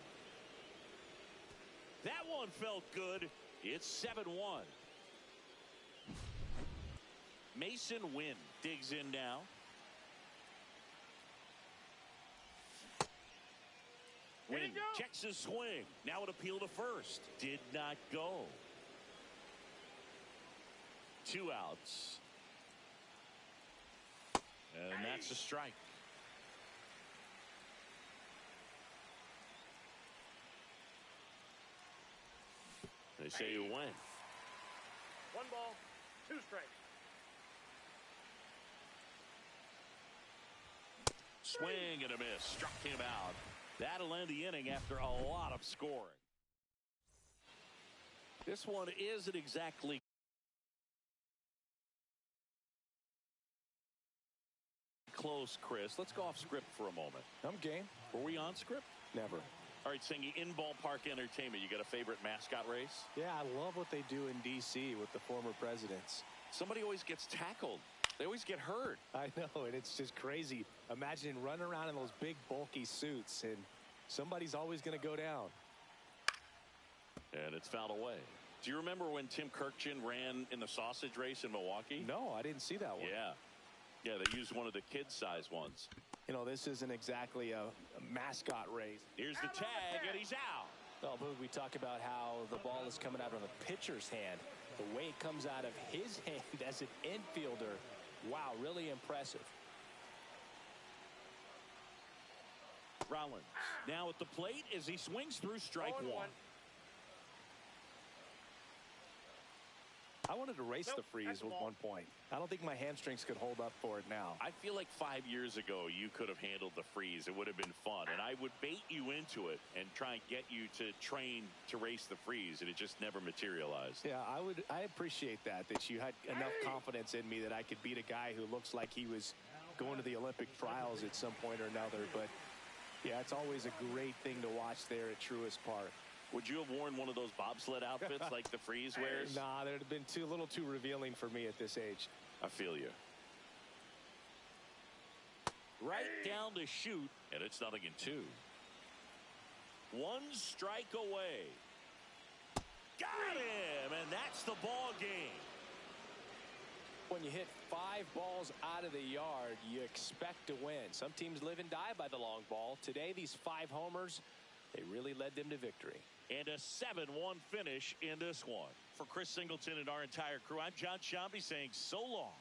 That one felt good. It's 7-1. Mason Wynn digs in now. Wynn checks his swing. Now an appeal to first. Did not go. 2 outs. And that's a strike. They say you win. 1 ball, 2 strikes. Swing and a miss. Struck him out. That'll end the inning after a lot of scoring. This one isn't exactly close, Chris. Let's go off script for a moment. I'm game. Were we on script? Never. All right, Singy, in ballpark entertainment, you got a favorite mascot race? Yeah, I love what they do in D.C. with the former presidents. Somebody always gets tackled. They always get hurt. I know, and it's just crazy. Imagine running around in those big, bulky suits, and somebody's always going to go down. And it's fouled away. Do you remember when Tim Kirkjian ran in the sausage race in Milwaukee? No, I didn't see that one. Yeah, they used one of the kid-size ones. You know, this isn't exactly a mascot race. Here's the tag, and he's out. Well, Boog, we talk about how the ball is coming out of the pitcher's hand. The way it comes out of his hand as an infielder, wow, really impressive. Rollins now at the plate as he swings through strike 1. I wanted to race the freeze at one point. I don't think my hamstrings could hold up for it now. I feel like 5 years ago you could have handled the freeze. It would have been fun, and I would bait you into it and try and get you to train to race the freeze, and it just never materialized. Yeah, I appreciate that you had enough confidence in me that I could beat a guy who looks like he was going to the Olympic trials at some point or another. But yeah, it's always a great thing to watch there at Truist Park. Would you have worn one of those bobsled outfits like the freeze wears? Nah, that would have been a little too revealing for me at this age. I feel you. Right down to shoot, and it's 0-2. 1 strike away. Got him, and that's the ball game. When you hit 5 balls out of the yard, you expect to win. Some teams live and die by the long ball. Today, these 5 homers, they really led them to victory. And a 7-1 finish in this one. For Chris Singleton and our entire crew, I'm John Sciambi saying so long.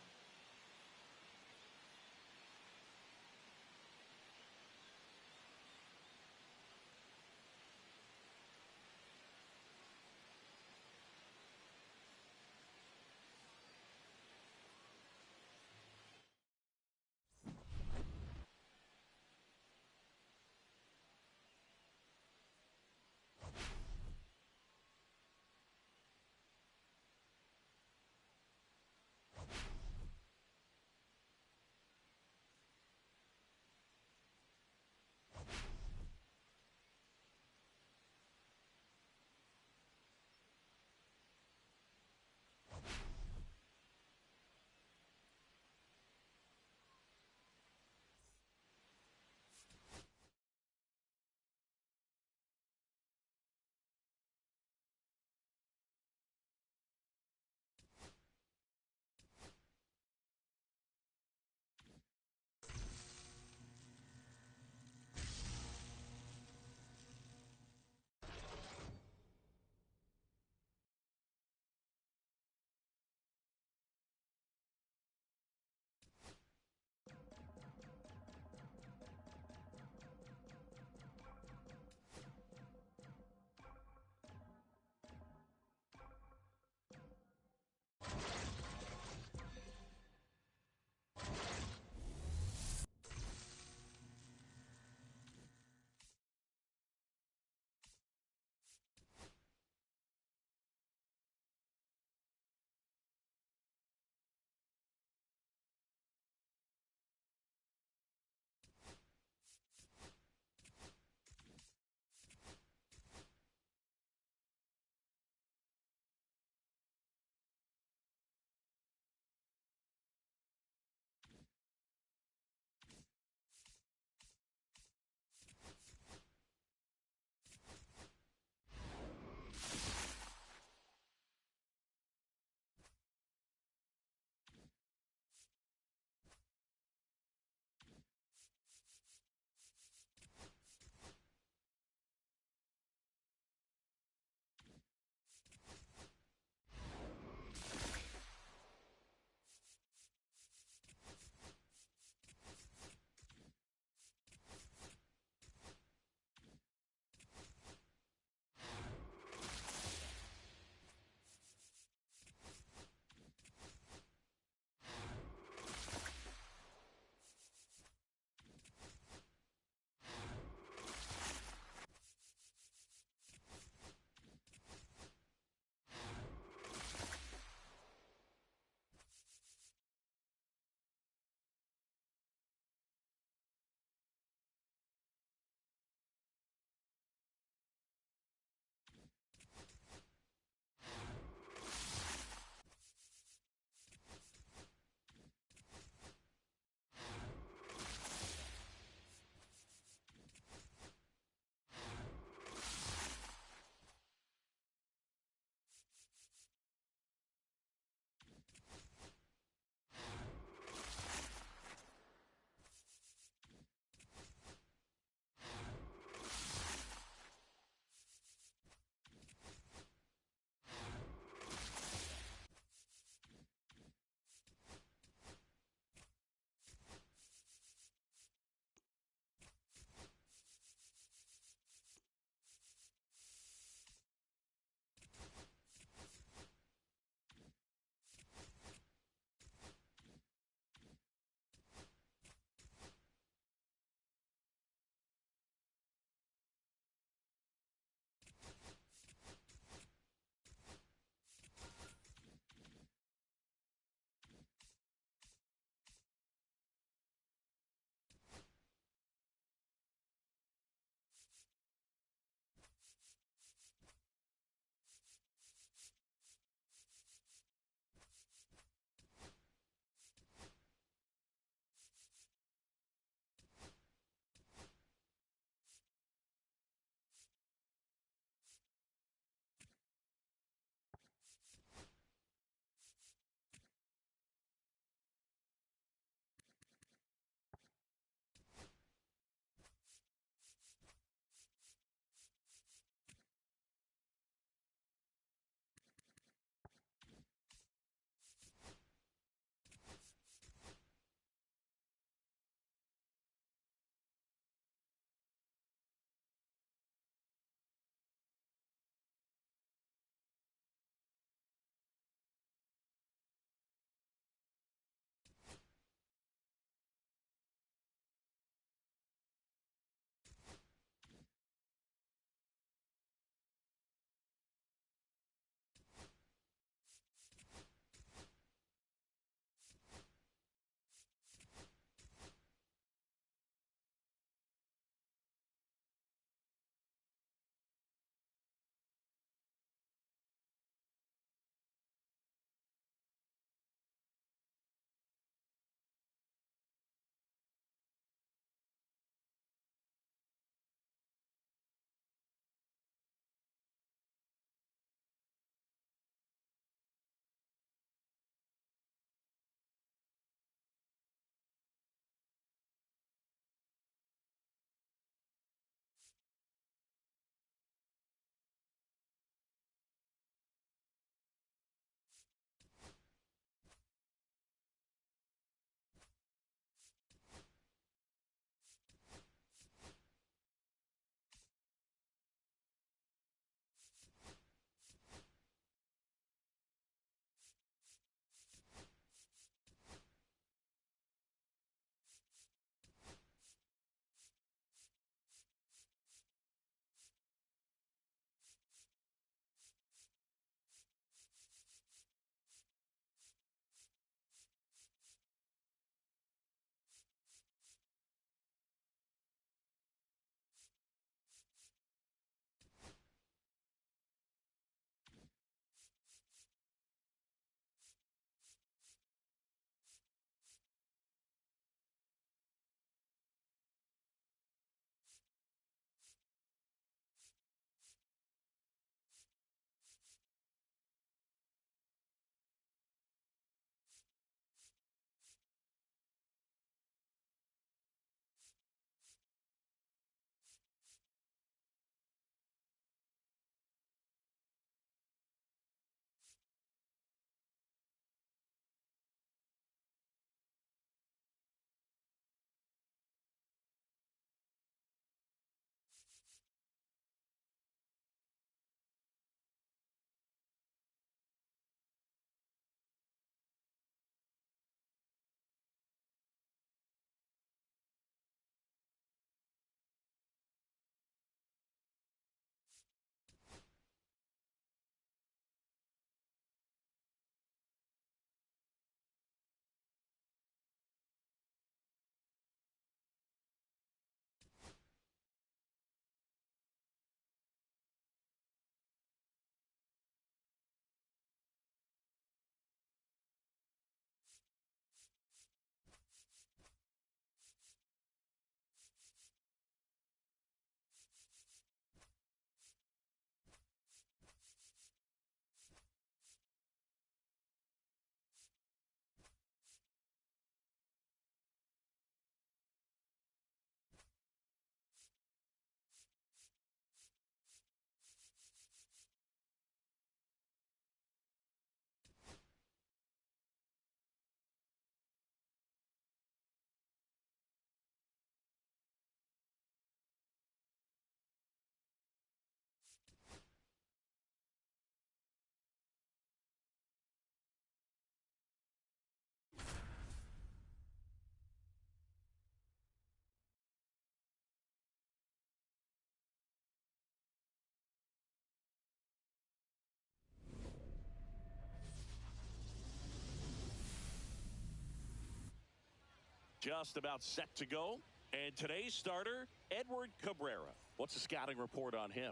Just about set to go. And today's starter, Edward Cabrera. What's the scouting report on him?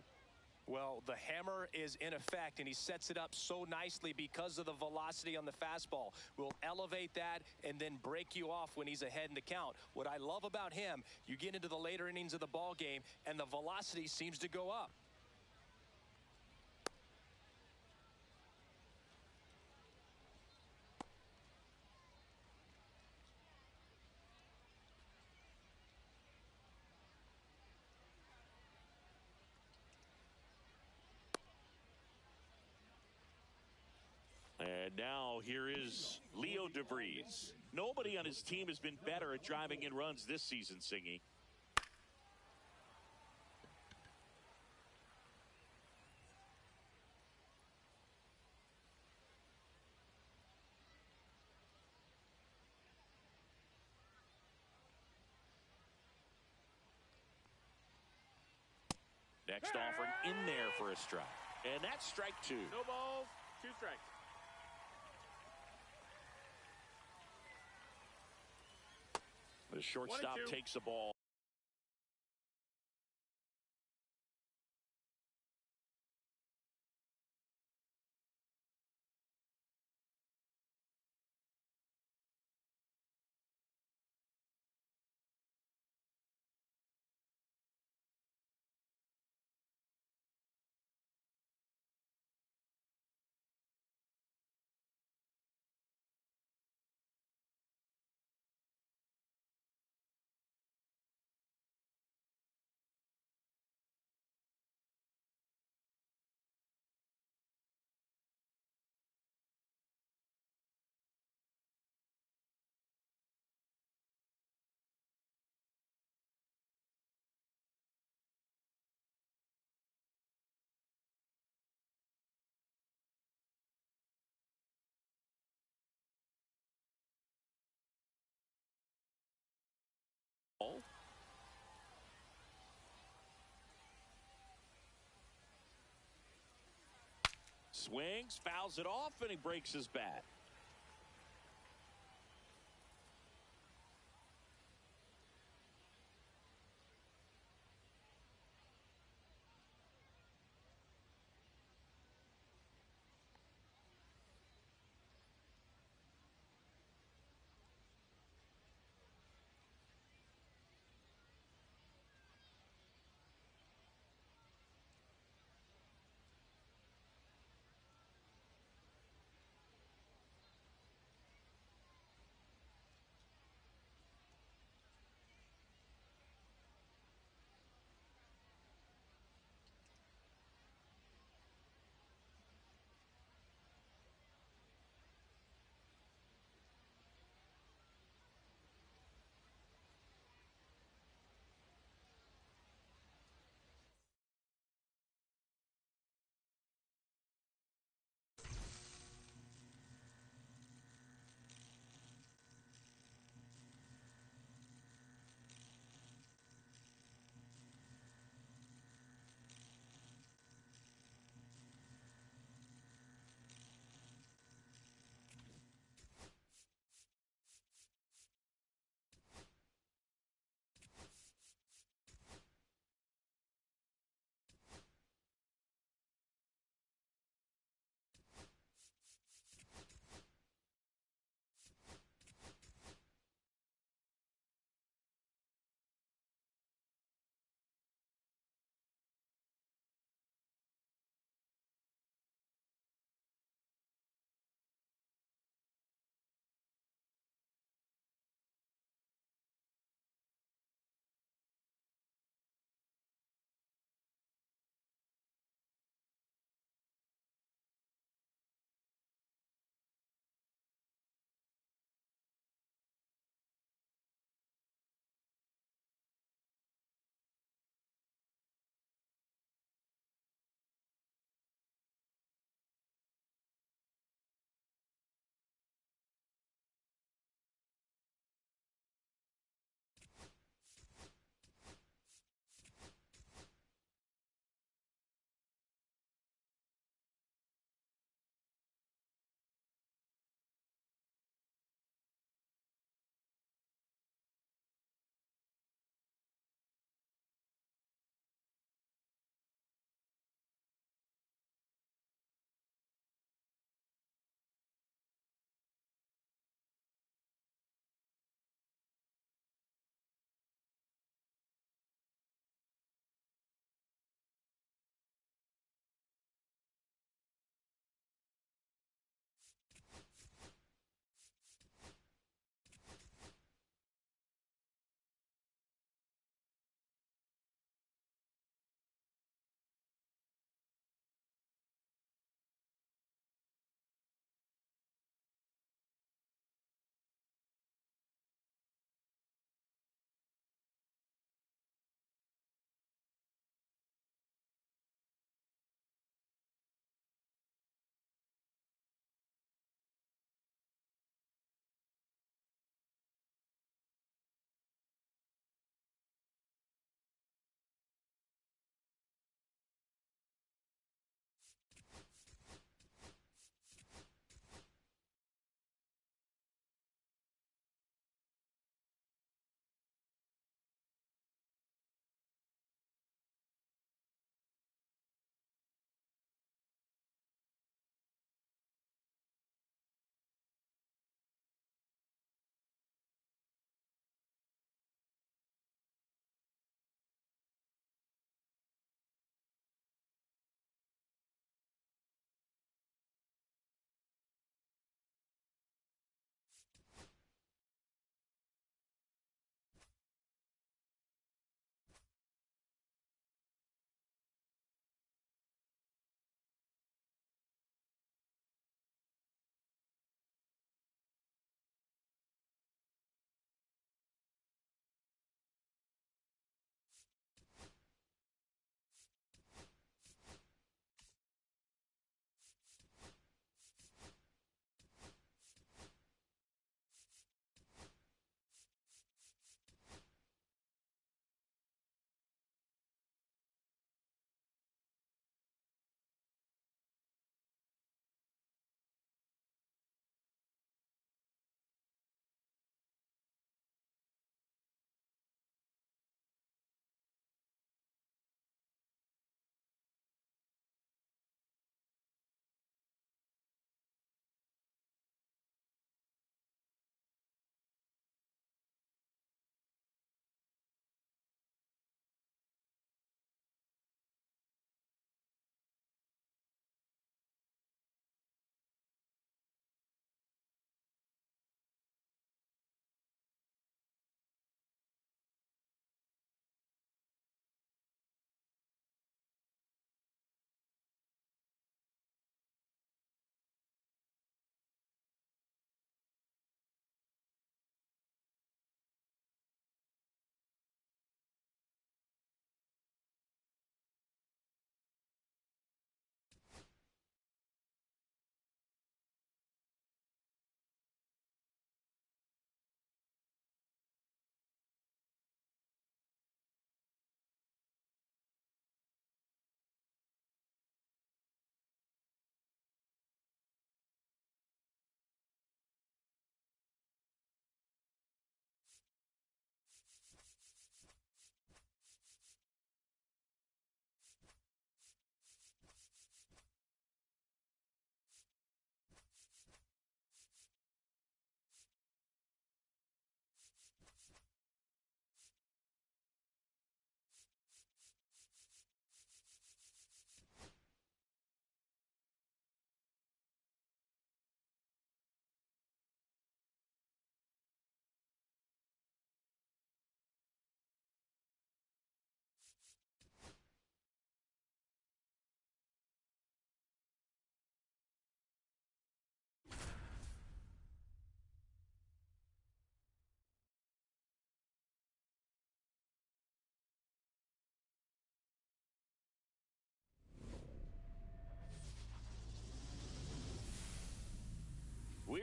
Well, the hammer is in effect, and he sets it up so nicely because of the velocity on the fastball. Will elevate that and then break you off when he's ahead in the count. What I love about him, you get into the later innings of the ball game, and the velocity seems to go up. And now here is Leo DeVries. Nobody on his team has been better at driving in runs this season, Singy. Next offering in there for a strike. And that's strike two. No balls, 2 strikes. The shortstop takes the ball. Swings, fouls it off, and he breaks his bat.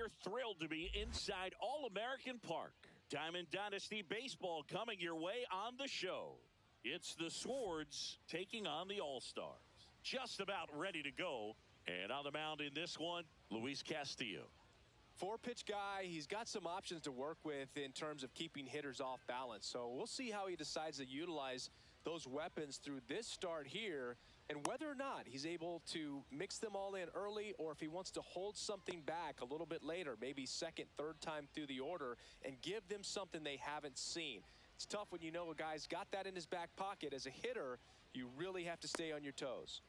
We're thrilled to be inside All-American Park. Diamond Dynasty Baseball coming your way on the show. It's the Swords taking on the All-Stars. Just about ready to go. And on the mound in this one, Luis Castillo. Four-pitch guy. He's got some options to work with in terms of keeping hitters off balance. So we'll see how he decides to utilize those weapons through this start here, and whether or not he's able to mix them all in early, or if he wants to hold something back a little bit later, maybe second, third time through the order, and give them something they haven't seen. It's tough when you know a guy's got that in his back pocket. As a hitter, you really have to stay on your toes.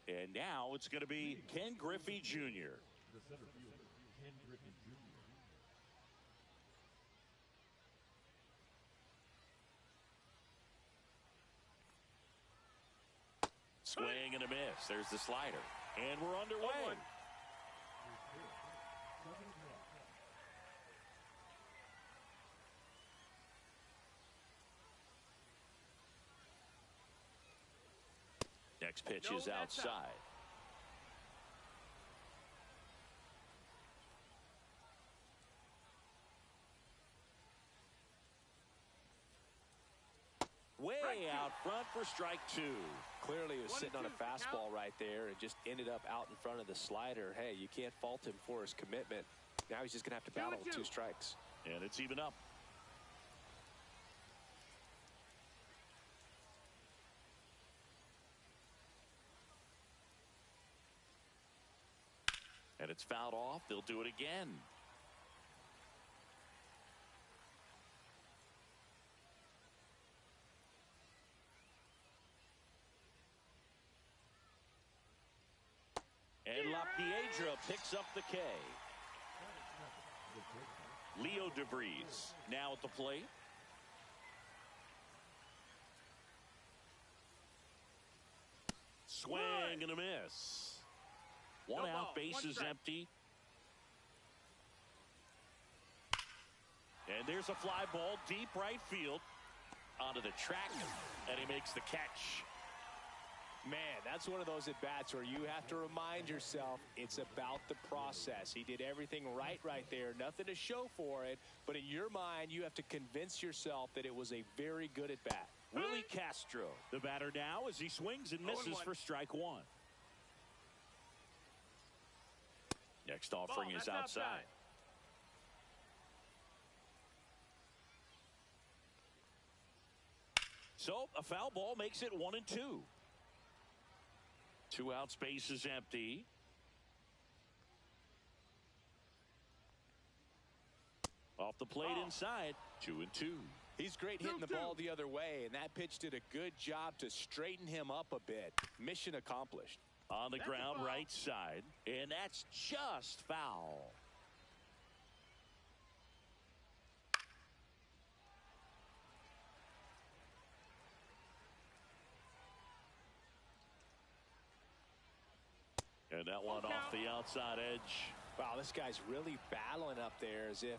And now it's going to be Ken Griffey Jr. The center fielder, Ken Griffey Jr. Swing and a miss. There's the slider. And we're underway. Next pitch is outside. Way out front for strike two. Clearly he was sitting on a fastball right there and just ended up out in front of the slider. Hey, you can't fault him for his commitment. Now he's just going to have to battle with 2 strikes. And it's even up. And it's fouled off. They'll do it again. And LaPiedra picks up the K. Leo DeVries now at the plate. Swing and a miss. One out, base is empty. And there's a fly ball deep right field onto the track, and he makes the catch. Man, that's one of those at-bats where you have to remind yourself it's about the process. He did everything right there. Nothing to show for it, but in your mind, you have to convince yourself that it was a very good at-bat. Willie Castro, the batter now, as he swings and misses for strike one. Next offering is outside. So a foul ball makes it 1-2. 2 out, space is empty. Off the plate inside, 2-2. He's great hitting the ball the other way, and that pitch did a good job to straighten him up a bit. Mission accomplished. On the ground, right side, and that's just foul. And that one off the outside edge. Wow, this guy's really battling up there as if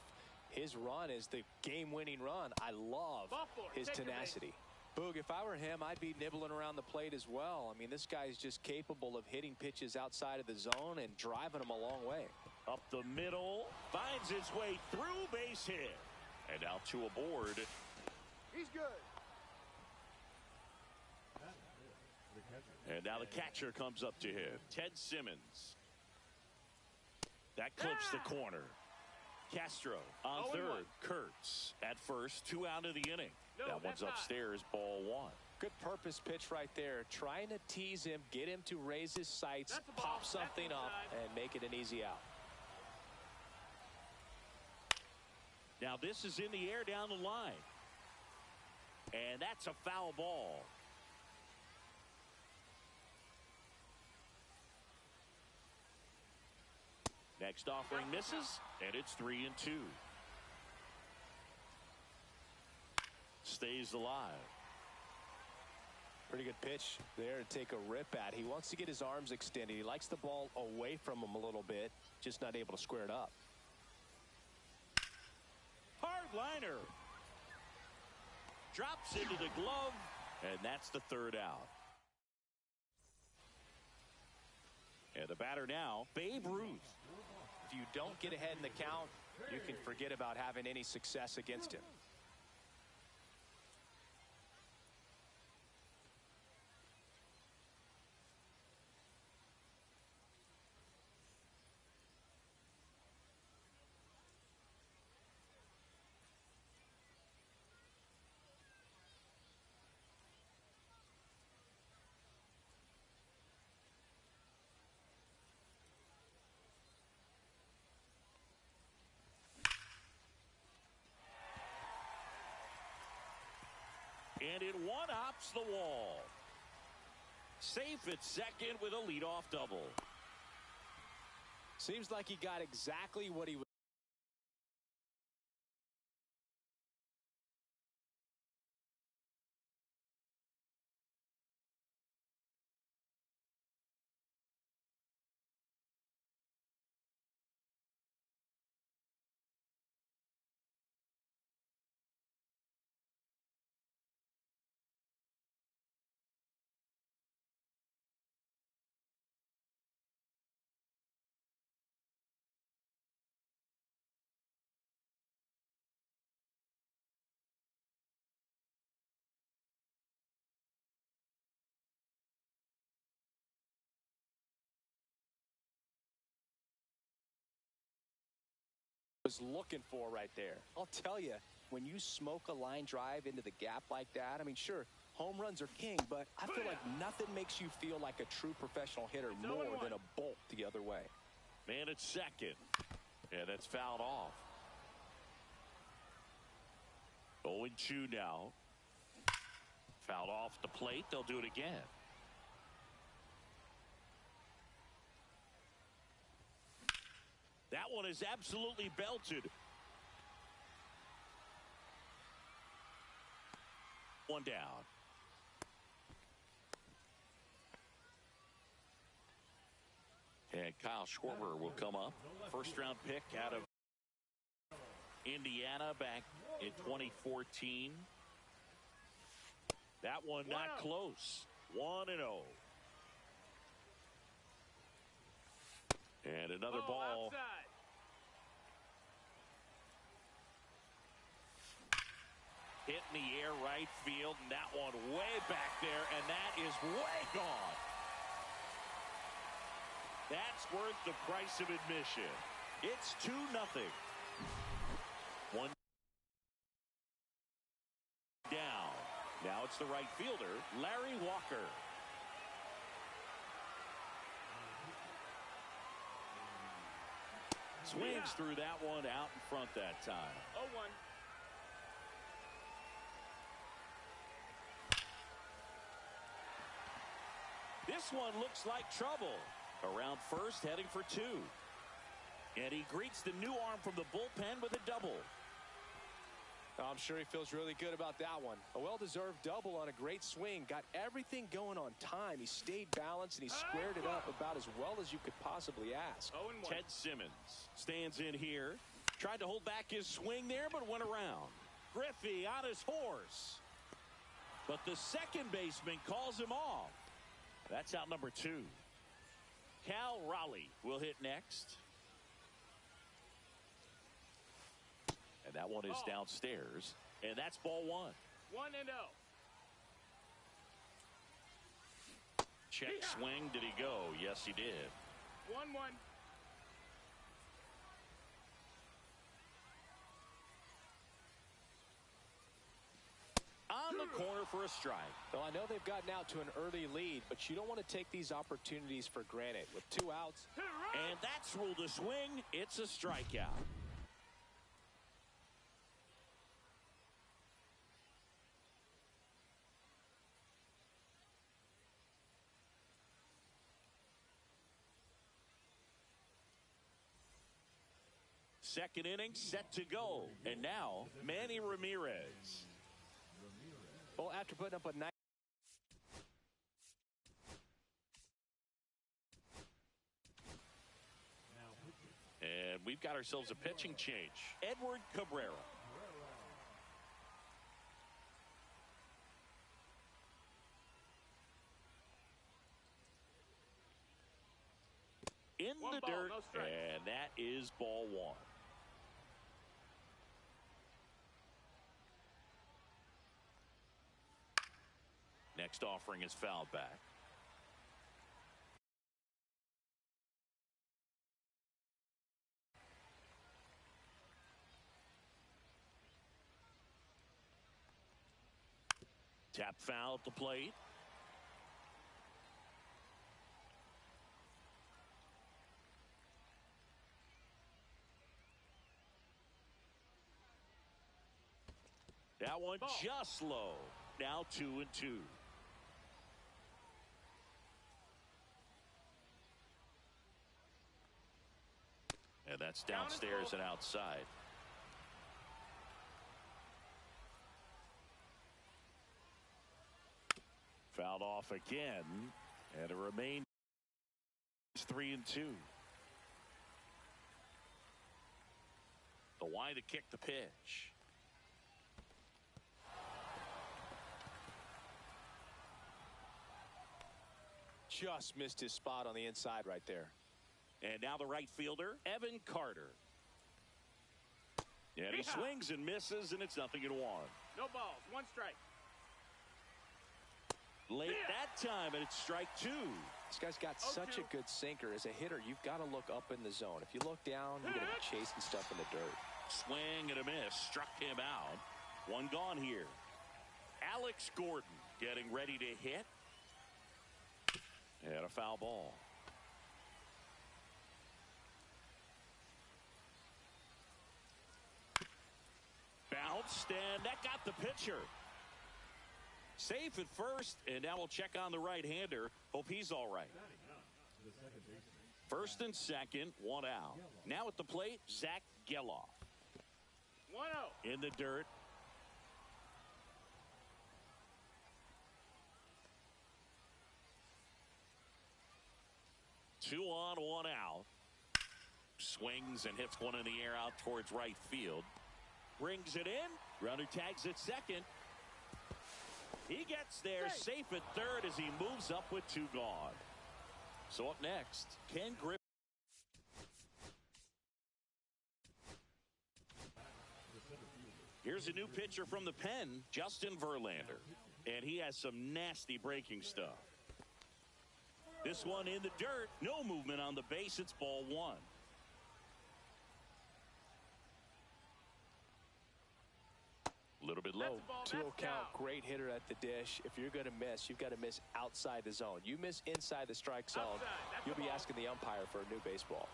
his run is the game-winning run. I love his tenacity. Boog, if I were him, I'd be nibbling around the plate as well. I mean, this guy's just capable of hitting pitches outside of the zone and driving them a long way. Up the middle, finds his way through, base hit. And out to a board. He's good. And now the catcher comes up to him, Ted Simmons. That clips the corner. Castro on third. Kurtz at first, 2 out of the inning. That one's upstairs, ball 1. Good purpose pitch right there. Trying to tease him, get him to raise his sights, pop something up, and make it an easy out. Now this is in the air down the line. And that's a foul ball. Next offering misses, and it's 3-2. Stays alive. Pretty good pitch there to take a rip at. He wants to get his arms extended. He likes the ball away from him a little bit, just not able to square it up. Hard liner. Drops into the glove, And that's the third out. And the batter now, Babe Ruth. If you don't get ahead in the count, you can forget about having any success against him. And it one-hops the wall. Safe at second with a leadoff double. Seems like he got exactly what he was. Looking for right there. I'll tell you, when you smoke a line drive into the gap like that, I mean, sure, home runs are king, but I feel like nothing makes you feel like a true professional hitter more than a bolt the other way. Man at second. And that's fouled off. 0-2 now. Fouled off the plate. They'll do it again. That one is absolutely belted. One down. And Kyle Schwarber will come up. First round pick out of Indiana back in 2014. That one not close. 1-0. And another ball. Outside. Hit in the air right field, and that one way back there, and that is way gone. That's worth the price of admission. It's 2-0. One down. Now it's the right fielder, Larry Walker. Swings through that one out in front that time. 0-1. This one looks like trouble. Around first, heading for 2. And he greets the new arm from the bullpen with a double. I'm sure he feels really good about that one. A well-deserved double on a great swing. Got everything going on time. He stayed balanced, and he squared it up about as well as you could possibly ask. 0-1. Ted Simmons stands in here. Tried to hold back his swing there, but went around. Griffey on his horse. But the second baseman calls him off. That's out number 2. Cal Raleigh will hit next. And that one is downstairs. And that's ball 1. 1-0. Check swing. Did he go? Yes, he did. 1-1. On the corner for a strike. Well, I know they've gotten out to an early lead, but you don't want to take these opportunities for granted. With 2 outs. And that's ruled a swing. It's a strikeout. Second inning set to go. And now Manny Ramirez. Well, after putting up a nice. And we've got ourselves a pitching change. Edward Cabrera. the dirt, and that is ball one. Next offering is fouled back. Tap foul at the plate. That one just low. Now 2-2. And that's downstairs and outside. Fouled off again, and it remains 3-2. The wide to kick the pitch. Just missed his spot on the inside right there. And now the right fielder, Evan Carter. And he swings and misses, and it's 0-1. No balls, one strike. Late that time, and it's strike two. This guy's got such a good sinker. As a hitter, you've got to look up in the zone. If you look down, you're going to be chasing stuff in the dirt. Swing and a miss. Struck him out. One gone here. Alex Gordon getting ready to hit. And a foul ball. Bounced, and that got the pitcher. Safe at first, and now we'll check on the right-hander. Hope he's all right. First and second, one out. Now at the plate, Zach Geloff. 1-0. In the dirt. Two on, one out. Swings and hits one in the air out towards right field. Brings it in. Runner tags at second. He gets there safe at third as he moves up with two gone. So up next, Ken Griffey. Here's a new pitcher from the pen, Justin Verlander. And he has some nasty breaking stuff. This one in the dirt. No movement on the base. It's ball one. A little bit low. 2-0 count. Great hitter at the dish. If you're going to miss, you've got to miss outside the zone. You miss inside the strike zone, you'll be asking the umpire for a new baseball.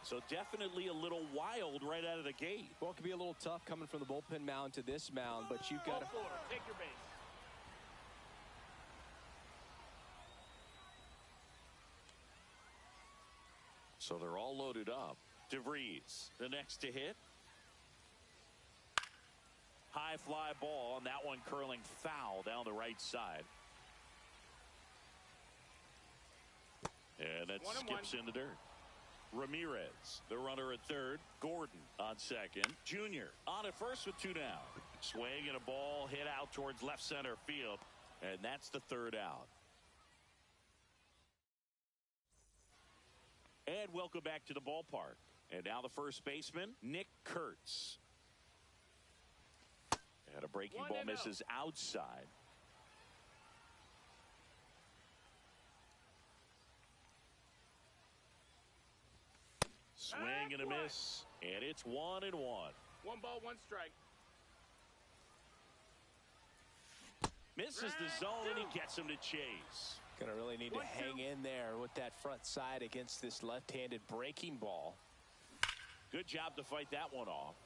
So definitely a little wild right out of the gate. Well, it can be a little tough coming from the bullpen mound to this mound, but you've got to take your base. So they're all loaded up. DeVries, the next to hit. High fly ball, and that one curling foul down the right side. And that skips in the dirt. Ramirez, the runner at third. Gordon on second. Junior on at first with two down. Swing and a ball hit out towards left center field. And that's the third out. And welcome back to the ballpark. And now the first baseman, Nick Kurtz. And a breaking ball misses outside. Swing and a miss. And it's 1-1. 1 ball, 1 strike. Misses the zone, and he gets him to chase. Going to really need to hang in there with that front side against this left-handed breaking ball. Good job to fight that one off.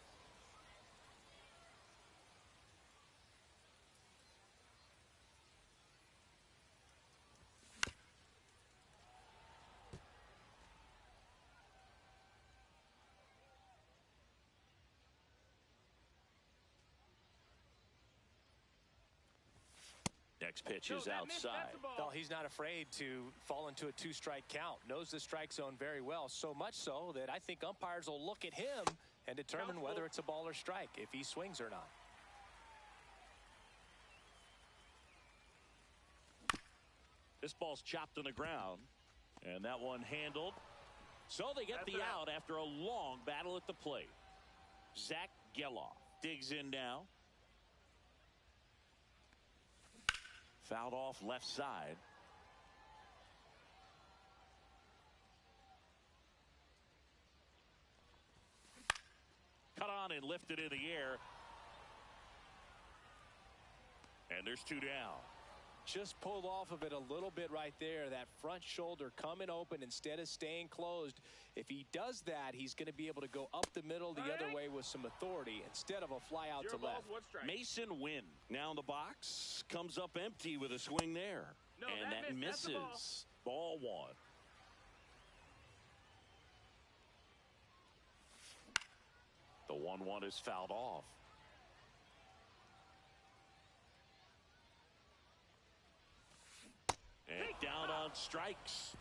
Next pitch is outside. Well, he's not afraid to fall into a 2-strike count. Knows the strike zone very well, so much so that I think umpires will look at him and determine whether it's a ball or strike, if he swings or not. This ball's chopped on the ground, and that one handled. So they get the out after a long battle at the plate. Zach Geloff digs in now. Fouled off left side. Cut on and lifted in the air. And there's 2 down. Just pulled off of it a little bit right there. That front shoulder coming open instead of staying closed. If he does that, he's going to be able to go up the middle the other way with some authority instead of a fly out to left. Mason Wynn now in the box. Comes up empty with a swing there. And that misses. Ball 1. The 1-1 is fouled off. And down on strikes.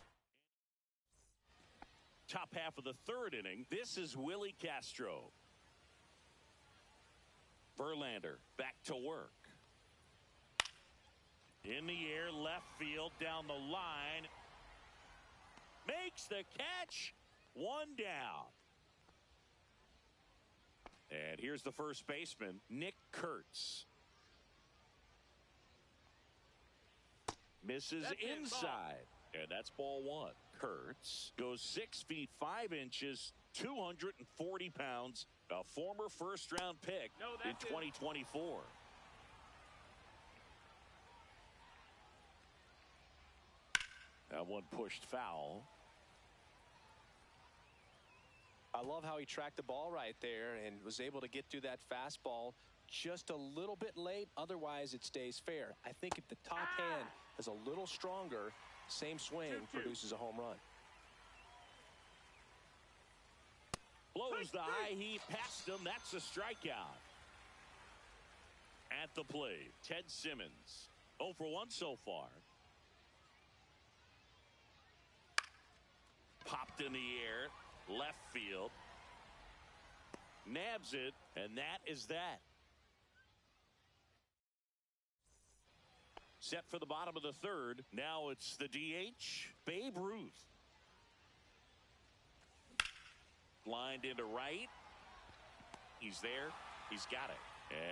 Top half of the 3rd inning. This is Willie Castro. Verlander back to work. In the air, left field, down the line. Makes the catch. 1 down. And here's the first baseman, Nick Kurtz. Misses inside. And that's ball 1. Kurtz goes 6 feet 5 inches, 240 pounds, a former first-round pick in 2024. That one pushed foul. I love how he tracked the ball right there and was able to get through that fastball just a little bit late. Otherwise, it stays fair. I think if the top hand is a little stronger, same swing produces a home run. Blows the high heat past him. That's a strikeout. At the plate, Ted Simmons. 0 for 1 so far. Popped in the air. Left field. Nabs it, and that is that. Set for the bottom of the 3rd. Now it's the DH, Babe Ruth. Lined into right. He's there. He's got it.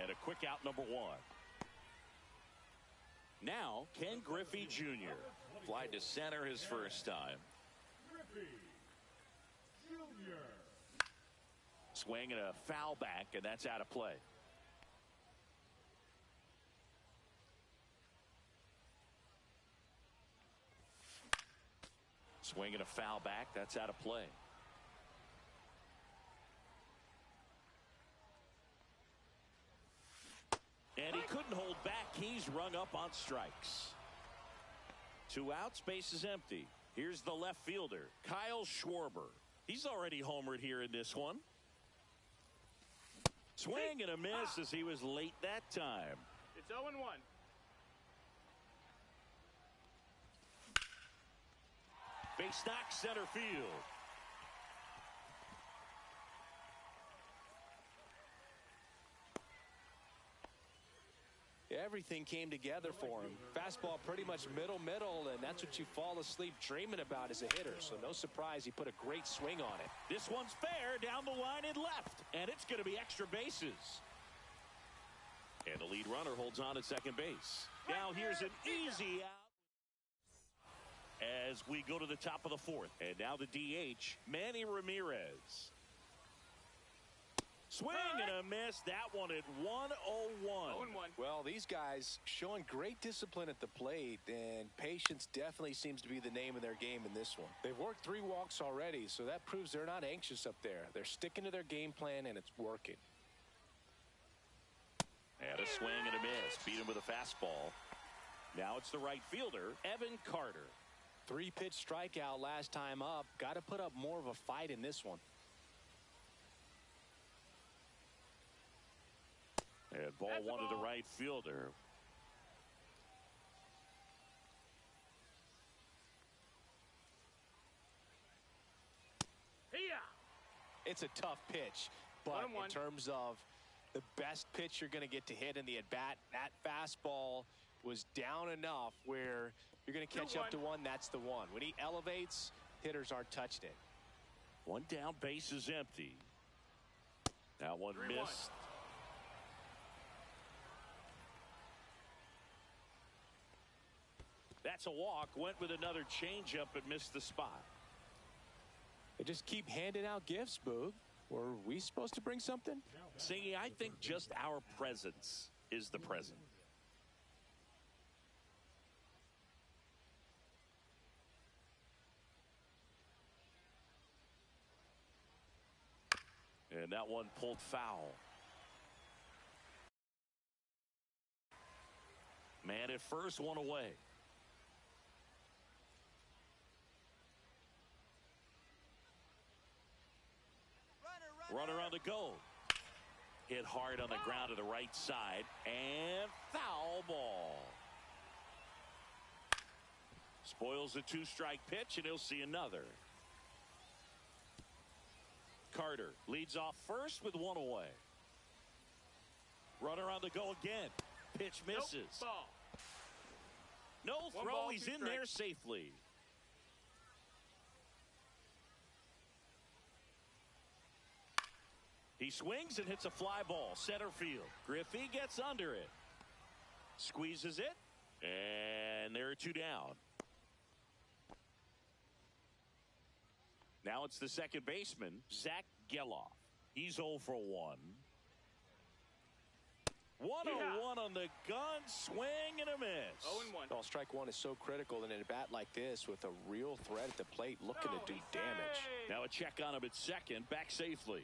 And a quick out, number 1. Now, Ken Griffey Jr. Flied to center his first time. Griffey Jr. Swing and a foul back, and that's out of play. Swing and a foul back, that's out of play. And he couldn't hold back. He's rung up on strikes. 2 outs, base is empty. Here's the left fielder, Kyle Schwarber. He's already homered here in this one. Swing and a miss as he was late that time. It's 0-1. Base knock, center field. Everything came together for him. Fastball pretty much middle, and that's what you fall asleep dreaming about as a hitter. So no surprise he put a great swing on it. This one's fair, down the line and left. And it's going to be extra bases. And the lead runner holds on at second base. Now here's an easy out as we go to the top of the 4th. And now the DH, Manny Ramirez. Swing and a miss. That one at 101. 0-1. Well, these guys showing great discipline at the plate, and patience definitely seems to be the name of their game in this one. They've worked 3 walks already, so that proves they're not anxious up there. They're sticking to their game plan, and it's working. And a swing and a miss. Beat him with a fastball. Now it's the right fielder, Evan Carter. 3-pitch strikeout last time up. Got to put up more of a fight in this one. And ball 1 to the right fielder. It's a tough pitch, but in terms of the best pitch you're going to get to hit in the at-bat, that fastball was down enough where You're going to catch up to one, that's the one. When he elevates, hitters aren't touching it. One down, base is empty. That one missed. That's a walk. Went with another changeup and missed the spot. They just keep handing out gifts, Boog. Were we supposed to bring something? Singy, I think just our presence is the present. And that one pulled foul. Man at first, one away. Runner on the go. Hit hard on the ground to the right side. And foul ball. Spoils the two-strike pitch, and he'll see another. Carter leads off first with one away. Runner on the go again. Pitch misses. No throw. He's in there safely. He swings and hits a fly ball center field. Griffey gets under it. Squeezes it. And there are two down. Now it's the second baseman, Zach Geloff. He's 0 for 1. 1-0-1 on the gun, swing and a miss. 0-1. Well, strike one is so critical in a bat like this with a real threat at the plate looking to do damage. Now a check on him at second, back safely.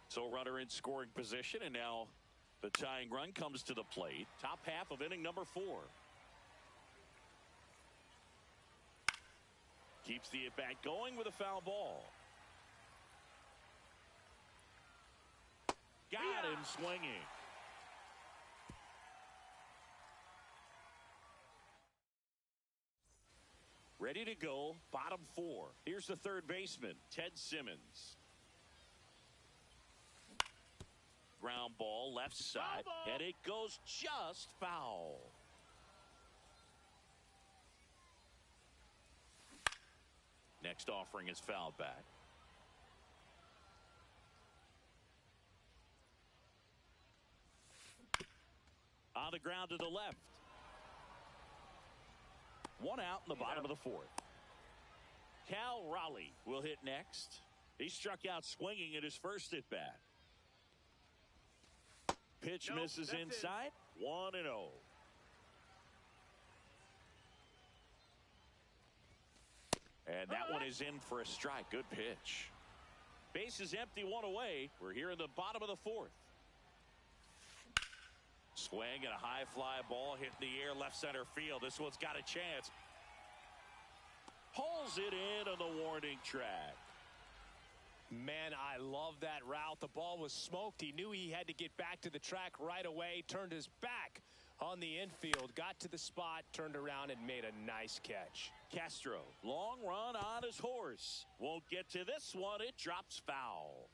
So runner in scoring position, and now the tying run comes to the plate. Top half of inning number 4. Keeps the at-bat going with a foul ball. Got him swinging. Ready to go, bottom 4. Here's the third baseman, Ted Simmons. Ground ball, left side, and it goes just foul. Next offering is fouled back. On the ground to the left. One out in the bottom of the 4th. Cal Raleigh will hit next. He struck out swinging at his first at bat. Pitch misses inside. 1-0. And that one is in for a strike. Good pitch. Base is empty, one away. We're here in the bottom of the 4th. Swing and a high fly ball hit in the air left center field. This one's got a chance. Pulls it in on the warning track. Man, I love that route. The ball was smoked. He knew he had to get back to the track right away. Turned his back on the infield. Got to the spot. Turned around and made a nice catch. Castro, long run on his horse. Won't get to this one. It drops foul.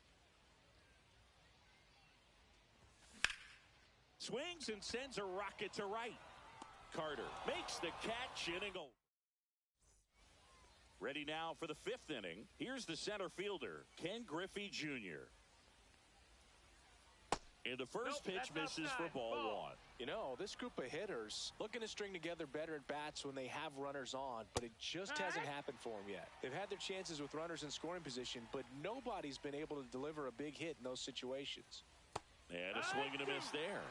Swings and sends a rocket to right. Carter makes the catch, inning over. Ready now for the 5th inning. Here's the center fielder, Ken Griffey Jr. And the first pitch misses for ball 1. You know, this group of hitters looking to string together better at bats when they have runners on, but it just hasn't happened for them yet. They've had their chances with runners in scoring position, but nobody's been able to deliver a big hit in those situations. And a swing and a miss there.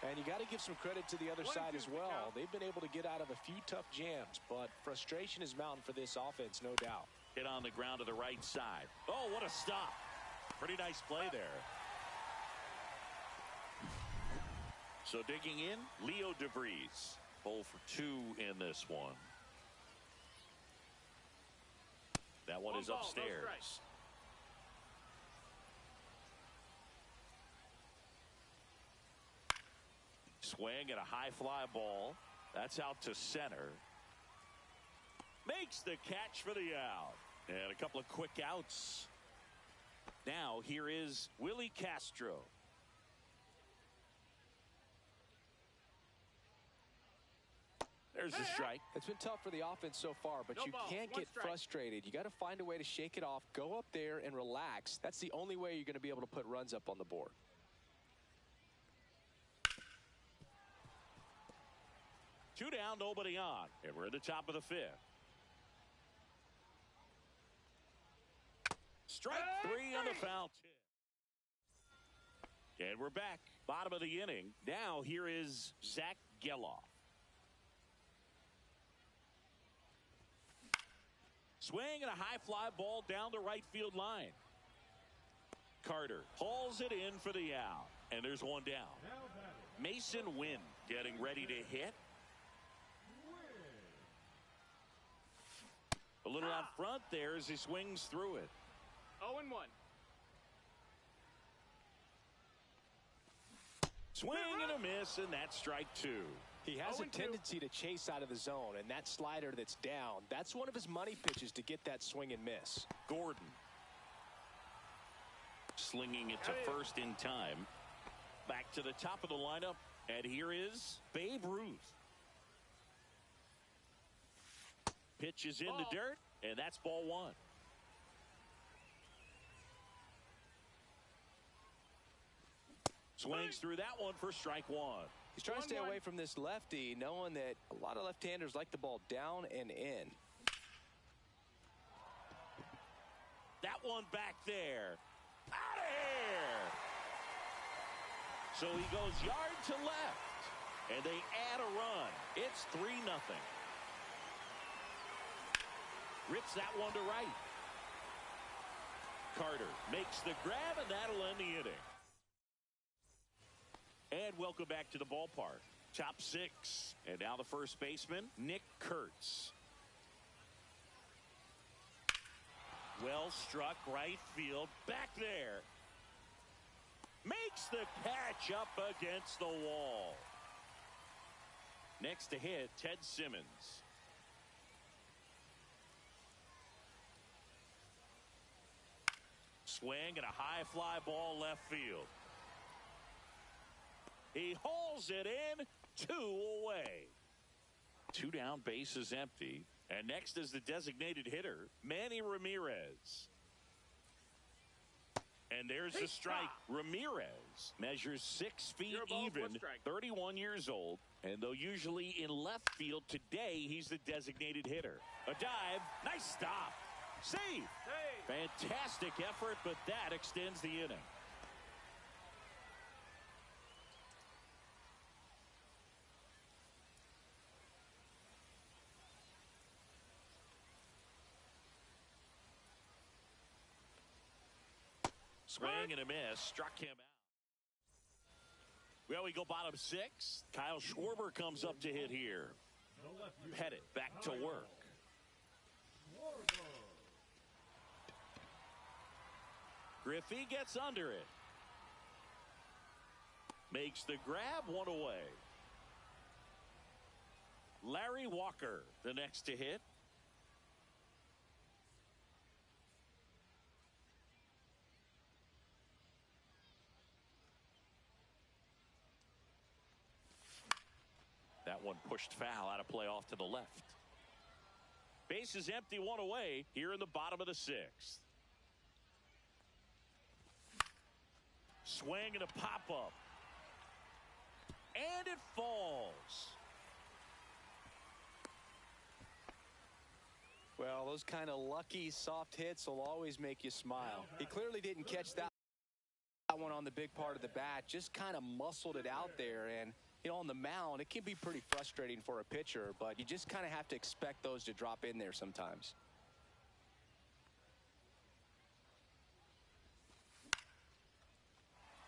And you got to give some credit to the other side as well. They've been able to get out of a few tough jams, but frustration is mounting for this offense, no doubt. Hit on the ground to the right side. Oh, what a stop. Pretty nice play there. So digging in, Leo DeVries. 0 for 2 in this one. That one is upstairs. Swing and a high fly ball. That's out to center. Makes the catch for the out. And a couple of quick outs. Now here is Willie Castro. There's a strike. It's been tough for the offense so far, but you can't get frustrated. You got to find a way to shake it off, go up there and relax. That's the only way you're going to be able to put runs up on the board. Two down, nobody on, and we're at the top of the fifth. Strike three on the foul tip. And we're back. Bottom of the inning. Now here is Zach Geloff. Swing and a high fly ball down the right field line. Carter hauls it in for the out. And there's one down. Mason Wynn getting ready to hit. A little out front there as he swings through it. 0-1. Swing and a miss, and that's strike two. He has a tendency to chase out of the zone, and that slider that's down, that's one of his money pitches to get that swing and miss. Gordon slinging it to first in time. Back to the top of the lineup, and here is Babe Ruth. Pitch is in the dirt, and that's ball one. Swings through that one for strike one. He's trying to stay away from this lefty, knowing that a lot of left-handers like the ball down and in. That one back there. Out of here. So he goes yard to left, and they add a run. It's 3-0. Rips that one to right. Carter makes the grab, and that'll end the inning. And welcome back to the ballpark. Top six. And now the first baseman, Nick Kurtz. Well struck right field. Back there. Makes the catch up against the wall. Next to hit, Ted Simmons. Swing and a high fly ball left field. He hauls it in, 2 away. 2 down, base is empty. And next is the designated hitter, Manny Ramirez. And there's the strike. Ramirez measures 6 feet even, 31 years old. And though usually in left field, today he's the designated hitter. A dive, nice stop. Save. Fantastic effort, but that extends the inning. Swing and a miss. Struck him out. Well, we go bottom 6. Kyle Schwarber comes up to hit here. Pettit back to work. Griffey gets under it. Makes the grab, 1 away. Larry Walker, the next to hit. That one pushed foul, out of play off to the left. Base is empty, 1 away here in the bottom of the 6th. Swing and a pop-up. And it falls. Well, those kind of lucky soft hits will always make you smile. He clearly didn't catch that one on the big part of the bat, just kind of muscled it out there. And you know, on the mound, it can be pretty frustrating for a pitcher, but you just kind of have to expect those to drop in there sometimes.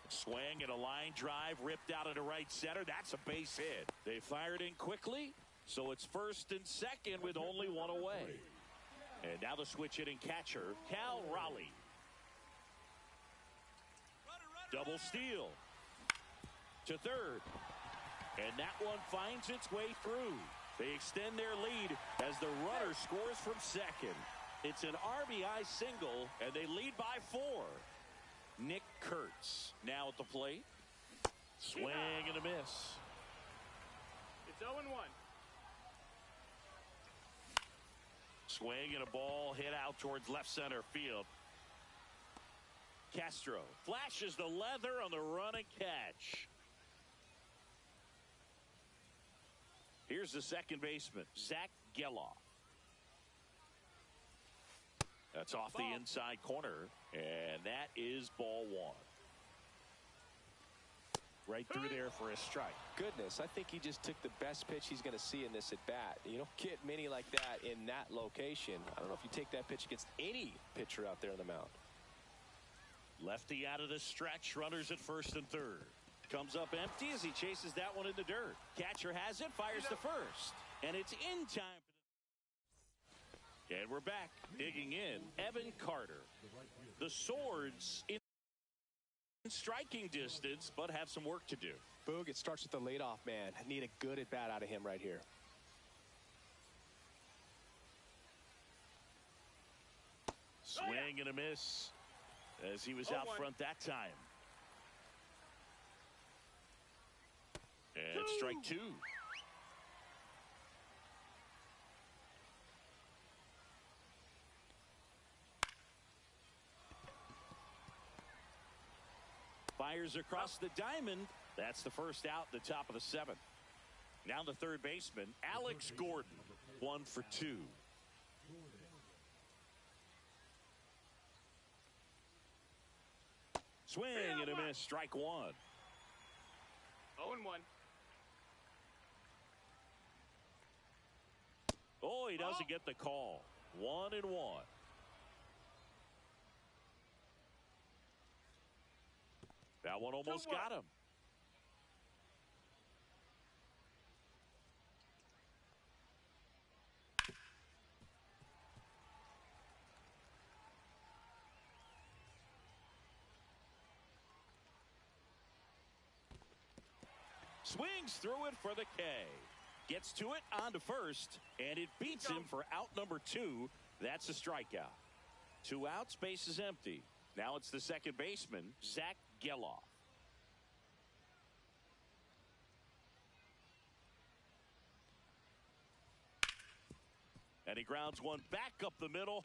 Swing and a line drive ripped out into right center. That's a base hit. They fired in quickly, so it's first and second with only 1 away. And now the switch hitting catcher, Cal Raleigh. Double steal to third. And that one finds its way through. They extend their lead as the runner scores from second. It's an RBI single, and they lead by 4. Nick Kurtz now at the plate. Swing and a miss. It's 0-1. Swing and a ball hit out towards left center field. Castro flashes the leather on the run and catch. Here's the second baseman, Zach Geloff. That's off the inside corner, and that is ball one. Right through there for a strike. Goodness, I think he just took the best pitch he's going to see in this at bat. You don't get many like that in that location. I don't know if you take that pitch against any pitcher out there on the mound. Lefty out of the stretch, runners at first and third. Comes up empty as he chases that one in the dirt. Catcher has it, fires to first, and it's in time. And we're back, digging in. Evan Carter. The Swords in striking distance, but have some work to do. Boog, it starts with the leadoff man. I need a good at bat out of him right here. Swing and a miss as he was out front that time. And strike two. Fires across the diamond. That's the first out, the top of the seventh. Now the third baseman, Alex Gordon, 1 for 2. Swing and a miss, strike one. 0-1. Oh, he doesn't get the call. 1-1. That one almost got him. Swings through it for the K. Gets to it onto first, and it beats him for out number 2. That's a strikeout. 2 outs, base is empty. Now it's the second baseman, Zach Geloff. And he grounds one back up the middle.